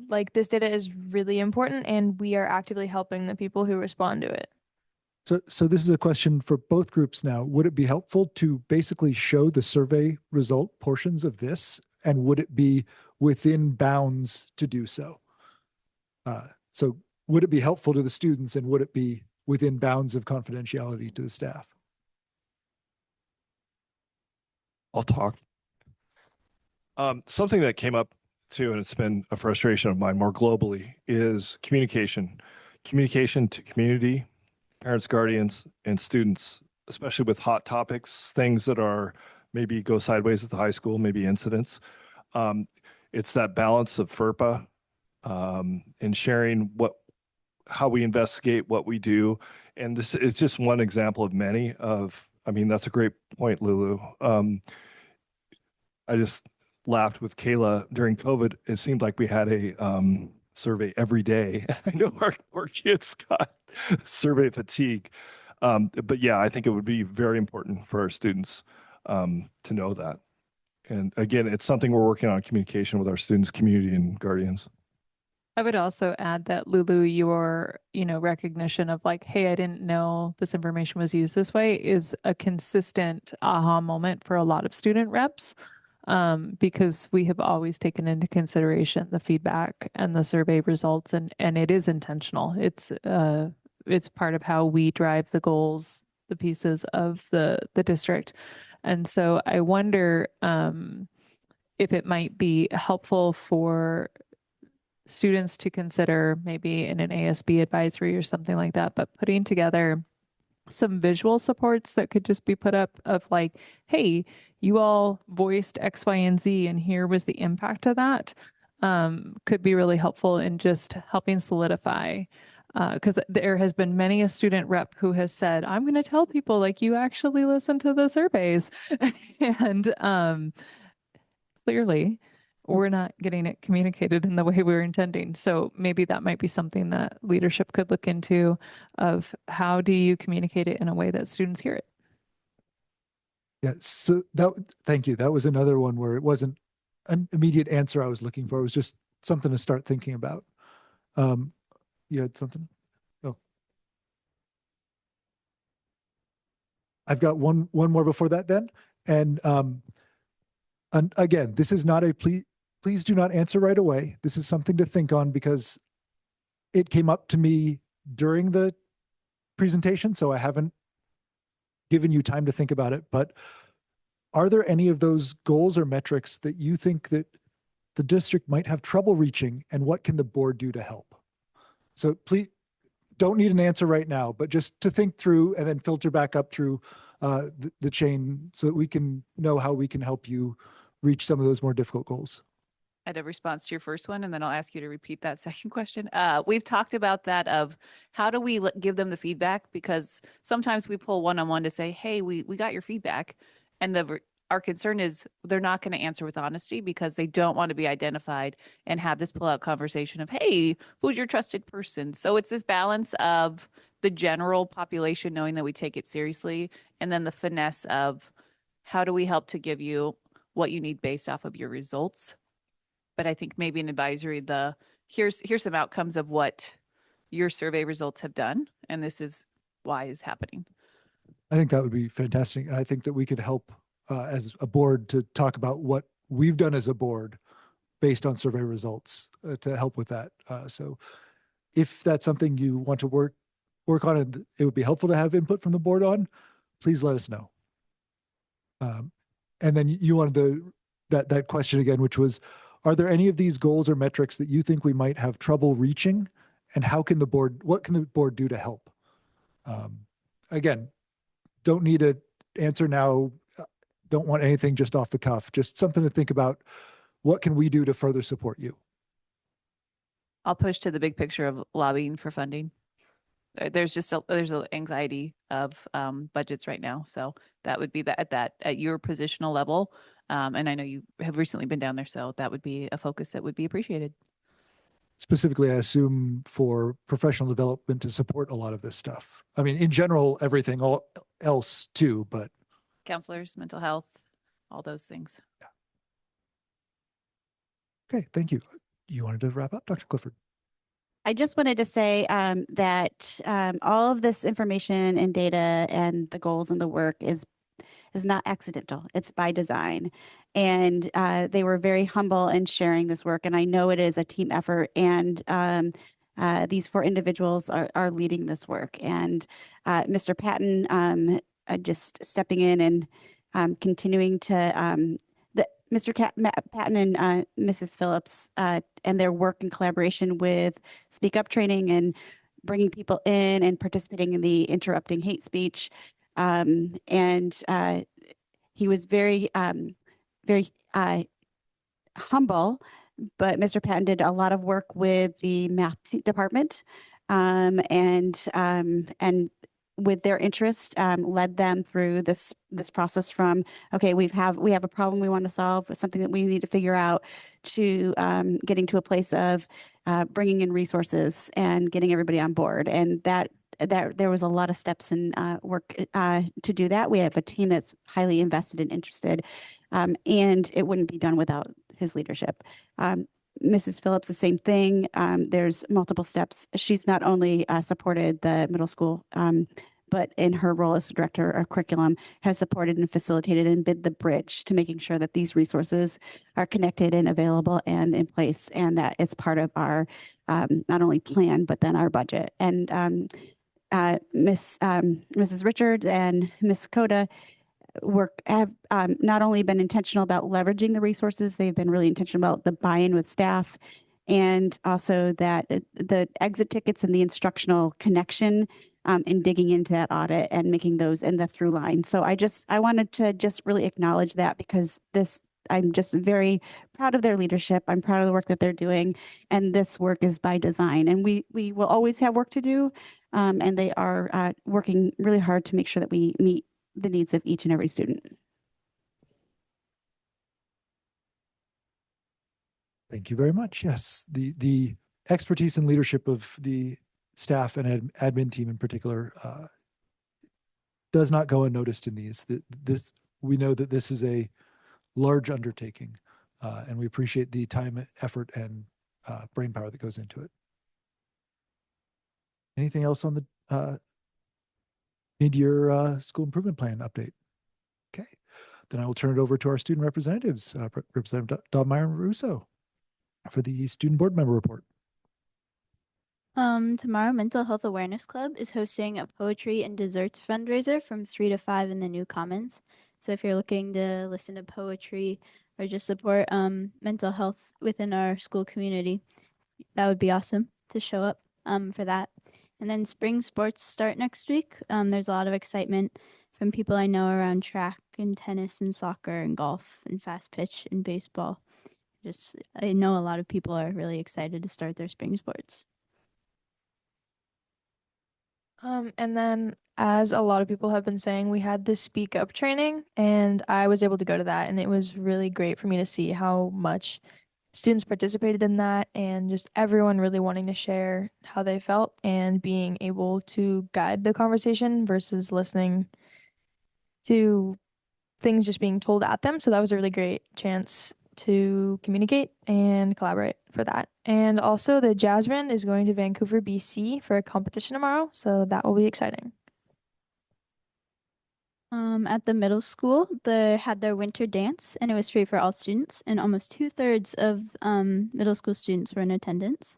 like this data is really important and we are actively helping the people who respond to it. So this is a question for both groups now. Would it be helpful to basically show the survey result portions of this, and would it be within bounds to do so? So would it be helpful to the students, and would it be within bounds of confidentiality to the staff? I'll talk. Something that came up too, and it's been a frustration of mine more globally, is communication to community, parents, guardians, and students, especially with hot topics, things that are maybe go sideways at the high school, maybe incidents. It's that balance of FERPA and sharing how we investigate what we do. And this is just one example of many that's a great point, Lulu. I just laughed with Kayla during COVID. It seemed like we had a survey every day. I know our kids got survey fatigue. But yeah, I think it would be very important for our students to know that. And again, it's something we're working on, communication with our students, community, and guardians. I would also add that, Lulu, your, recognition of like, hey, I didn't know this information was used this way is a consistent aha moment for a lot of student reps. Because we have always taken into consideration the feedback and the survey results, and it is intentional. It's part of how we drive the goals, the pieces of the district. And so I wonder if it might be helpful for students to consider, maybe in an ASB advisory or something like that, but putting together some visual supports that could just be put up of like, hey, you all voiced X, Y, and Z, and here was the impact of that, could be really helpful in just helping solidify. Because there has been many a student rep who has said, I'm going to tell people like you actually listen to the surveys. And clearly we're not getting it communicated in the way we were intending. So maybe that might be something that leadership could look into, of how do you communicate it in a way that students hear it? Yeah, so thank you. That was another one where it wasn't an immediate answer I was looking for. It was just something to start thinking about. You had something? Oh. I've got one more before that then. And again, this is not a please do not answer right away. This is something to think on, because it came up to me during the presentation, so I haven't given you time to think about it. But are there any of those goals or metrics that you think that the district might have trouble reaching, and what can the board do to help? So please don't need an answer right now, but just to think through and then filter back up through the chain so that we can know how we can help you reach some of those more difficult goals. I had a response to your first one, and then I'll ask you to repeat that second question. We've talked about that of how do we give them the feedback, because sometimes we pull one-on-one to say, hey, we got your feedback. And our concern is they're not going to answer with honesty because they don't want to be identified and have this pull-out conversation of, hey, who's your trusted person? So it's this balance of the general population knowing that we take it seriously, and then the finesse of how do we help to give you what you need based off of your results. But I think maybe an advisory, here's some outcomes of what your survey results have done, and this is why is happening. I think that would be fantastic. And I think that we could help as a board to talk about what we've done as a board based on survey results to help with that. So if that's something you want to work on and it would be helpful to have input from the board on, please let us know. And then you wanted that question again, which was, are there any of these goals or metrics that you think we might have trouble reaching? And what can the board do to help? Again, don't need an answer now. Don't want anything just off the cuff, just something to think about. What can we do to further support you? I'll push to the big picture of lobbying for funding. There's an anxiety of budgets right now. So that would be at your positional level. And I know you have recently been down there, so that would be a focus that would be appreciated. Specifically, I assume for professional development to support a lot of this stuff. I mean, in general, everything else too, but. Counselors, mental health, all those things. Yeah. Okay, thank you. You wanted to wrap up, Dr. Clifford? I just wanted to say that all of this information and data and the goals and the work is not accidental. It's by design. And they were very humble in sharing this work. And I know it is a team effort. And these 4 individuals are leading this work. And Mr. Patton just stepping in and continuing to Mr. Patton and Mrs. Phillips and their work in collaboration with Speak Up training and bringing people in and participating in the Interrupting Hate Speech. And he was very, very humble, but Mr. Patton did a lot of work with the math department and with their interest, led them through this process from, okay, we have a problem we want to solve, it's something that we need to figure out, to getting to a place of bringing in resources and getting everybody on board. And that there was a lot of steps and work to do that. We have a team that's highly invested and interested, and it wouldn't be done without his leadership. Mrs. Phillips, the same thing. There's multiple steps. She's not only supported the middle school, but in her role as director of curriculum, has supported and facilitated and been the bridge to making sure that these resources are connected and available and in place, and that it's part of our not only plan, but then our budget. And Mrs. Richard and Miss Coda have not only been intentional about leveraging the resources, they've been really intentional about the buy-in with staff, and also that the exit tickets and the instructional connection and digging into that audit and making those in the through line. So I wanted to just really acknowledge that, because I'm just very proud of their leadership. I'm proud of the work that they're doing, and this work is by design. And we will always have work to do, and they are working really hard to make sure that we meet the needs of each and every student. Thank you very much. Yes, the expertise and leadership of the staff and admin team in particular does not go unnoticed in these. We know that this is a large undertaking, and we appreciate the time, effort, and brain power that goes into it. Anything else on the mid-year school improvement plan update? Okay, then I will turn it over to our student representatives, Representative Dom Russo, for the student board member report. Tomorrow, Mental Health Awareness Club is hosting a poetry and desserts fundraiser from 3 to 5 in the New Commons. So if you're looking to listen to poetry or just support mental health within our school community, that would be awesome to show up for that. And then spring sports start next week. There's a lot of excitement from people I know around track and tennis and soccer and golf and fast pitch and baseball. I know a lot of people are really excited to start their spring sports. And then, as a lot of people have been saying, we had the Speak Up training, and I was able to go to that, and it was really great for me to see how much students participated in that, and just everyone really wanting to share how they felt and being able to guide the conversation versus listening to things just being told at them. So that was a really great chance to communicate and collaborate for that. And also, the jazz band is going to Vancouver, BC for a competition tomorrow, so that will be exciting. At the middle school, they had their winter dance, and it was free for all students. And almost 2/3 of middle school students were in attendance.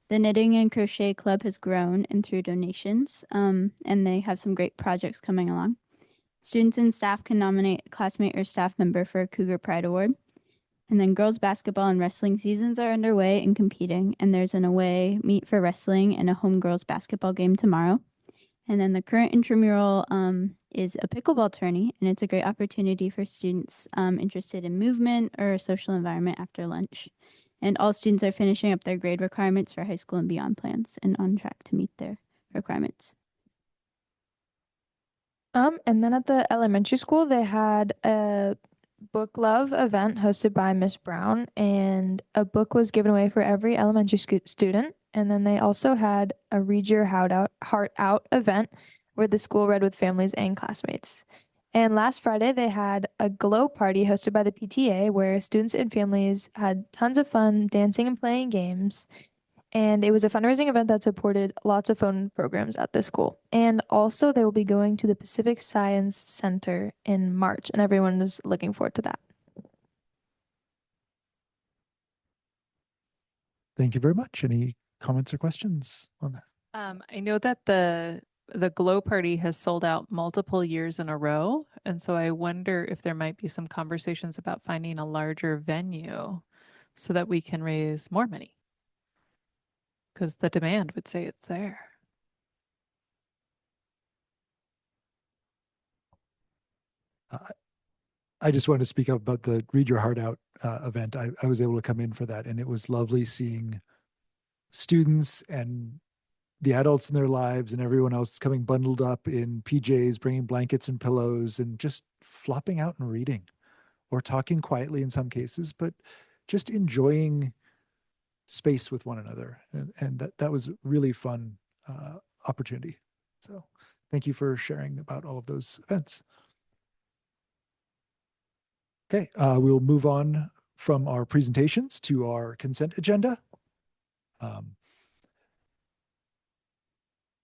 The knitting and crochet club has grown and through donations, and they have some great projects coming along. Students and staff can nominate a classmate or staff member for a Cougar Pride Award. And then girls basketball and wrestling seasons are underway and competing. And there's an away meet for wrestling and a home girls basketball game tomorrow. And then the current intramural is a pickleball tourney, and it's a great opportunity for students interested in movement or social environment after lunch. And all students are finishing up their grade requirements for high school and beyond plans and on track to meet their requirements. And then at the elementary school, they had a book love event hosted by Miss Brown, and a book was given away for every elementary student. And then they also had a Read Your Heart Out event where the school read with families and classmates. And last Friday, they had a glow party hosted by the PTA where students and families had tons of fun dancing and playing games. And it was a fundraising event that supported lots of fun programs at the school. And also, they will be going to the Pacific Science Center in March, and everyone is looking forward to that. Thank you very much. Any comments or questions on that? I know that the Glow Party has sold out multiple years in a row, and so I wonder if there might be some conversations about finding a larger venue so that we can raise more money. Because the demand would say it's there. I just wanted to speak up about the Read Your Heart Out event. I was able to come in for that, and it was lovely seeing students and the adults in their lives and everyone else coming bundled up in PJs, bringing blankets and pillows, and just flopping out and reading or talking quietly in some cases, but just enjoying space with one another. And that was a really fun opportunity. So thank you for sharing about all of those events. Okay, we'll move on from our presentations to our consent agenda.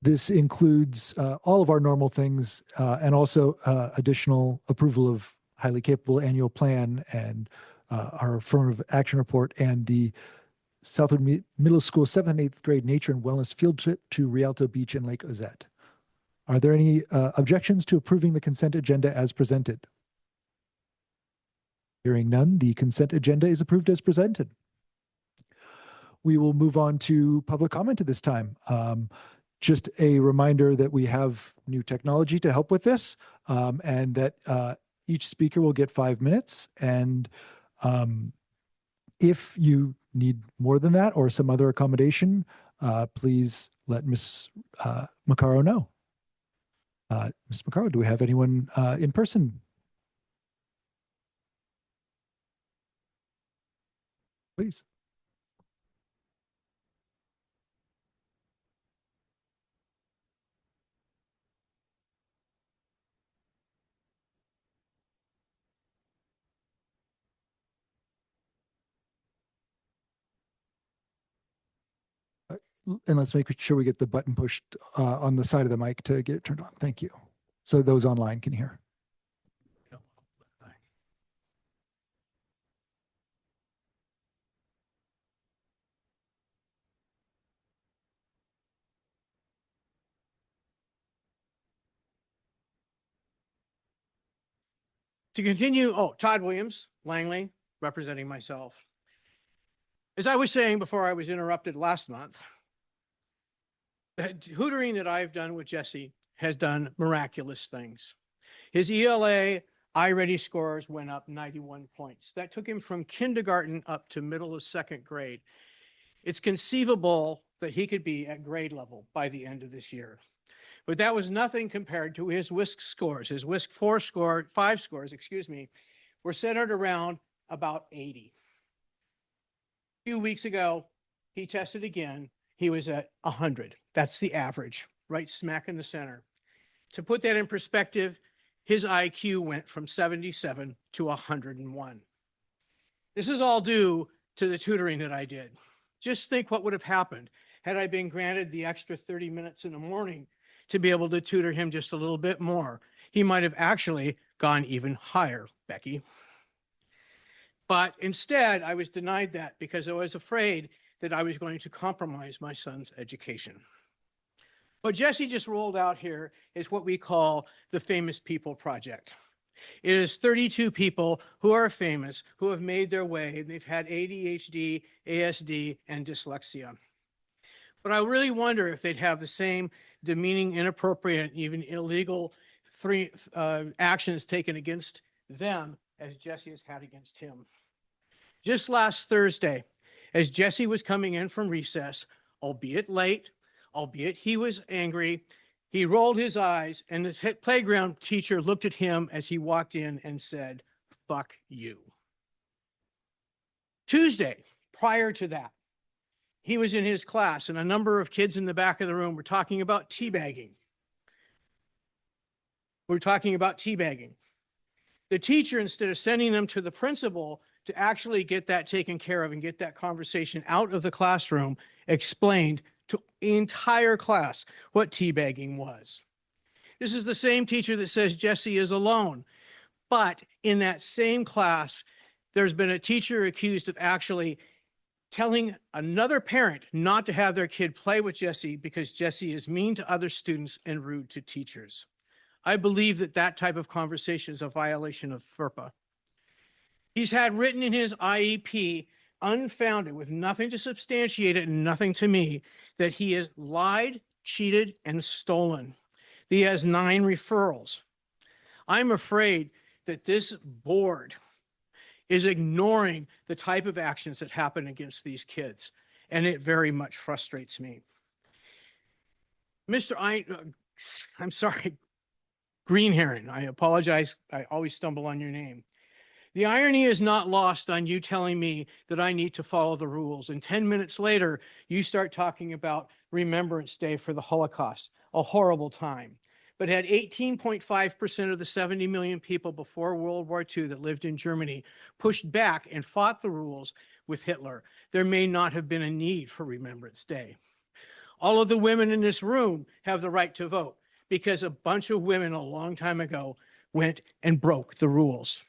This includes all of our normal things and also additional approval of highly capable annual plan and our affirmative action report and the Southwood Middle School 7th and 8th grade nature and wellness field trip to Rialto Beach and Lake Ozette. Are there any objections to approving the consent agenda as presented? Hearing none, the consent agenda is approved as presented. We will move on to public comment at this time. Just a reminder that we have new technology to help with this, and that each speaker will get 5 minutes. And if you need more than that or some other accommodation, please let Ms. Maccaro know. Ms. Maccaro, do we have anyone in person? Please. And let's make sure we get the button pushed on the side of the mic to get it turned on. Thank you. So those online can hear. To continue, Todd Williams, Langley, representing myself. As I was saying before I was interrupted last month, the hootering that I've done with Jesse has done miraculous things. His ELA iReady scores went up 91 points. That took him from kindergarten up to middle of 2nd grade. It's conceivable that he could be at grade level by the end of this year. But that was nothing compared to his WISC scores. His WISC 5 scores, excuse me, were centered around about 80. A few weeks ago, he tested again. He was at 100. That's the average, right smack in the center. To put that in perspective, his IQ went from 77 to 101. This is all due to the tutoring that I did. Just think what would have happened had I been granted the extra 30 minutes in the morning to be able to tutor him just a little bit more. He might have actually gone even higher, Becky. But instead, I was denied that because I was afraid that I was going to compromise my son's education. What Jesse just rolled out here is what we call the Famous People Project. It is 32 people who are famous, who have made their way. They've had ADHD, ASD, and dyslexia. But I really wonder if they'd have the same demeaning, inappropriate, even illegal actions taken against them as Jesse has had against him. Just last Thursday, as Jesse was coming in from recess, albeit late, albeit he was angry, he rolled his eyes, and the playground teacher looked at him as he walked in and said, "Fuck you." Tuesday, prior to that, he was in his class, and a number of kids in the back of the room were talking about teabagging. The teacher, instead of sending them to the principal to actually get that taken care of and get that conversation out of the classroom, explained to the entire class what teabagging was. This is the same teacher that says Jesse is alone. But in that same class, there's been a teacher accused of actually telling another parent not to have their kid play with Jesse because Jesse is mean to other students and rude to teachers. I believe that that type of conversation is a violation of FERPA. He's had written in his IEP, unfounded, with nothing to substantiate it and nothing to me, that he has lied, cheated, and stolen. He has 9 referrals. I'm afraid that this board is ignoring the type of actions that happen against these kids, and it very much frustrates me. I'm sorry, Greenherron, I apologize. I always stumble on your name. The irony is not lost on you telling me that I need to follow the rules. And 10 minutes later, you start talking about Remembrance Day for the Holocaust, a horrible time. But had 18.5% of the 70 million people before World War II that lived in Germany pushed back and fought the rules with Hitler, there may not have been a need for Remembrance Day. All of the women in this room have the right to vote because a bunch of women a long time ago went and broke the rules.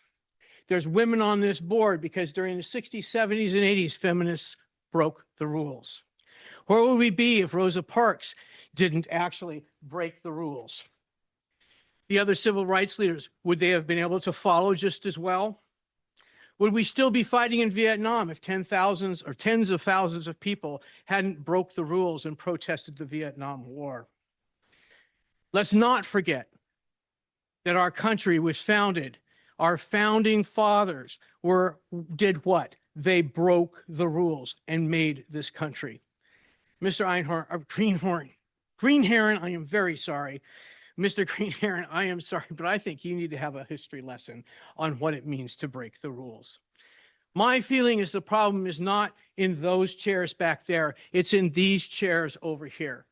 There's women on this board because during the 60s, 70s, and 80s, feminists broke the rules. Where would we be if Rosa Parks didn't actually break the rules? The other civil rights leaders, would they have been able to follow just as well? Would we still be fighting in Vietnam if 10,000s or tens of thousands of people hadn't broke the rules and protested the Vietnam War? Let's not forget that our country was founded. Our founding fathers did what? They broke the rules and made this country. Mr. Greenherron, I am very sorry. Mr. Greenherron, I am sorry, but I think you need to have a history lesson on what it means to break the rules. My feeling is the problem is not in those chairs back there. It's in these chairs over here,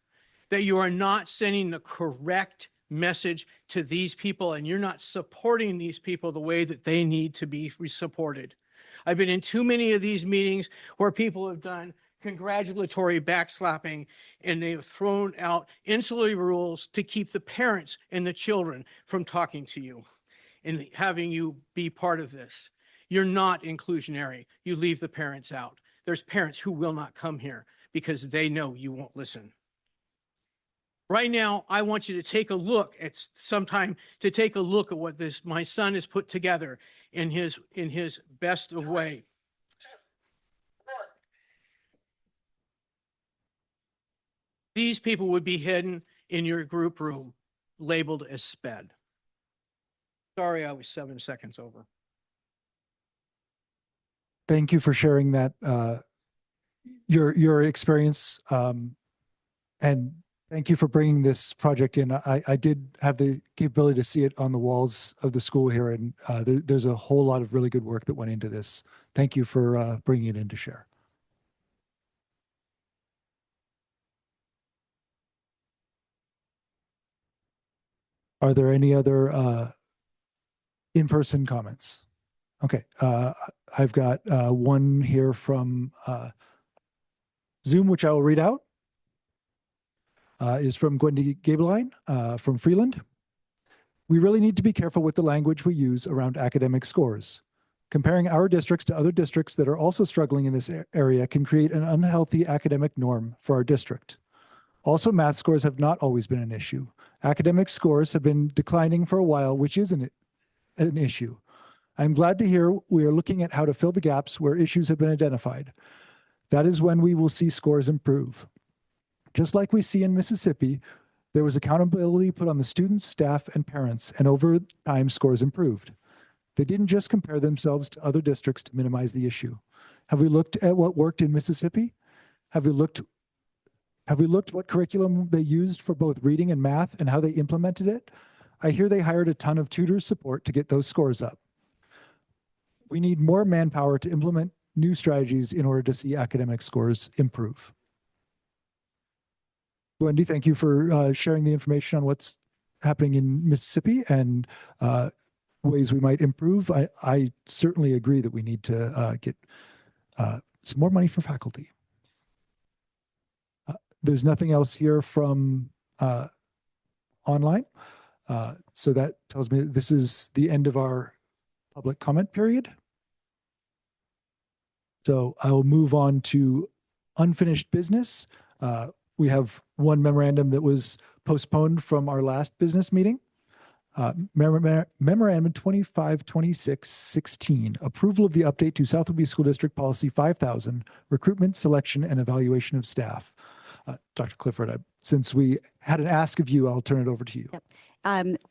that you are not sending the correct message to these people, and you're not supporting these people the way that they need to be supported. I've been in too many of these meetings where people have done congratulatory backslapping and they have thrown out insular rules to keep the parents and the children from talking to you and having you be part of this. You're not inclusionary. You leave the parents out. There's parents who will not come here because they know you won't listen. Right now, I want you to take a look at what my son has put together in his best of way. These people would be hidden in your group room, labeled as SPED. Sorry, I was 7 seconds over. Thank you for sharing that, your experience, and Thank you for bringing this project in. I did have the capability to see it on the walls of the school here, and there's a whole lot of really good work that went into this. Thank you for bringing it in to share. Are there any other in-person comments? Okay, I've got one here from Zoom, which I will read out. Is from Gwendy Gabeline from Freeland. We really need to be careful with the language we use around academic scores. Comparing our districts to other districts that are also struggling in this area can create an unhealthy academic norm for our district. Also, math scores have not always been an issue. Academic scores have been declining for a while, which isn't an issue. I'm glad to hear we are looking at how to fill the gaps where issues have been identified. That is when we will see scores improve. Just like we see in Mississippi, there was accountability put on the students, staff, and parents, and over time scores improved. They didn't just compare themselves to other districts to minimize the issue. Have we looked at what worked in Mississippi? Have we looked what curriculum they used for both reading and math and how they implemented it? I hear they hired a ton of tutors support to get those scores up. We need more manpower to implement new strategies in order to see academic scores improve. Wendy, thank you for sharing the information on what's happening in Mississippi and ways we might improve. I certainly agree that we need to get some more money for faculty. There's nothing else here from online. So that tells me that this is the end of our public comment period. So I will move on to unfinished business. We have one memorandum that was postponed from our last business meeting. Memorandum 252616, approval of the update to South Whidbey School District Policy 5000, recruitment, selection, and evaluation of staff. Dr. Clifford, since we had an ask of you, I'll turn it over to you. Yep.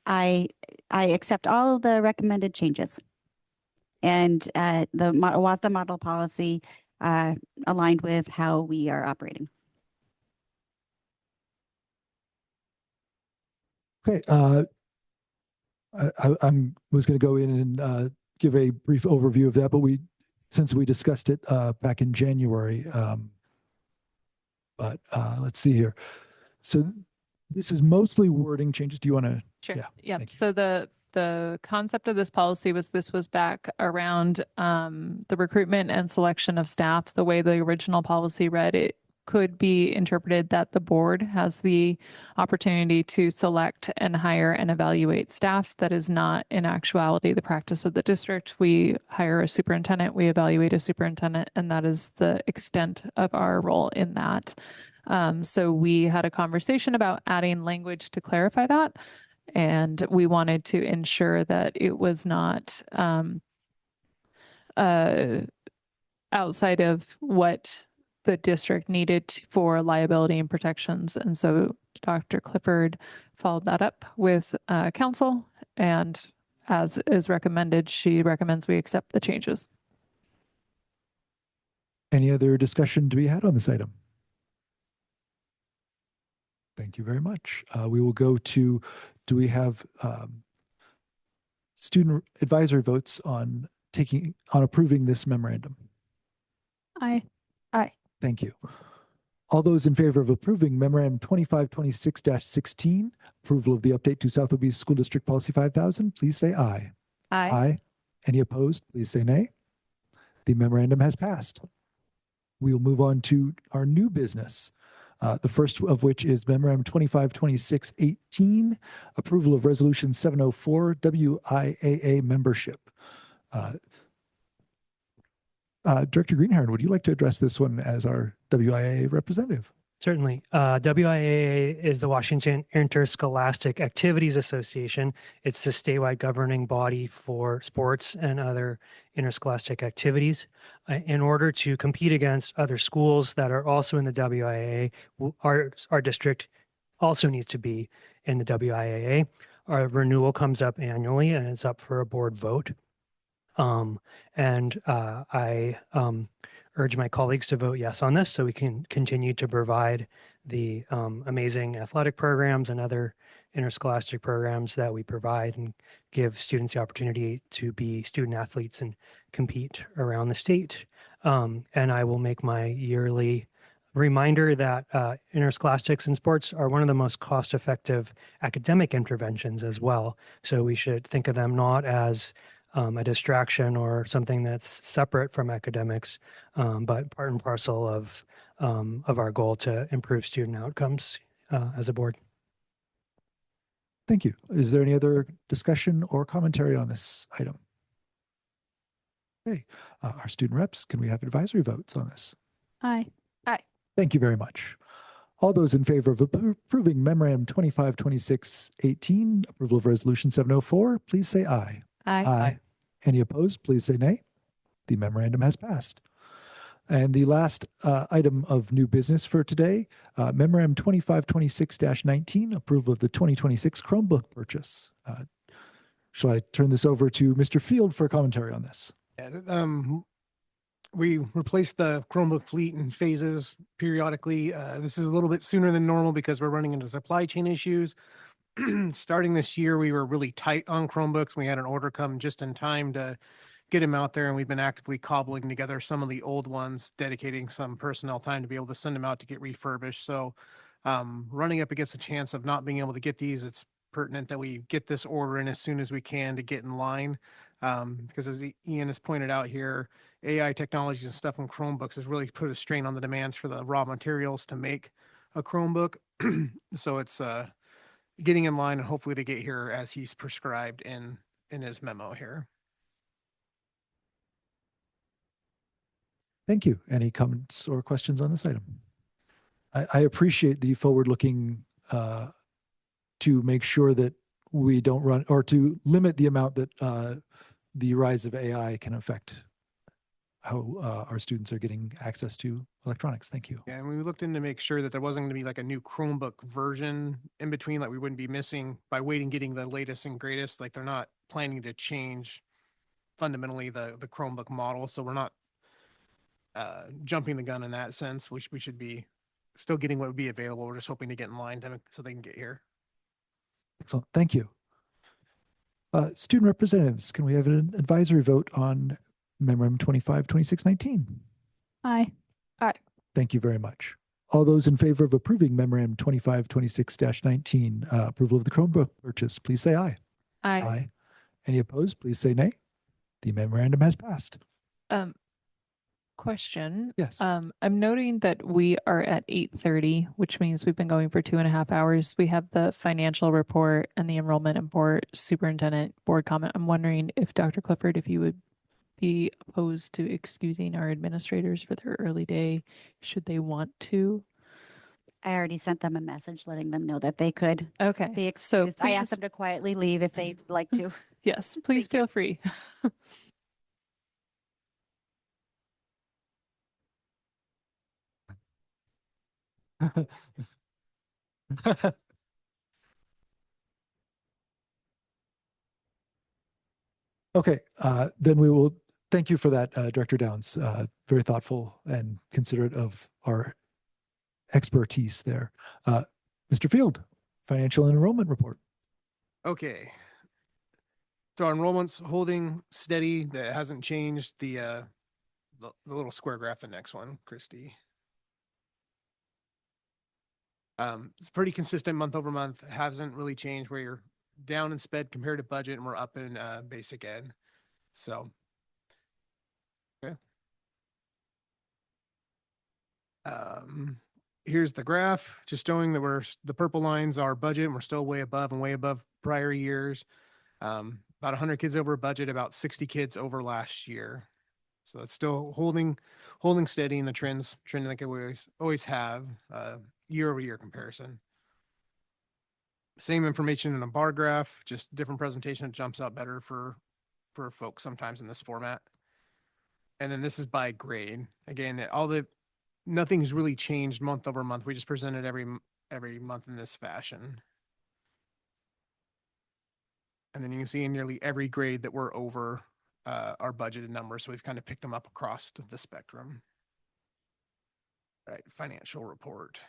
I accept all of the recommended changes. And the WASDA model policy aligned with how we are operating. Okay, I was going to go in and give a brief overview of that, but since we discussed it back in January, but let's see here. So this is mostly wording changes. Do you want to? Sure. Yeah. So the concept of this policy was back around the recruitment and selection of staff. The way the original policy read, it could be interpreted that the board has the opportunity to select and hire and evaluate staff. That is not in actuality the practice of the district. We hire a superintendent, we evaluate a superintendent, and that is the extent of our role in that. So we had a conversation about adding language to clarify that. And we wanted to ensure that it was not outside of what the district needed for liability and protections. And so Dr. Clifford followed that up with council, and as is recommended, she recommends we accept the changes. Any other discussion to be had on this item? Thank you very much. We will go to, do we have student advisory votes on approving this memorandum? Aye. Aye. Thank you. All those in favor of approving memorandum 2526-16, approval of the update to South Whidbey School District Policy 5000, please say aye. Aye. Aye. Any opposed, please say nay. The memorandum has passed. We will move on to our new business. The first of which is memorandum 2526-18, approval of resolution 704, WIAA membership. Director Greenhorn, would you like to address this one as our WIAA representative? Certainly. WIAA is the Washington Interscholastic Activities Association. It's the statewide governing body for sports and other interscholastic activities. In order to compete against other schools that are also in the WIAA, our district also needs to be in the WIAA. Our renewal comes up annually and it's up for a board vote. I urge my colleagues to vote yes on this so we can continue to provide the amazing athletic programs and other interscholastic programs that we provide and give students the opportunity to be student athletes and compete around the state. And I will make my yearly reminder that interscholastics and sports are one of the most cost-effective academic interventions as well. So we should think of them not as a distraction or something that's separate from academics, but part and parcel of our goal to improve student outcomes as a board. Thank you. Is there any other discussion or commentary on this item? Okay, our student reps, can we have advisory votes on this? Aye. Thank you very much. All those in favor of approving Memorandum 252618, approval of Resolution 704, please say aye. Aye. Any opposed, please say nay. The memorandum has passed. And the last item of new business for today, Memorandum 2526-19, approval of the 2026 Chromebook purchase. Shall I turn this over to Mr. Field for commentary on this? We replaced the Chromebook fleet in phases periodically. This is a little bit sooner than normal because we're running into supply chain issues. Starting this year, we were really tight on Chromebooks. We had an order come just in time to get them out there, and we've been actively cobbling together some of the old ones, dedicating some personnel time to be able to send them out to get refurbished. So running up against the chance of not being able to get these, it's pertinent that we get this order in as soon as we can to get in line. Because as Ian has pointed out here, AI technologies and stuff on Chromebooks has really put a strain on the demands for the raw materials to make a Chromebook. So it's getting in line, and hopefully they get here as he's prescribed in his memo here. Thank you. Any comments or questions on this item? I appreciate the forward-looking to make sure that we don't run, or to limit the amount that the rise of AI can affect how our students are getting access to electronics. Thank you. Yeah, and we looked in to make sure that there wasn't going to be like a new Chromebook version in between, like we wouldn't be missing by waiting, getting the latest and greatest. Like they're not planning to change fundamentally the Chromebook model. So we're not jumping the gun in that sense. We should be still getting what would be available. We're just hoping to get in line so they can get here. Excellent. Thank you. Student representatives, can we have an advisory vote on Memorandum 252619? Aye. Thank you very much. All those in favor of approving Memorandum 2526-19, approval of the Chromebook purchase, please say aye. Aye. Any opposed, please say nay. The memorandum has passed. Question. Yes. I'm noting that we are at 8:30, which means we've been going for 2.5 hours. We have the financial report and the enrollment report, superintendent board comment. I'm wondering if Dr. Clifford, if you would be opposed to excusing our administrators for their early day, should they want to? I already sent them a message letting them know that they could Okay. be So excused. I asked them to quietly leave if they'd like to. yes, please feel free. Okay, then we will thank you for that, Director Downs. Very thoughtful and considerate of our expertise there. Mr. Field, financial and enrollment report. Okay. So our enrollment's holding steady. That hasn't changed. The little square graph, the next one, Christy. It's pretty consistent month over month. Hasn't really changed where you're down in sped compared to budget, and we're up in basic ed. So, okay. Here's the graph, just showing that the purple lines are budget, and we're still way above prior years. About 100 kids over budget, about 60 kids over last year. So that's still holding steady in the trending like we always have, year over year comparison. Same information in a bar graph, just different presentation. It jumps out better for folks sometimes in this format. And then this is by grade. Again, nothing's really changed month over month. We just presented every month in this fashion. And then you can see in nearly every grade that we're over our budgeted numbers. So we've kind of picked them up across the spectrum. All right, financial report.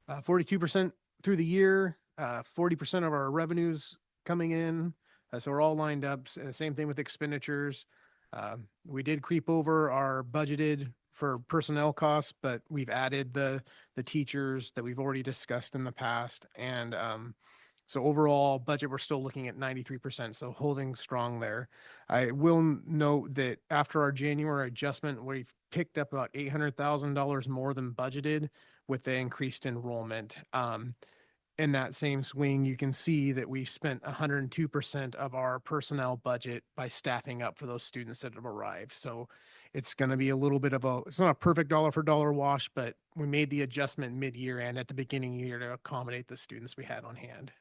42% through the year, 40% of our revenues coming in. So we're all lined up. Same thing with expenditures. We did creep over our budgeted for personnel costs, but we've added the teachers that we've already discussed in the past. And so overall budget, we're still looking at 93%. So holding strong there. I will note that after our January adjustment, we've picked up about $800,000 more than budgeted with the increased enrollment. In that same swing, you can see that we've spent 102% of our personnel budget by staffing up for those students that have arrived. So it's going to be a little bit of it's not a perfect dollar for dollar wash, but we made the adjustment mid-year and at the beginning of the year to accommodate the students we had on hand.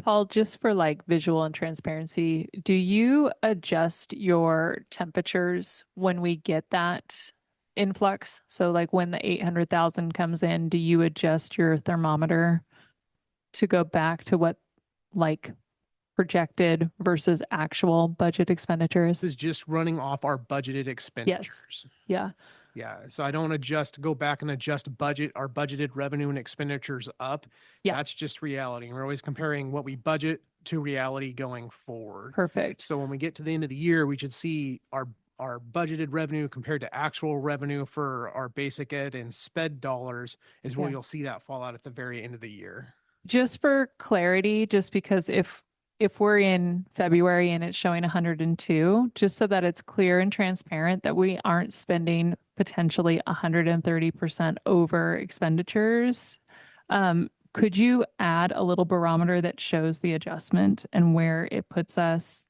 Paul, just for like visual and transparency, do you adjust your temperatures when we get that influx? So like when the 800,000 comes in, do you adjust your thermometer to go back to what like projected versus actual budget expenditures? This is just running off our budgeted expenditures. Yeah. Yeah. So I don't go back and adjust our budgeted revenue and expenditures up. Yeah. That's just reality. We're always comparing what we budget to reality going forward. Perfect. So when we get to the end of the year, we should see our budgeted revenue compared to actual revenue for our basic ed and SPED dollars is where Yeah. you'll see that fall out at the very end of the year. Just for clarity, just because if we're in February and it's showing 102, just so that it's clear and transparent that we aren't spending potentially 130% over expenditures, could you add a little barometer that shows the adjustment and where it puts us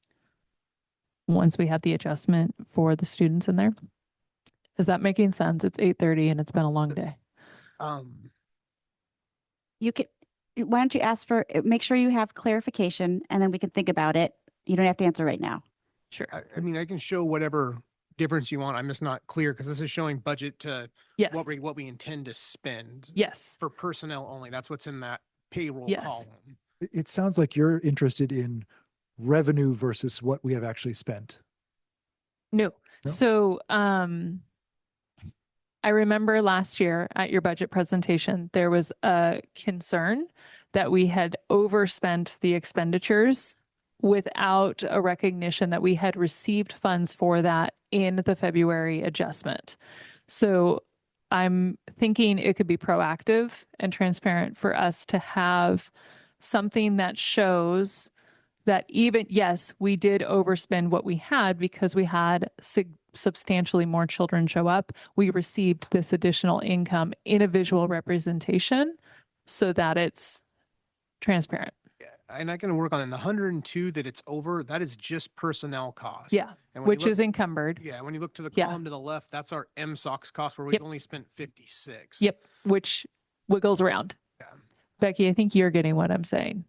once we have the adjustment for the students in there? Is that making sense? It's 8:30 and it's been a long day. You can, why don't you ask for, make sure you have clarification and then we can think about it. You don't have to answer right now. Sure. I mean, I can show whatever difference you want. I'm just not clear because this is showing budget to Yes. what we intend to spend Yes. for personnel only. That's what's in that payroll Yes. column. It sounds like you're interested in revenue versus what we have actually spent. No. No? So, I remember last year at your budget presentation, there was a concern that we had overspent the expenditures without a recognition that we had received funds for that in the February adjustment. So I'm thinking it could be proactive and transparent for us to have something that shows that even, yes, we did overspend what we had because we had substantially more children show up. We received this additional income in a visual representation so that it's transparent. Yeah, and I can work on it. The 102 that it's over, that is just personnel costs. Yeah, And when you which look- is encumbered. Yeah, when you look to the Yeah. column to the left, that's our MSOX cost where we've Yep. only spent 56. Yep, which wiggles around. Yeah. Becky, I think you're getting what I'm saying.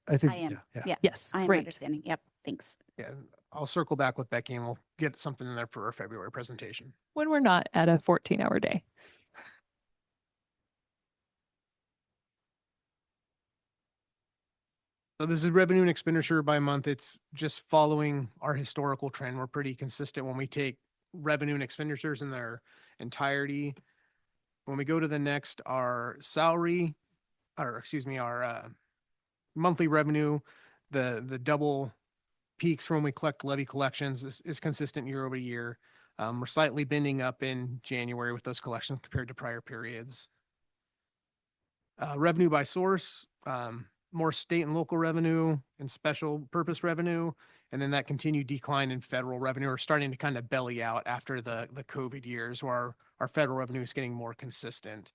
I think, I am. yeah. Yeah. Yes, I am great. understanding. Yep. Thanks. Yeah, I'll circle back with Becky and we'll get something in there for our February presentation. When we're not at a 14-hour day. So this is revenue and expenditure by month. It's just following our historical trend. We're pretty consistent when we take revenue and expenditures in their entirety. When we go to the next, our monthly revenue, the double peaks when we collect levy collections is consistent year over year. We're slightly bending up in January with those collections compared to prior periods. Revenue by source, more state and local revenue and special purpose revenue. And then that continued decline in federal revenue are starting to kind of belly out after the COVID years where our federal revenue is getting more consistent.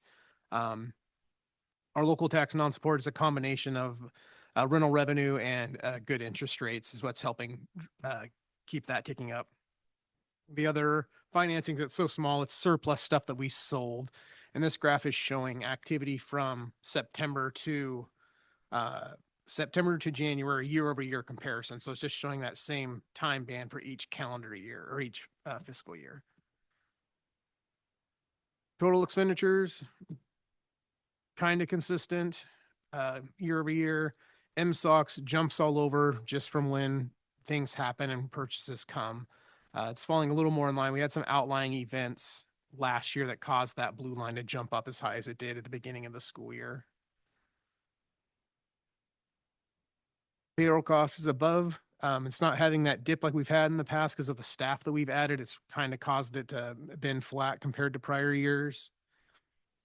Our local tax non-support is a combination of rental revenue and good interest rates is what's helping keep that ticking up. The other financing that's so small, it's surplus stuff that we sold. And this graph is showing activity from September to January, year over year comparison. So it's just showing that same time band for each calendar year or each fiscal year. Total expenditures, kind of consistent year over year. MSOX jumps all over just from when things happen and purchases come. It's falling a little more in line. We had some outlying events last year that caused that blue line to jump up as high as it did at the beginning of the school year. Payroll cost is above. It's not having that dip like we've had in the past because of the staff that we've added. It's kind of caused it to been flat compared to prior years.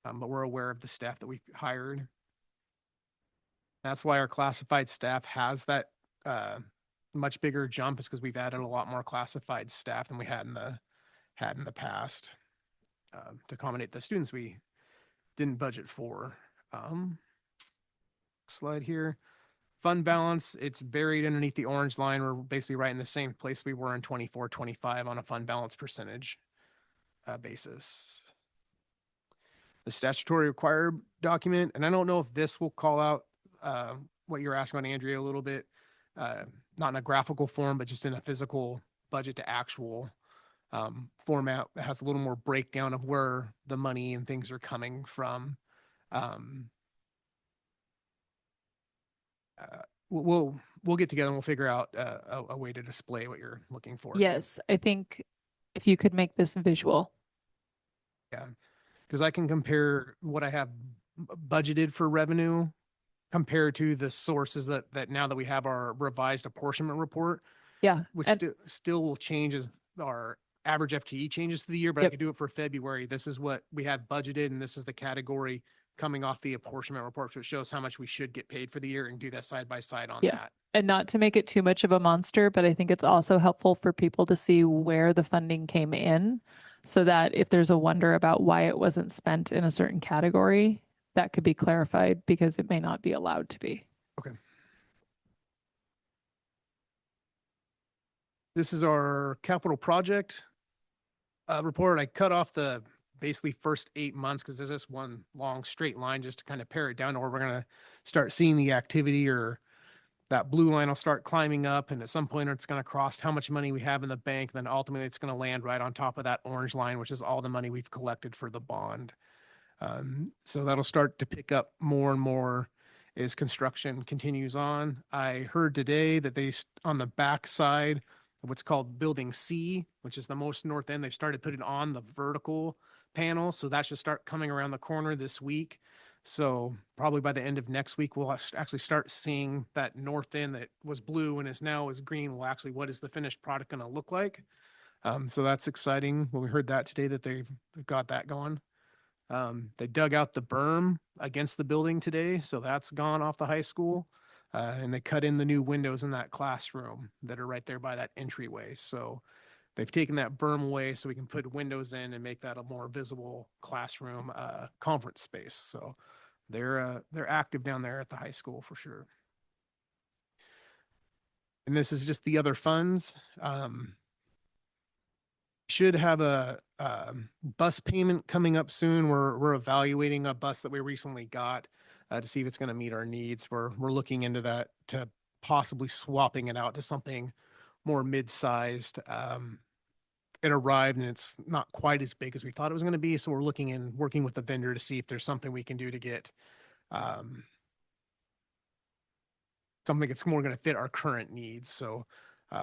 But we're aware of the staff that we hired. That's why our classified staff has that much bigger jump, is because we've added a lot more classified staff than we had in the past to accommodate the students we didn't budget for. Slide here. Fund balance, it's buried underneath the orange line. We're basically right in the same place we were in 24-25 on a fund balance percentage basis. The statutory required document, and I don't know if this will call out what you're asking about, Andrea, a little bit, not in a graphical form, but just in a physical budget to actual format that has a little more breakdown of where the money and things are coming from. We'll get together and we'll figure out a way to display what you're looking for. Yes, I think if you could make this visual. Yeah, because I can compare what I have budgeted for revenue compared to the sources that now that we have our revised apportionment report. Yeah. Which and- still will change as our average FTE changes through the year, but I Yep. could do it for February. This is what we had budgeted, and this is the category coming off the apportionment report. So it shows how much we should get paid for the year, and do that side by side on Yeah. that. And not to make it too much of a monster, but I think it's also helpful for people to see where the funding came in, so that if there's a wonder about why it wasn't spent in a certain category, that could be clarified, because it may not be allowed to be. Okay. This is our capital project report. I cut off the basically first 8 months because there's this one long straight line just to kind of pare it down to where we're going to start seeing the activity, or that blue line will start climbing up, and at some point it's going to cross how much money we have in the bank. Then ultimately it's going to land right on top of that orange line, which is all the money we've collected for the bond. So that'll start to pick up more and more as construction continues on. I heard today that on the back side of what's called Building C, which is the most north end, they've started putting on the vertical panel. So that should start coming around the corner this week. So probably by the end of next week, we'll actually start seeing that north end that was blue and is now green. Well, actually, what is the finished product going to look like? So that's exciting. When we heard that today, that they've got that going. They dug out the berm against the building today, so that's gone off the high school. And they cut in the new windows in that classroom that are right there by that entryway. So they've taken that berm away so we can put windows in and make that a more visible classroom conference space. So they're active down there at the high school for sure. And this is just the other funds. Should have a bus payment coming up soon. We're evaluating a bus that we recently got to see if it's going to meet our needs. We're looking into that, to possibly swapping it out to something more mid-sized. It arrived and it's not quite as big as we thought it was going to be. So we're working with the vendor to see if there's something we can do to get something that's more going to fit our current needs. So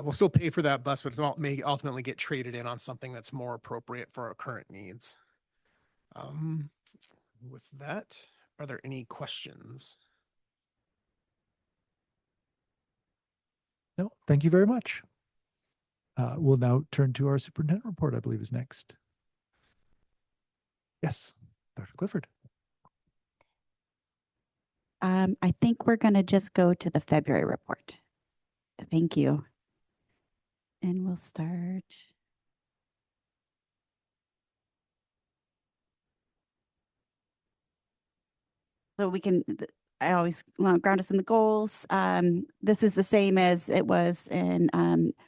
we'll still pay for that bus, but it may ultimately get traded in on something that's more appropriate for our current needs. With that, are there any questions? No, thank you very much. We'll now turn to our superintendent report, I believe is next. Yes, Dr. Clifford. I think we're going to just go to the February report. Thank you. And we'll start. So we can, I always ground us in the goals. This is the same as it was in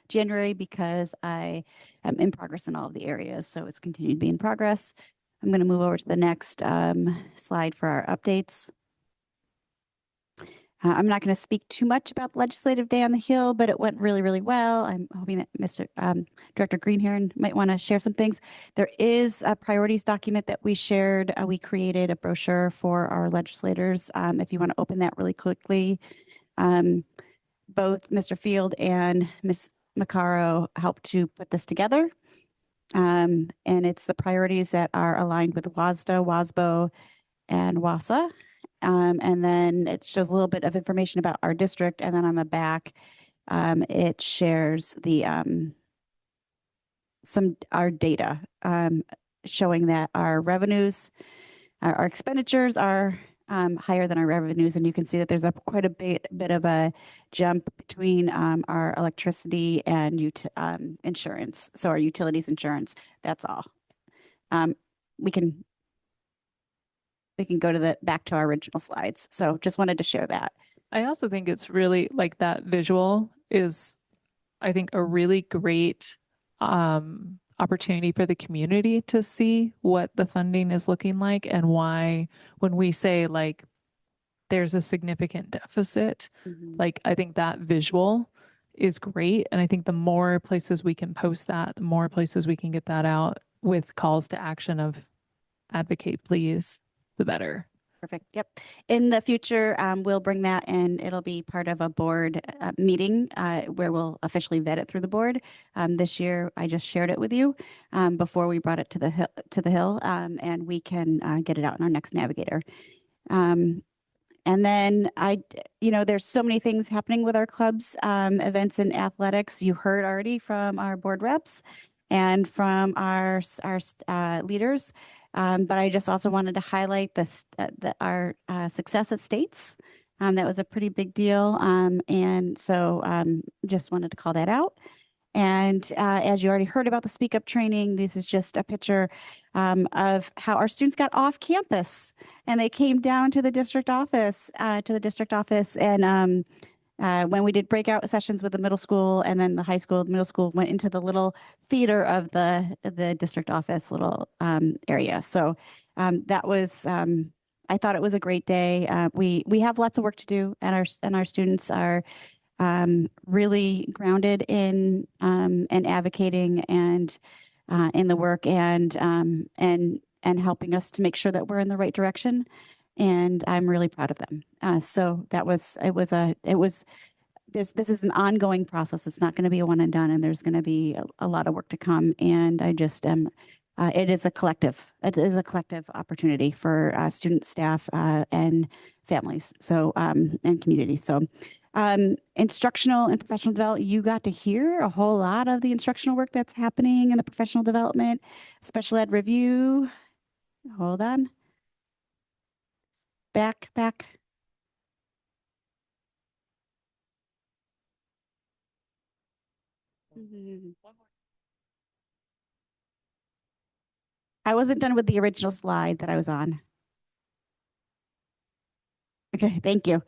January, because I am in progress in all of the areas. So it's continued to be in progress. I'm going to move over to the next slide for our updates. I'm not going to speak too much about the legislative day on the Hill, but it went really, really well. I'm hoping that Mr. Director Greenhair might want to share some things. There is a priorities document that we shared. We created a brochure for our legislators. If you want to open that really quickly, both Mr. Field and Ms. Macaro helped to put this together. And it's the priorities that are aligned with WASDA, WASBO, and WASA. And then it shows a little bit of information about our district. And then on the back, it shares the our data showing that our revenues, our expenditures are higher than our revenues. And you can see that there's quite a bit of a jump between our electricity and insurance. So our utilities insurance, that's all. We can go to back to our original slides. So just wanted to share that. I also think it's really like that visual is, I think, a really great opportunity for the community to see what the funding is looking like and why, when we say like there's a significant deficit, like I think that visual is great. And I think the more places we can post that, the more places we can get that out with calls to action of advocate, please, the better. Perfect. Yep. In the future, we'll bring that in. It'll be part of a board meeting where we'll officially vet it through the board. This year, I just shared it with you before we brought it to the hill, and we can get it out in our next navigator. And then there's so many things happening with our clubs, events and athletics. You heard already from our board reps and from our leaders. But I just also wanted to highlight our success at states. That was a pretty big deal. And so just wanted to call that out. And as you already heard about the Speak Up training, this is just a picture of how our students got off campus and they came down to the district office, and when we did breakout sessions with the middle school and then the high school, the middle school went into the little theater of the district office little area. So that was, I thought it was a great day. We have lots of work to do, and our students are really grounded in advocating and in the work and helping us to make sure that we're in the right direction. And I'm really proud of them. So this is an ongoing process. It's not going to be a one and done, and there's going to be a lot of work to come. And I just it is a collective opportunity for student, staff, and families. So, and community. So, instructional and professional development, you got to hear a whole lot of the instructional work that's happening in the professional development, special ed review. Hold on. Back. I wasn't done with the original slide that I was on. Okay, thank you.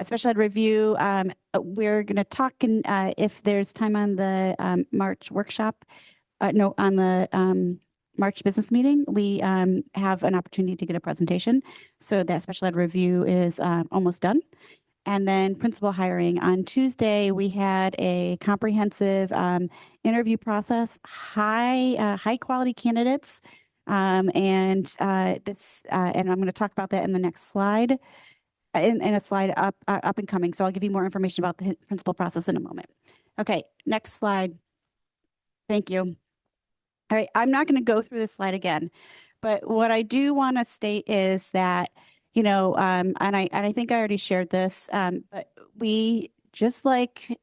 Special ed review. We're going to talk, and if there's time on the March workshop, on the March business meeting, we have an opportunity to get a presentation. So that special ed review is almost done. And then principal hiring. On Tuesday, we had a comprehensive interview process, high quality candidates. And I'm going to talk about that in the next slide, in a slide up and coming. So I'll give you more information about the principal process in a moment. Okay, next slide. Thank you. All right, I'm not going to go through this slide again, but what I do want to state is that, and I think I already shared this, but we, just like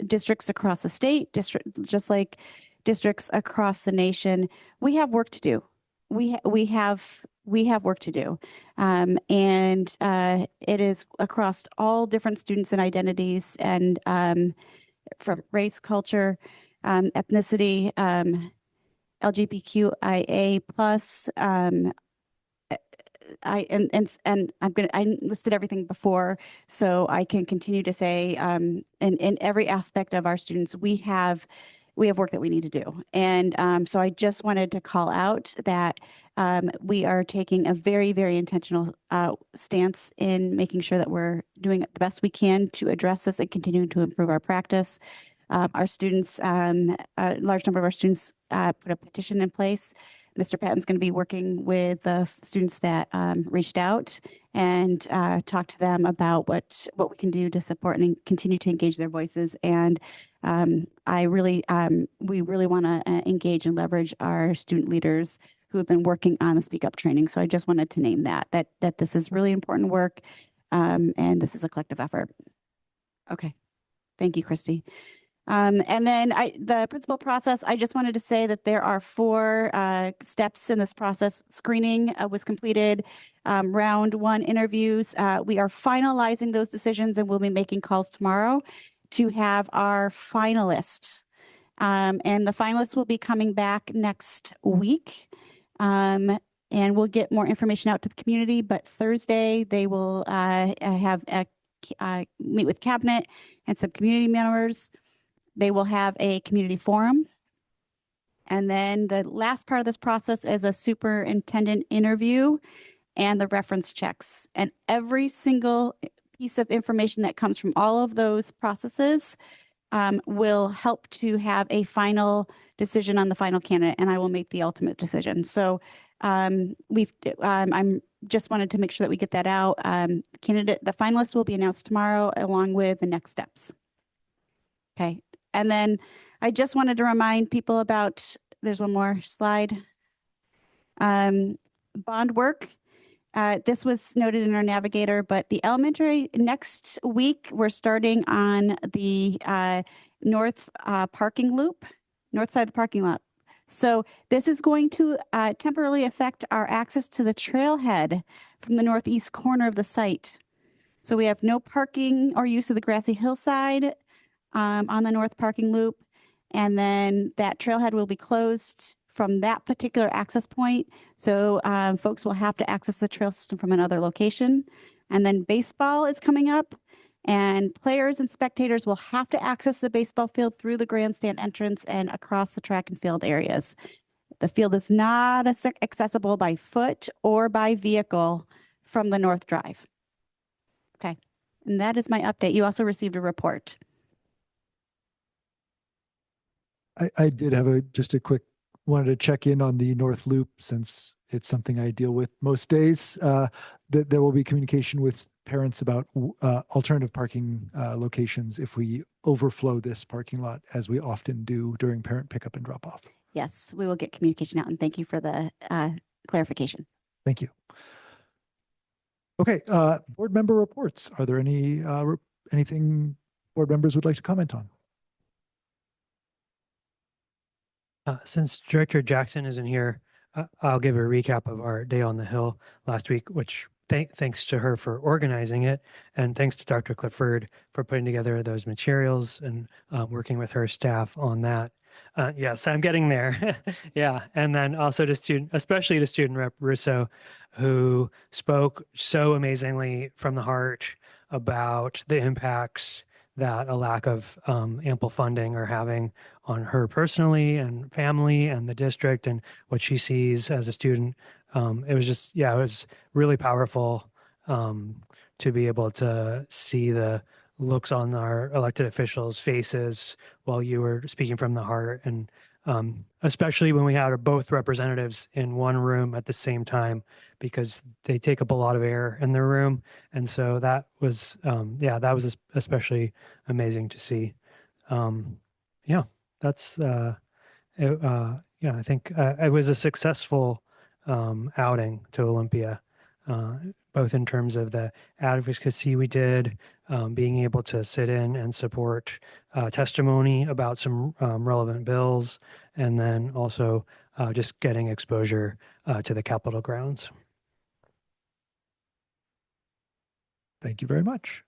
districts across the state, just like districts across the nation, we have work to do. We have work to do, and it is across all different students and identities, and from race, culture, ethnicity, LGBTQIA plus. I listed everything before, so I can continue to say, in every aspect of our students, we have work that we need to do. And so I just wanted to call out that we are taking a very, very intentional stance in making sure that we're doing the best we can to address this and continuing to improve our practice. Our students, a large number of our students put a petition in place. Mr. Patton's going to be working with the students that reached out and talk to them about what we can do to support and continue to engage their voices. And we really want to engage and leverage our student leaders who have been working on the Speak Up training. So I just wanted to name that this is really important work, and this is a collective effort. Okay, thank you, Christy. And then the principal process, I just wanted to say that there are 4 steps in this process. Screening was completed, round 1 interviews. We are finalizing those decisions, and we'll be making calls tomorrow to have our finalists. And the finalists will be coming back next week. And we'll get more information out to the community, but Thursday they will have meet with cabinet and some community members. They will have a community forum. And then the last part of this process is a superintendent interview and the reference checks. And every single piece of information that comes from all of those processes will help to have a final decision on the final candidate, and I will make the ultimate decision. So I'm just wanted to make sure that we get that out. The finalists will be announced tomorrow along with the next steps. Okay. And then I just wanted to remind people about, there's one more slide. Bond work. This was noted in our navigator, but the elementary next week, we're starting on the north parking loop, north side of the parking lot. So this is going to temporarily affect our access to the trailhead from the northeast corner of the site. So we have no parking or use of the grassy hillside on the north parking loop. And then that trailhead will be closed from that particular access point. So folks will have to access the trail system from another location. And then baseball is coming up, and players and spectators will have to access the baseball field through the grandstand entrance and across the track and field areas. The field is not accessible by foot or by vehicle from the North Drive. Okay, and that is my update. You also received a report. I did have just a quick, wanted to check in on the North Loop since it's something I deal with most days. That there will be communication with parents about alternative parking locations if we overflow this parking lot, as we often do during parent pickup and drop off. Yes, we will get communication out, and thank you for the clarification. Thank you. Okay, board member reports. Are there any anything board members would like to comment on? Since Director Jackson isn't here, I'll give a recap of our Day on the Hill last week, which thanks to her for organizing it, and thanks to Dr. Clifford for putting together those materials and working with her staff on that. Yes, I'm getting there. Yeah, and then also especially to Student Rep Russo, who spoke so amazingly from the heart about the impacts that a lack of ample funding are having on her personally and family and the district and what she sees as a student. It was just, yeah, it was really powerful to be able to see the looks on our elected officials' faces while you were speaking from the heart. And especially when we had both representatives in one room at the same time, because they take up a lot of air in their room. And so that was, that was especially amazing to see. Yeah, that's, I think it was a successful outing to Olympia, both in terms of the advocacy we did, being able to sit in and support testimony about some relevant bills, and then also just getting exposure to the Capitol grounds. Thank you very much.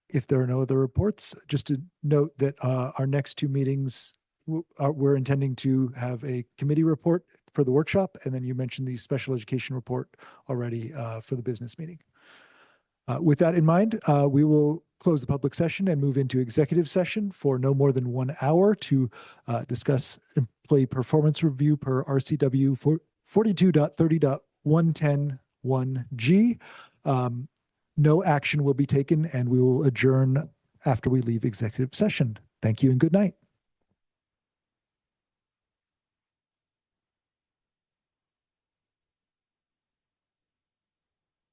If there are no other reports, just to note that our next 2 meetings, we're intending to have a committee report for the workshop, and then you mentioned the special education report already for the business meeting. With that in mind, we will close the public session and move into executive session for no more than 1 hour to discuss employee performance review per RCW 42.30.110(1)G. No action will be taken, and we will adjourn after we leave executive session. Thank you and good night.